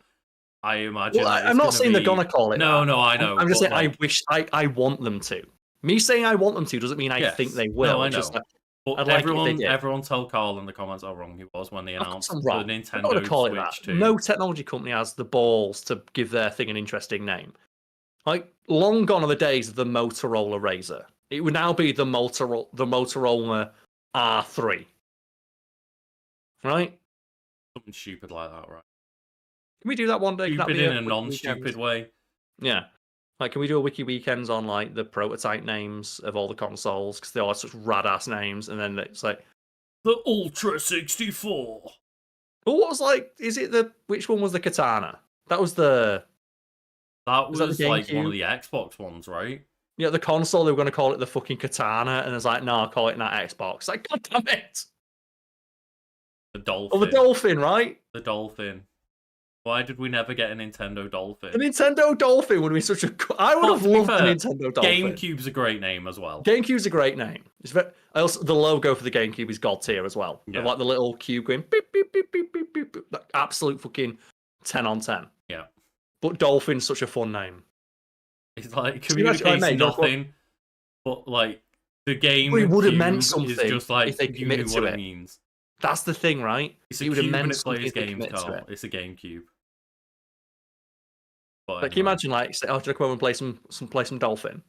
Speaker 1: I imagine.
Speaker 2: Well, I'm not saying they're gonna call it.
Speaker 1: No, I know.
Speaker 2: I'm just saying I want them to. Me saying I want them to doesn't mean I think they will.
Speaker 1: No, I know.
Speaker 2: Just
Speaker 1: but everyone tell Karl in the comments how wrong he was when they announced the Nintendo Switch 2.
Speaker 2: No technology company has the balls to give their thing an interesting name. Like, long gone are the days of the Motorola Razr. It would now be the Motorola R3. Right?
Speaker 1: Something stupid like that, right?
Speaker 2: Can we do that one day?
Speaker 1: Stupid in a non-stupid way.
Speaker 2: Yeah. Like, can we do a Wiki Weekends on, like, the prototype names of all the consoles? Because they all have such rad-ass names, and then it's like...
Speaker 1: The Ultra 64!
Speaker 2: Well, what was, like... Which one was the Katana? That was the...
Speaker 1: That was like one of the Xbox ones, right?
Speaker 2: Yeah, the console, they were going to call it the fucking Katana, and it's like, no, call it not Xbox. Like, god damn it!
Speaker 1: The Dolphin.
Speaker 2: Oh, the Dolphin, right?
Speaker 1: The Dolphin. Why did we never get a Nintendo Dolphin?
Speaker 2: The Nintendo Dolphin would be such a. I would have loved the Nintendo Dolphin.
Speaker 1: GameCube's a great name as well.
Speaker 2: GameCube's a great name. It's very. Also, the logo for the GameCube is god tier as well.
Speaker 1: Yeah.
Speaker 2: Like the little cube going beep beep beep beep beep beep. Like, absolute fucking 10 on 10.
Speaker 1: Yeah.
Speaker 2: But Dolphin's such a fun name.
Speaker 1: It's like communicates nothing, but like the game.
Speaker 2: It would have meant something
Speaker 1: is just like
Speaker 2: if they
Speaker 1: you knew
Speaker 2: committed to
Speaker 1: what
Speaker 2: it.
Speaker 1: it means.
Speaker 2: That's the thing, right?
Speaker 1: It's a cube and it plays games, Carl. It's a GameCube. But
Speaker 2: Like, can you imagine, like, say, "Oh, do you come over and play some Dolphin?"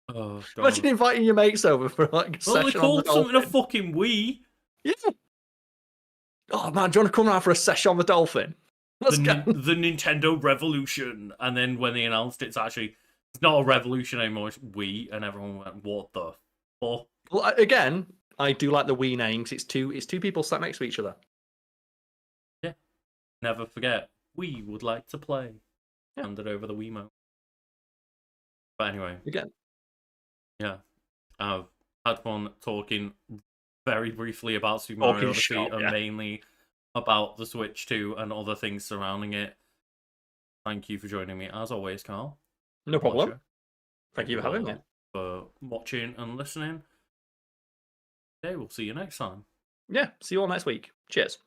Speaker 1: Oh,
Speaker 2: Imagine inviting your mates over for like a
Speaker 1: well, they
Speaker 2: session on the
Speaker 1: called something a
Speaker 2: Dolphin.
Speaker 1: fucking Wii.
Speaker 2: Yeah. Oh man, do you want to come around for a session on the Dolphin? Let's go.
Speaker 1: The Nintendo Revolution, and then when they announced it's not a revolution anymore, it's Wii, and everyone went, "What the fuck?"
Speaker 2: Well, again, I do like the Wii names. It's two people sat next to each other.
Speaker 1: Yeah. Never forget, we would like to play.
Speaker 2: Yeah.
Speaker 1: Handed over the Wiimote. But anyway.
Speaker 2: Again.
Speaker 1: Yeah. I've had fun talking very briefly about Super Mario Odyssey and mainly about the Switch 2 and other things surrounding it. Thank you for joining me, as always, Carl.
Speaker 2: No problem. Thank you for having me.
Speaker 1: For watching and listening. Okay, we'll see you next time.
Speaker 2: Yeah, see you all next week. Cheers.